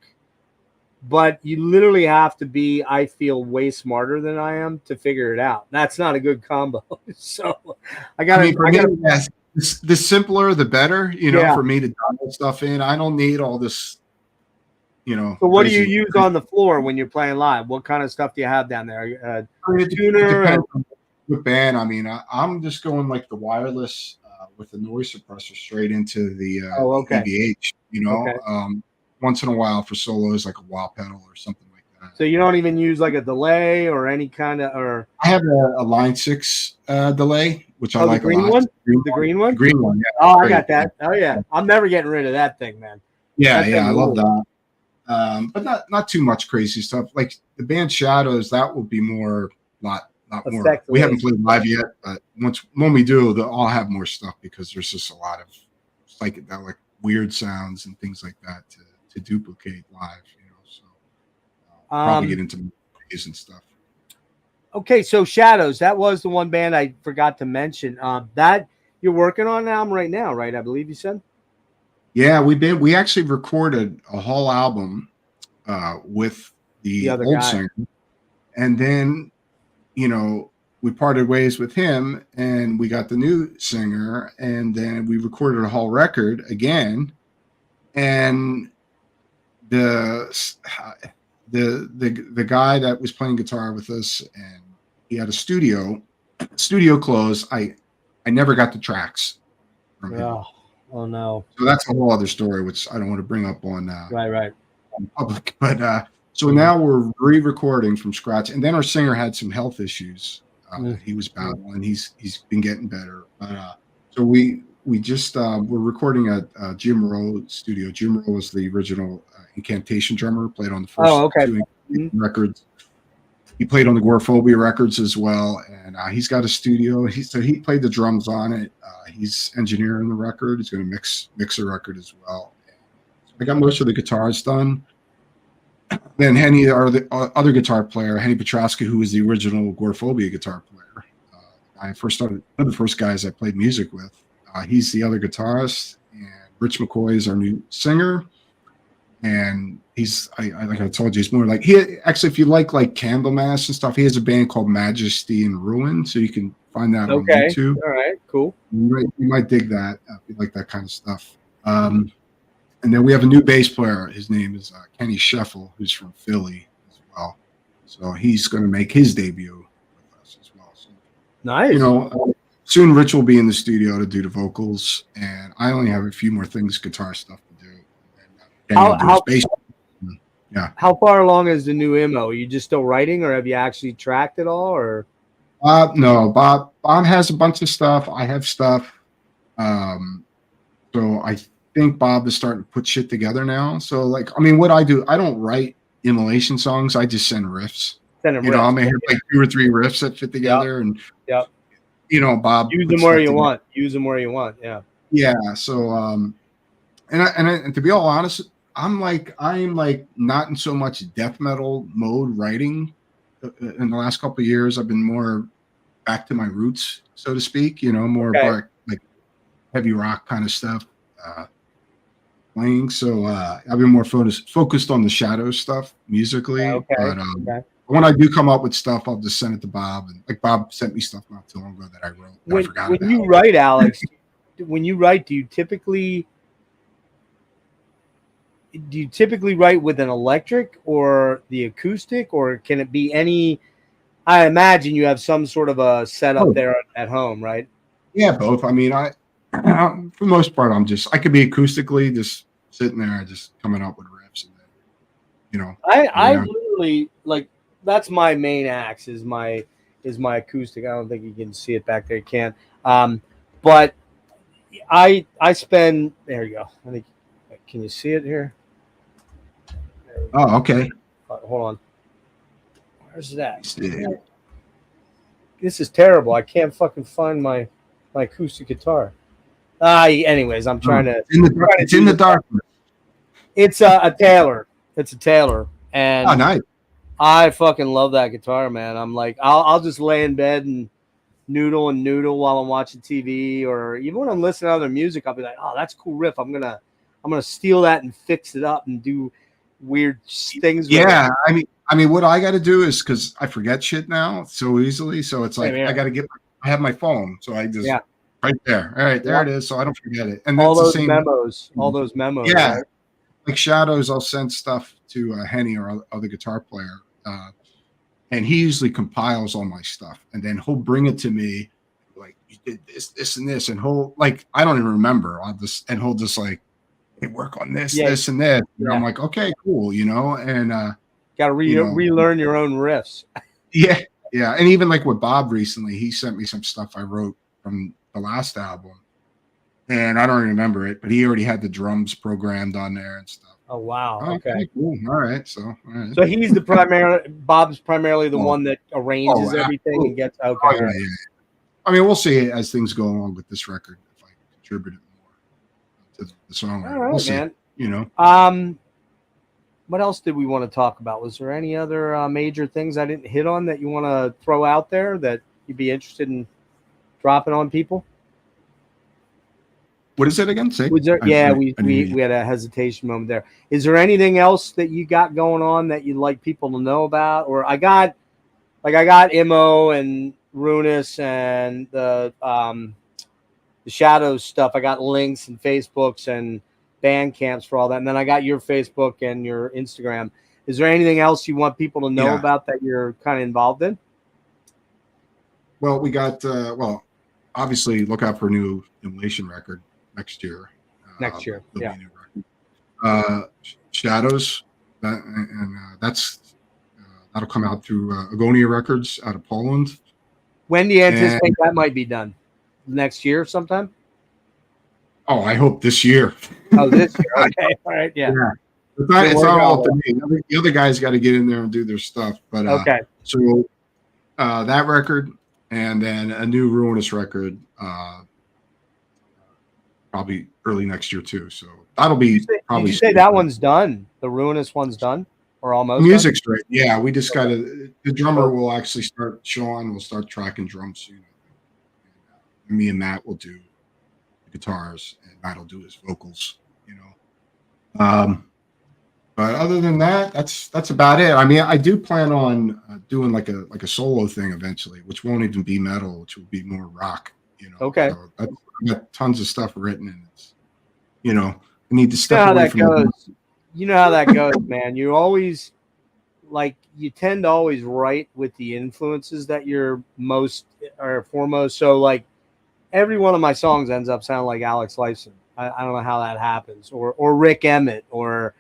but you literally have to be, I feel, way smarter than I am to figure it out. That's not a good combo. So the simpler, the better, you know, for me to dial stuff in. I don't need all this, you know. So what do you use on the floor when you're playing live? What kind of stuff do you have down there? Tuner? The band, I mean, I'm just going like the wireless with the noise suppressor straight into the EVH, you know. Okay. Once in a while for solos, like a wah pedal or something like that. So you don't even use like a delay or any kind of, or I have a Line 6 delay, which I like a lot. One? The green one? The green one, yeah. Oh, I got that. Oh yeah. I'm never getting rid of that thing, man. Yeah, I love that. But not too much crazy stuff. Like the band Shadows, that will be more not more. We haven't played live yet, but when we do, they'll all have more stuff because there's just a lot of psychedelic weird sounds and things like that to duplicate live, you know. So probably get into movies and stuff. Okay, so Shadows, that was the one band I forgot to mention. That you're working on an album right now, right? I believe you said. Yeah, we actually recorded a whole album with the old guy. singer, and then, you know, we parted ways with him, and we got the new singer, and then we recorded a whole record again. And the guy that was playing guitar with us, and he had a studio closed. I never got the tracks from him. Oh no. So that's a whole other story, which I don't want to bring up on Right. on public. But so now we're re-recording from scratch, and then our singer had some health issues. He was battling. He's been getting better. So we just we're recording at Jim Rowe studio. Jim Rowe was the original Incantation drummer, played on the first two records. He played on the Goreaphobia records as well, and he's got a studio. He played the drums on it. He's engineering the record. He's going to mix the record as well. So I got most of the guitars done. Then Henny, the other guitar player, Henny Petrowski, who was the original Goreaphobia guitar player. I first started, one of the first guys I played music with. He's the other guitarist, and Rich McCoy is our new singer. And he's, like I told you, he's more like, if you like Candlemass and stuff, he has a band called Majesty and Ruin, so you can find that on YouTube. All right, cool. You might dig that if you like that kind of stuff. And then we have a new bass player. His name is Kenny Sheffel, who's from Philly as well. So he's going to make his debut with us as well. So, nice. Soon Rich will be in the studio to do the vocals, and I only have a few more things, guitar stuff to do. And how far along is the new Immo? Are you just still writing, or have you actually tracked it all? Or no, Bob has a bunch of stuff. I have stuff. So I think Bob is starting to put shit together now. So what I do, I don't write Immolation songs. I just send riffs. I may have 2 or 3 riffs that fit together, and Bob use them where you want. Use them where you want. Yeah. Yeah. So and to be all honest, I'm not in so much death metal mode writing. In the last couple of years, I've been more back to my roots, so to speak. More like heavy rock kind of stuff. Playing, so I've been more focused on the shadow stuff musically. But when I do come up with stuff, I'll just send it to Bob, and Bob sent me stuff not too long ago that I wrote. When you write, Alex, do you typically write with an electric or the acoustic, or can it be any? I imagine you have some sort of a setup there at home, right? Yeah, both. I mean, for the most part, I could be acoustically just sitting there, just coming up with riffs, and then, I literally that's my main axe is my acoustic. I don't think you can see it back there. You can't. But I spend. There you go. I think. Can you see it here? Oh, okay. Hold on. Where's that? This is terrible. I can't fucking find my acoustic guitar. Anyways, I'm trying to. It's in the darkness. It's a Taylor. It's a Taylor, and nice. I fucking love that guitar, man. I'm I'll just lay in bed and noodle while I'm watching TV, or even when I'm listening to other music, I'll be like, "Oh, that's a cool riff. I'm gonna steal that and fix it up and do weird things." Yeah, I mean, what I got to do is, because I forget shit now so easily, so it's like I got to I have my phone, so I just right there. All right, there it is, so I don't forget it. And all that's those memos, Yeah, right? Like shadows, I'll send stuff to Henny or other guitar player, and he usually compiles all my stuff, and then he'll bring it to me, like, you did this, and this, and he'll I don't even remember. He'll just hey, work on this, this, and this. And I'm like, okay, cool, and got to relearn your own riffs. Yeah, and even with Bob recently, he sent me some stuff I wrote from the last album, and I don't remember it, but he already had the drums programmed on there and stuff. Oh wow! Okay, cool. All right, so he's Bob's primarily the one that arranges everything and gets okay. Yeah. I mean, we'll see as things go along with this record if I can contribute it more to the song. All right, we'll man. What else did we want to talk about? Was there any other major things I didn't hit on that you want to throw out there that you'd be interested in dropping on people? What is it again? Say. We had a hesitation moment there. Is there anything else that you got going on that you'd like people to know about? Or I got Immo, and Ruinous and the Shadows stuff. I got links and Facebooks and Bandcamps for all that. And then I got your Facebook and your Instagram. Is there anything else you want people to know about that you're kind of involved in? Well, we got, obviously look out for a new Immolation record next year. Next year. Yeah. New record. Shadows, that's that'll come out through Agonia Records out of Poland. When do you anticipate that might be done? Next year sometime? Oh, I hope this year. Oh, this year. Okay. All right. Yeah. It's not all up to me. The other guys got to get in there and do their stuff. But okay. So that record and then a new Ruinous record probably early next year too. So that'll be probably. Did you say that one's done? The Ruinous one's done? Or almost? Music's great. Yeah, we just got to. The drummer will actually start. Sean will start tracking drums soon. And me and Matt will do the guitars, and Matt will do his vocals. But other than that, that's about it. I mean, I do plan on doing like a solo thing eventually, which won't even be metal, which will be more rock. Okay. So I've got tons of stuff written, and it's, I need to step away from it. You know how that goes, man. You always you tend to always write with the influences that you're most or foremost. So like every one of my songs ends up sounding like Alex Lifeson. I don't know how that happens, or Rick Emmett, or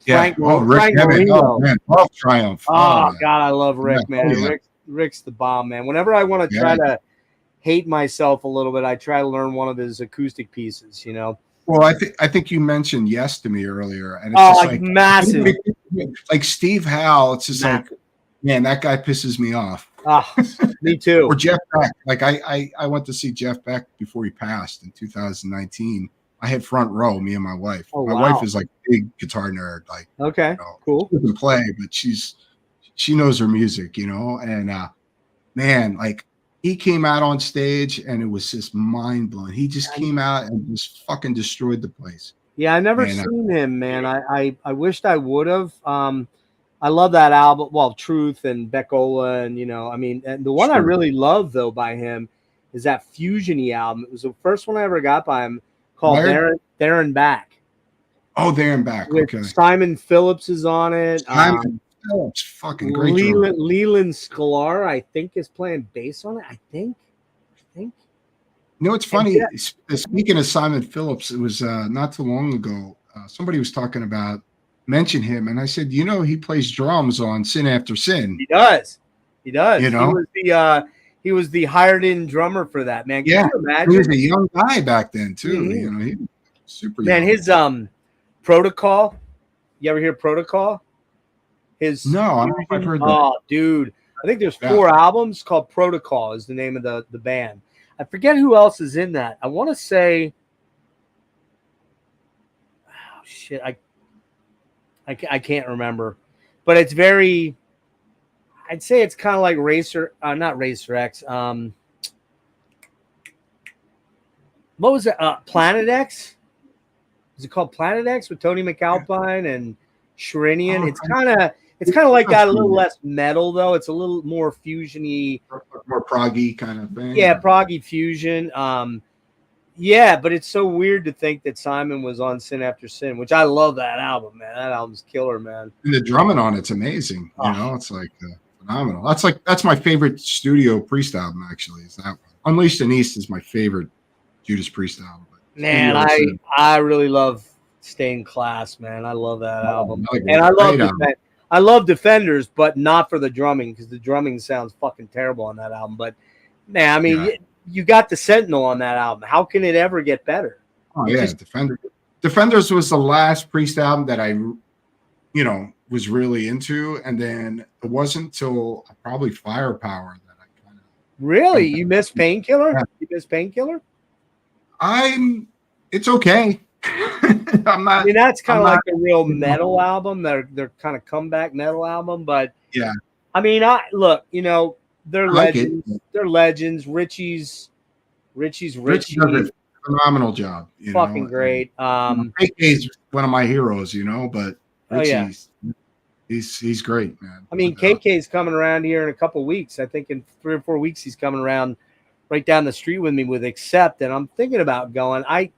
Frank. Rick Emmett. Oh man, love Triumph. Oh God, I love Rick, man. Yeah. Rick's the bomb, man. Whenever I want to try to hate myself a little bit, I try to learn one of his acoustic pieces. Well, I think you mentioned Yes to me earlier, and it's just like massive. Like Steve Howe, it's just like, man, that guy pisses me off. Me too. Or Jeff Beck. Like I went to see Jeff Beck before he passed in 2019. I had front row, me and my wife. My wife is like a big guitar nerd. Like, okay, cool. She doesn't play, but she knows her music, and man, like, he came out on stage and it was just mind blowing. He just came out and just fucking destroyed the place. Yeah, I never seen him, man. I wished I would have. I love that album. Well, Truth and Beckola, and and the one I really love though by him is that Fusion-y album. It was the first one I ever got by him, called There and Back. Oh, There and Back. Okay. Simon Phillips is on it. Simon Phillips, fucking great. Leland Sklar, I think, is playing bass on it. I think. It's funny. Speaking of Simon Phillips, it was not too long ago. Somebody was talking about, mention him, and I said, he plays drums on Sin After Sin. He does. He was the hired-in drummer for that, man. Can you imagine? He was a young guy back then too. Mm-hmm. He was super young. Man, his Protocol. You ever hear Protocol? No, I've heard that. Oh, dude. I think there's 4 albums called Protocol is the name of the band. I forget who else is in that. I want to say, oh shit, I can't remember, but it's very. I'd say it's kind of like not Racer X. What was it? Planet X. Is it called Planet X with Tony McAlpine and Shrinian? It's kind of like that. A little less metal though. It's a little more fusion-y, more proggy kind of thing. Yeah, proggy fusion. Yeah, but it's so weird to think that Simon was on Sin After Sin, which I love that album, man. That album's killer, man. And the drumming on it's amazing. It's like phenomenal. That's my favorite studio Priest album, actually. Is that one? Unleashed in East is my favorite Judas Priest album. Man, I really love Stained Class, man. I love that album. And I love Defenders, but not for the drumming, because the drumming sounds fucking terrible on that album. But man, you got the Sentinel on that album. How can it ever get better? Oh yeah, Defenders was the last Priest album that I, was really into, and then it wasn't until probably Firepower that I kind of. Really, you missed Painkiller? Yeah. You missed Painkiller? It's okay. I'm not. That's kind of like a real metal album. They're kind of comeback metal album, but yeah. Look, they're legends. They're legends. Richie's Richie does a phenomenal job. Fucking great. AK's one of my heroes, but Richie's. He's great, man. I mean, KK's coming around here in a couple weeks. I think in 3 or 4 weeks he's coming around right down the street with me with Accept, and I'm thinking about going. I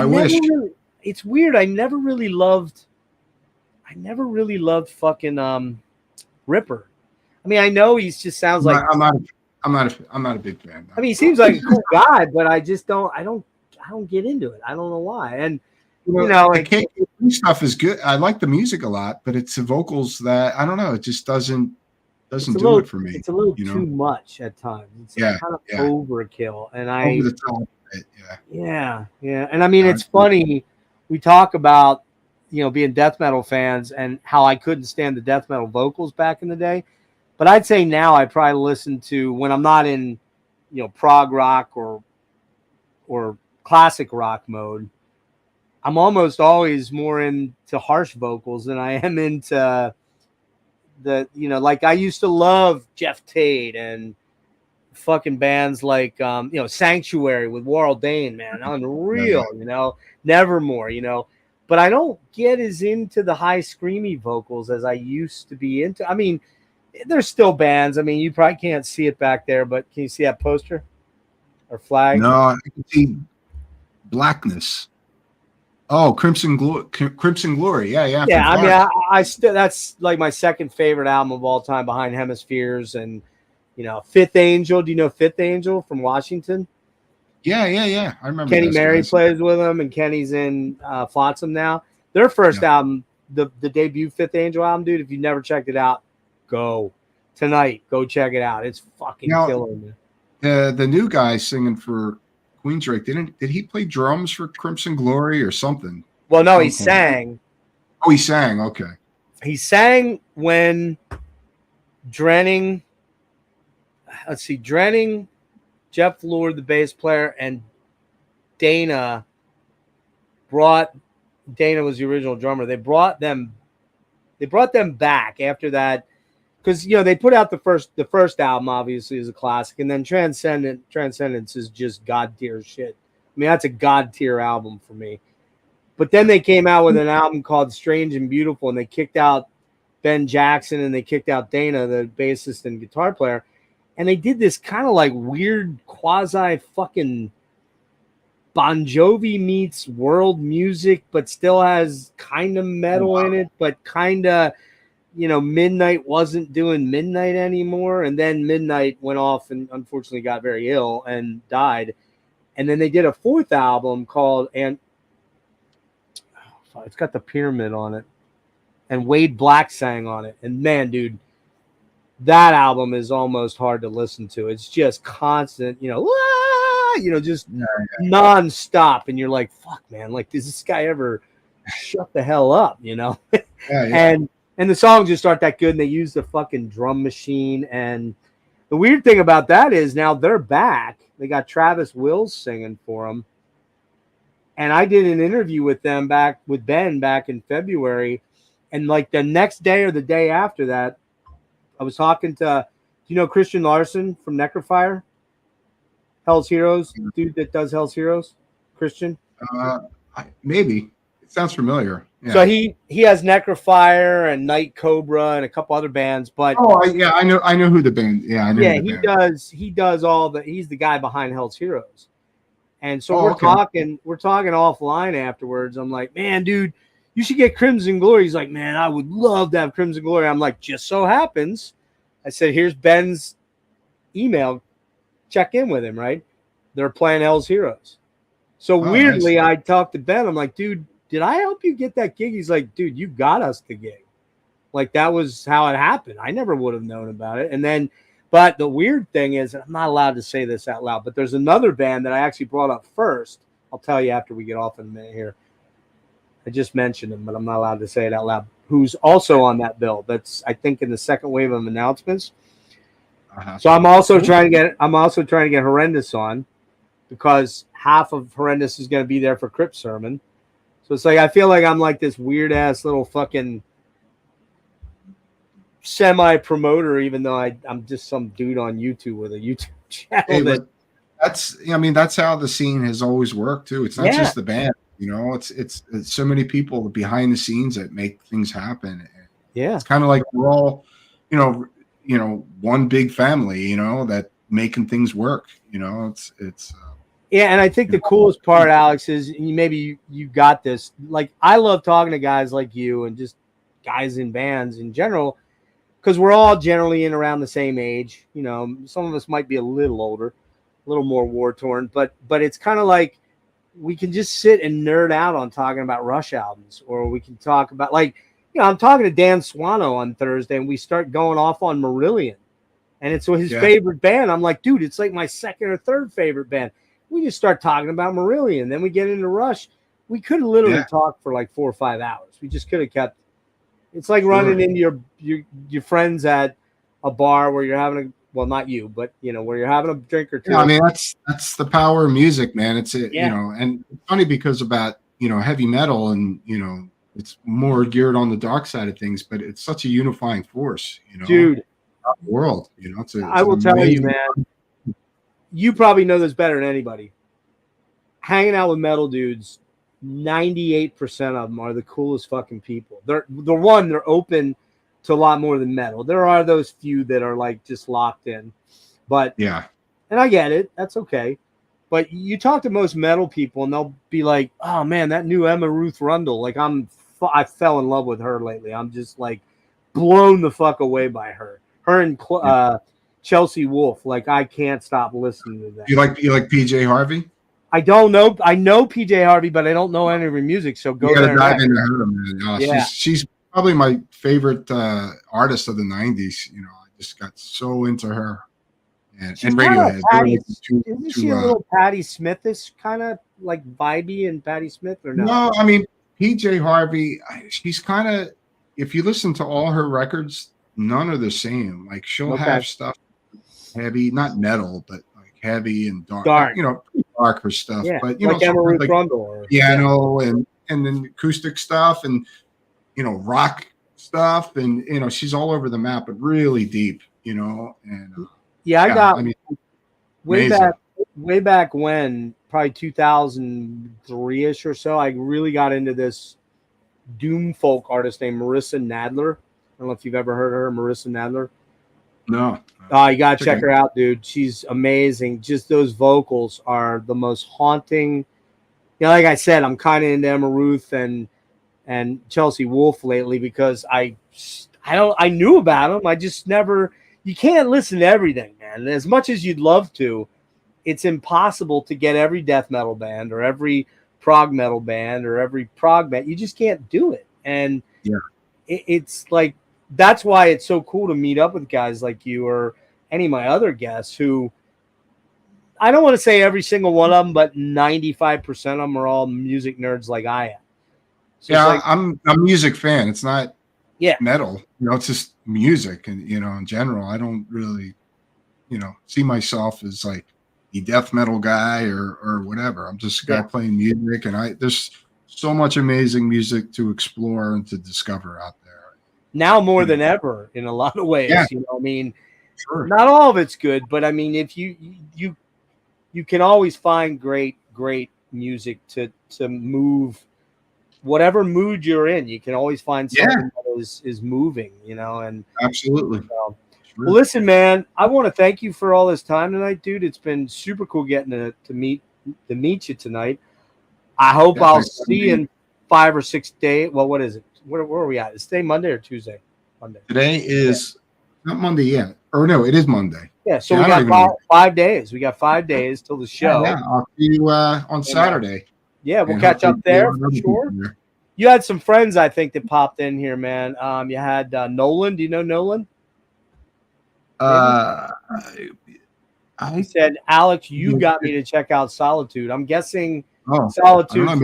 wish. Really, it's weird. I never really loved fucking Ripper. I mean, I know he just sounds like I'm not a big fan. I mean, he seems like a cool guy, but I just don't get into it. I don't know why. And you know, the KK stuff is good. I like the music a lot, but it's the vocals that I don't know. It just doesn't do it for me. It's a little too much at times. It's kind of overkill, and over the top. Yeah. And I mean, it's funny. We talk about being death metal fans and how I couldn't stand the death metal vocals back in the day, but I'd say now I probably listen to when I'm not in prog rock or classic rock mode. I'm almost always more into harsh vocals than I am into the, like I used to love Jeff Tate and fucking bands like, Sanctuary with Warrell Dane, man, unreal, Nevermore, but I don't get as into the high screamy vocals as I used to be into. I mean, there's still bands. I mean, you probably can't see it back there, but can you see that poster or flag? No, I can see Blackness. Oh, Crimson Glory. Yeah. Yeah, I mean, I still, that's like my second favorite album of all time behind Hemispheres and, Fifth Angel. Do you know Fifth Angel from Washington? Yeah. I remember Kenny Mary plays with them, and Kenny's in Flotsam now. Their first album, the debut Fifth Angel album, dude, if you never checked it out, go check it out. It's fucking killer, man. The new guy singing for Queensryche, did he play drums for Crimson Glory or something? Well, no, he sang. Oh, he sang. Okay. He sang when Drenning, Jeff Lord, the bass player, and Dana was the original drummer. They brought them back after that because they put out the first album obviously is a classic, and then Transcendence is just god tier shit. I mean, that's a god tier album for me. But then they came out with an album called Strange and Beautiful, and they kicked out Ben Jackson and they kicked out Dana, the bassist and guitar player, and they did this kind of like weird quasi fucking Bon Jovi meets world music, but still has kind of metal in it, but kind of, Midnight wasn't doing Midnight anymore. And then Midnight went off and unfortunately got very ill and died. And then they did a fourth album called, and it's got the Pyramid on it. And Wade Black sang on it. And man, dude, that album is almost hard to listen to. It's just constant, just nonstop. And you're like, fuck, man, like, does this guy ever shut the hell up, And the songs just aren't that good, and they use the fucking drum machine. And the weird thing about that is now they're back. They got Travis Wills singing for them. And I did an interview with them back in February. And like the next day or the day after that, I was talking to, Christian Larson from Necrofire? Hell's Heroes, dude that does Hell's Heroes? Christian? Maybe. It sounds familiar. Yeah. So he has Necrofire and Night Cobra and a couple other bands, but I know who the band. Yeah, I know. Yeah, he does all the. He's the guy behind Hell's Heroes, and so we're talking offline afterwards. I'm like, man, dude, you should get Crimson Glory. He's like, man, I would love to have Crimson Glory. I'm like, just so happens, I said, here's Ben's email. Check in with him, right? They're playing Hell's Heroes. So weirdly, I talked to Ben. I'm like, dude, did I help you get that gig? He's like, dude, you got us the gig. Like, that was how it happened. I never would have known about it. And then, but the weird thing is, I'm not allowed to say this out loud, but there's another band that I actually brought up first. I'll tell you after we get off in a minute here. I just mentioned him, but I'm not allowed to say it out loud. Who's also on that bill? That's, I think, in the second wave of announcements. So I'm also trying to get Horrendous on, because half of Horrendous is going to be there for Crypt Sermon. So it's like, I feel like I'm like this weird ass little fucking semi-promoter, even though I'm just some dude on YouTube with a YouTube channel. Hey, that's how the scene has always worked too. It's not just the band, it's so many people behind the scenes that make things happen. Yeah. It's kind of like we're all, one big family, that making things work. It's Yeah, and I think the coolest part, Alex, is maybe you got this. Like, I love talking to guys like you and just guys in bands in general, because we're all generally in around the same age. Some of us might be a little older, a little more war torn, but it's kind of like we can just sit and nerd out on talking about Rush albums, or we can talk about, like, I'm talking to Dan Swano on Thursday, and we start going off on Marillion, and it's his favorite band. I'm like, dude, it's like my second or third favorite band. We just start talking about Marillion, then we get into Rush. We could have literally talked for like 4 or 5 hours. We just could have kept. It's like running into your friends at a bar where you're having not you, but where you're having a drink or two. Yeah, I mean, that's the power of music, man. It's and it's funny because about heavy metal, and it's more geared on the dark side of things, but it's such a unifying force, dude. The world, I will tell you, man. You probably know this better than anybody. Hanging out with metal dudes, 98% of them are the coolest fucking people. They're open to a lot more than metal. There are those few that are like just locked in, but and I get it. That's okay. But you talk to most metal people, and they'll be like, "Oh man, that new Emma Ruth Rundle. Like, I fell in love with her lately. I'm just like blown the fuck away by her. Her and Chelsea Wolfe. Like, I can't stop listening to that." You like PJ Harvey? I don't know. I know PJ Harvey, but I don't know any of her music. So go there. Dive into her, man. She's probably my favorite artist of the '90s. I just got so into her. And Radiohead. Isn't she a little Patti Smith-ish, kind of like vibey and Patti Smith, or no? No, I mean, PJ Harvey, she's kind of, if you listen to all her records, none are the same. Like, she'll have stuff heavy, not metal, but like heavy and dark. Darker stuff. Yeah, but like Emerald Grundle, or piano and then acoustic stuff, and rock stuff, and she's all over the map, but really deep. And way back when, probably 2003-ish or so, I really got into this doom folk artist named Marissa Nadler. I don't know if you've ever heard of her, Marissa Nadler. No. You gotta check her out, dude. She's amazing. Just those vocals are the most haunting. Like I said, I'm kind of into Emma Ruth and Chelsea Wolfe lately, because I knew about them. I just never. You can't listen to everything, man. As much as you'd love to, it's impossible to get every death metal band or every prog metal band or every prog band. You just can't do it. And it's like, that's why it's so cool to meet up with guys like you or any of my other guests who, I don't want to say every single one of them, but 95% of them are all music nerds like I am. So I'm a music fan. It's not metal, it's just music. And, in general, I don't really, see myself as like a death metal guy or whatever. I'm just a guy playing music, and there's so much amazing music to explore and to discover out there. Now more than ever, in a lot of ways. I mean, not all of it's good, but I mean, if you can always find great music to move whatever mood you're in. You can always find something that is moving, and absolutely. Well, listen, man, I want to thank you for all this time tonight, dude. It's been super cool getting to meet you tonight. I hope I'll see you in 5 or 6 days. Well, what is it? Where are we at? Is today Monday or Tuesday? Monday. Today is not Monday yet. Or no, it is Monday. Yeah, so we got 5 days. We got 5 days till the show. Yeah, I'll see you on Saturday. Yeah, we'll catch up there for sure. You had some friends, I think, that popped in here, man. You had Nolan. Do you know Nolan? He said, Alex, you got me to check out Solitude. I'm guessing Solitude from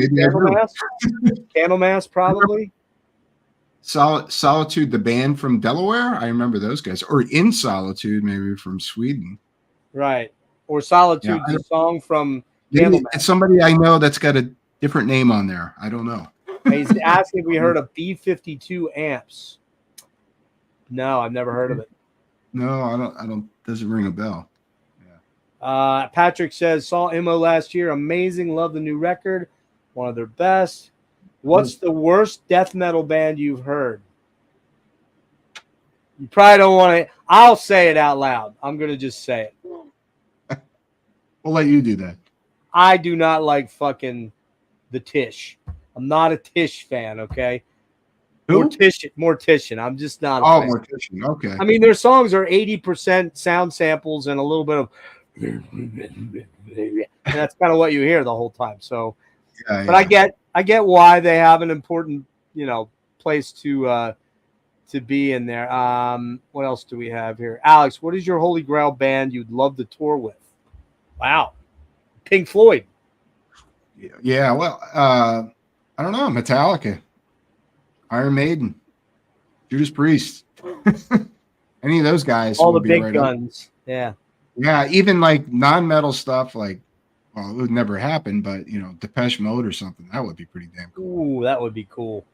Candlemass, probably. Solitude, the band from Delaware. I remember those guys. Or In Solitude, maybe from Sweden. Right. Or Solitude, the song from Candlemass. It's somebody I know that's got a different name on there. I don't know. He's asking if we heard of B52 amps. No, I've never heard of it. No, I don't. Doesn't ring a bell. Patrick says, saw Immo last year. Amazing. Love the new record. One of their best. What's the worst death metal band you've heard? You probably don't want to. I'll say it out loud. I'm going to just say it. We'll let you do that. I do not like fucking the Tish. I'm not a Tish fan, okay? Who? Mortician. I'm just not a fan. Mortician. Okay. I mean, their songs are 80% sound samples and a little bit of and that's kind of what you hear the whole time. So but I get why they have an important, place to be in there. What else do we have here? Alex, what is your holy grail band you'd love to tour with? Wow. Pink Floyd. Yeah, well, I don't know. Metallica, Iron Maiden, Judas Priest, any of those guys. All the big guns. Yeah. Yeah, even like non-metal stuff, like, well, it would never happen, but Depeche Mode or something, that would be pretty damn cool. Ooh, that would be cool.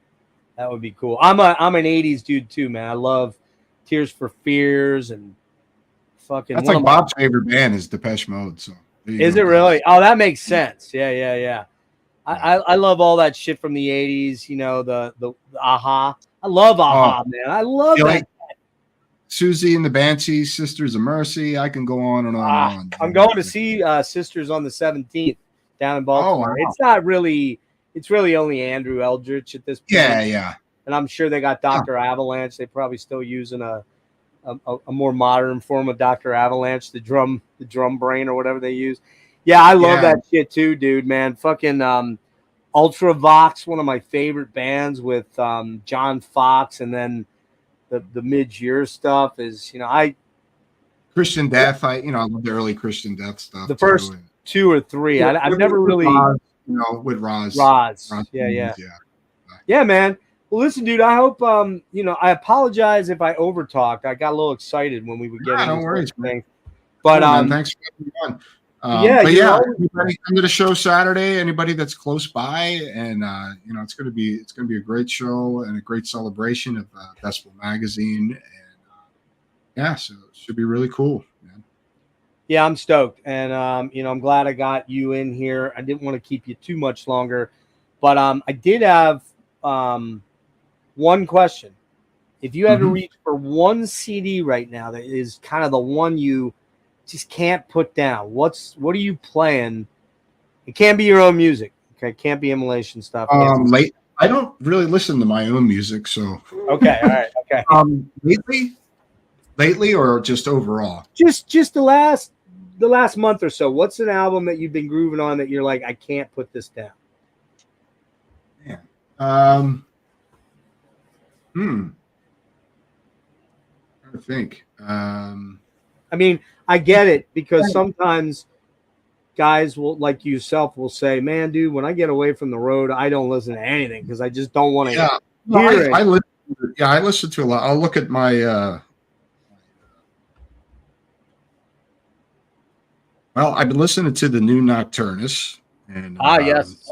That would be cool. I'm an 80s dude too, man. I love Tears for Fears and fucking. That's like Bob's favorite band is Depeche Mode. So is it really? Oh, that makes sense. Yeah. I love all that shit from the 80s. The Aha. I love Aha, man. I love that. Like Susie and the Banshees, Sisters of Mercy. I can go on and on and on. I'm going to see Sisters on the 17th down in Baltimore. Oh, wow. It's not really. It's really only Andrew Eldritch at this point. Yeah. And I'm sure they got Dr. Avalanche. They probably still using a more modern form of Dr. Avalanche, the drum brain or whatever they use. Yeah, I love that shit too, dude, man. Fucking Ultravox, one of my favorite bands with John Fox, and then the mid-year stuff is, Christian Death. I love the early Christian Death stuff. The first 2 or 3. I've never really with Roz. Yeah, man. Well, listen, dude, I hope, I apologize if I overtalked. I got a little excited when we were getting no worries, thing. But, thanks for having me on. Anybody come to the show Saturday, anybody that's close by, and, it's going to be a great show and a great celebration of Decibel Magazine. And, so it should be really cool, man. Yeah, I'm stoked. And, I'm glad I got you in here. I didn't want to keep you too much longer, but I did have one question. If you had to reach for one CD right now that is kind of the one you just can't put down, what are you playing? It can't be your own music. Okay, it can't be Immolation stuff. I don't really listen to my own music, so okay, all right, okay. Lately, or just overall? Just the last month or so. What's an album that you've been grooving on that you're like, I can't put this down? Yeah. I think. I mean, I get it because sometimes guys will, like yourself, will say, "Man, dude, when I get away from the road, I don't listen to anything because I just don't want to hear it." I listen to a lot. I'll look at my. Well, I've been listening to the new Nocturnus. And, yes.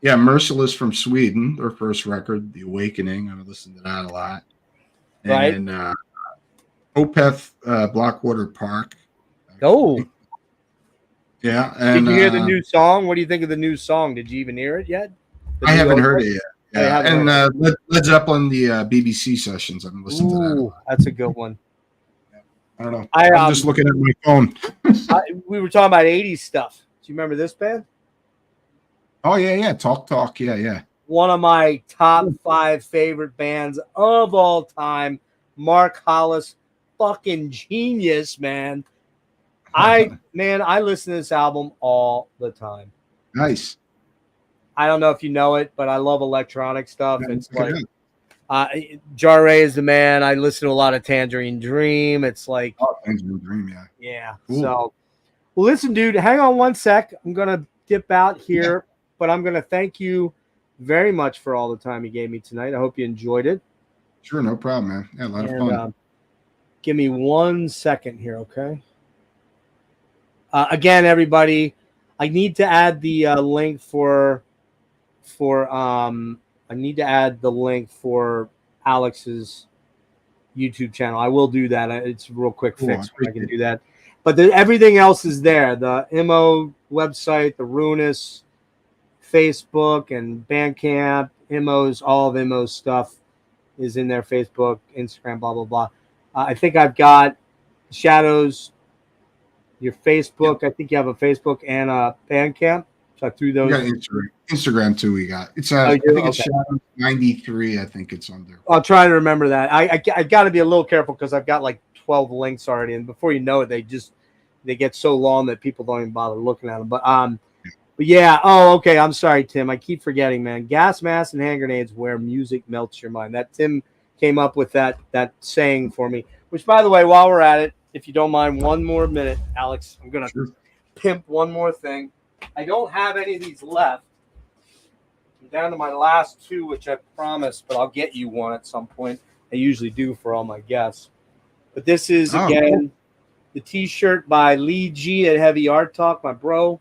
Merciless from Sweden, their first record, The Awakening. I've listened to that a lot. And Opeth, Blackwater Park. Oh. Yeah. And, did you hear the new song? What do you think of the new song? Did you even hear it yet? I haven't heard it yet. Yeah. And Led Zeppelin, the BBC sessions. I've been listening to that. That's a good one. I don't know. I'm just looking at my phone. We were talking about 80s stuff. Do you remember this band? Oh, yeah. Talk. Yeah. One of my top 5 favorite bands of all time. Mark Hollis, fucking genius, man. I listen to this album all the time. Nice. I don't know if you know it, but I love electronic stuff. It's like Jarre is the man. I listen to a lot of Tangerine Dream. It's like Tangerine Dream, yeah. Cool. So, well, listen, dude. Hang on one sec. I'm gonna dip out here, but I'm gonna thank you very much for all the time you gave me tonight. I hope you enjoyed it. Sure, no problem, man. Yeah, a lot of fun. Give me 1 second here, okay? Again, everybody, I need to add the link for Alex's YouTube channel. I will do that. It's a real quick fix. I can do that. But everything else is there. The Immo website, the Ruinous, Facebook, and Bandcamp, Immo's, all of Immo's stuff is in their Facebook, Instagram, blah, blah, blah. I think I've got Shadows, your Facebook. I think you have a Facebook and a Bandcamp. So I threw We those. got Instagram too. We got it's. Oh, I you do? think it's Okay. Shadows 93. I think it's under. I'll try to remember that. I got to be a little careful because I've got like 12 links already, and before you know it, they get so long that people don't even bother looking at them. But yeah. Oh, okay. I'm sorry, Tim. I keep forgetting, man. Gas masks and hand grenades where music melts your mind. That Tim came up with that saying for me. Which, by the way, while we're at it, if you don't mind, one more minute, Alex, I'm gonna pimp one more thing. I don't have any of these left. I'm down to my last two, which I promised, but I'll get you one at some point. I usually do for all my guests. But this is, again, the T-shirt by Lee G at Heavy Art Talk, my bro.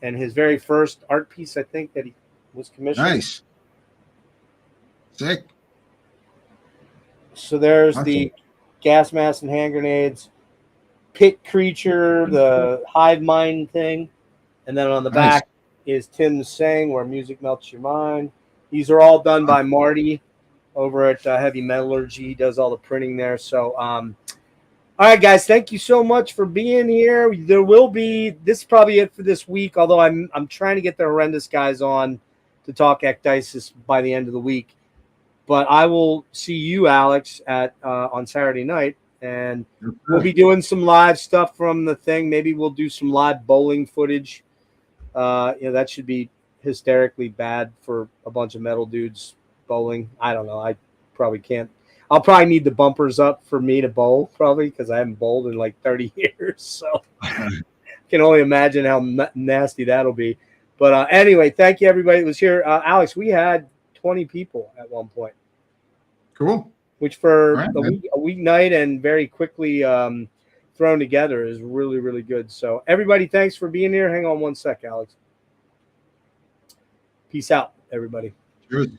And his very first art piece, I think, that he was commissioned. Nice. Sick. So there's the gas mask and hand grenades, pit creature, the hive mind thing. And then on the back is Tim's saying where music melts your mind. These are all done by Marty over at Heavy Metallurgy. He does all the printing there. So, all right, guys, thank you so much for being here. There will be, this is probably it for this week, although I'm trying to get the horrendous guys on to talk ecdysis by the end of the week. But I will see you, Alex, at on Saturday night, and we'll be doing some live stuff from the thing. Maybe we'll do some live bowling footage. That should be hysterically bad for a bunch of metal dudes bowling. I don't know. I probably can't. I'll probably need the bumpers up for me to bowl, probably, because I haven't bowled in like 30 years. So I can only imagine how nasty that'll be. But anyway, thank you, everybody that was here. Alex, we had 20 people at one point. Cool. Which for a weeknight and very quickly thrown together is really, really good. So everybody, thanks for being here. Hang on one sec, Alex. Peace out, everybody. Cheers.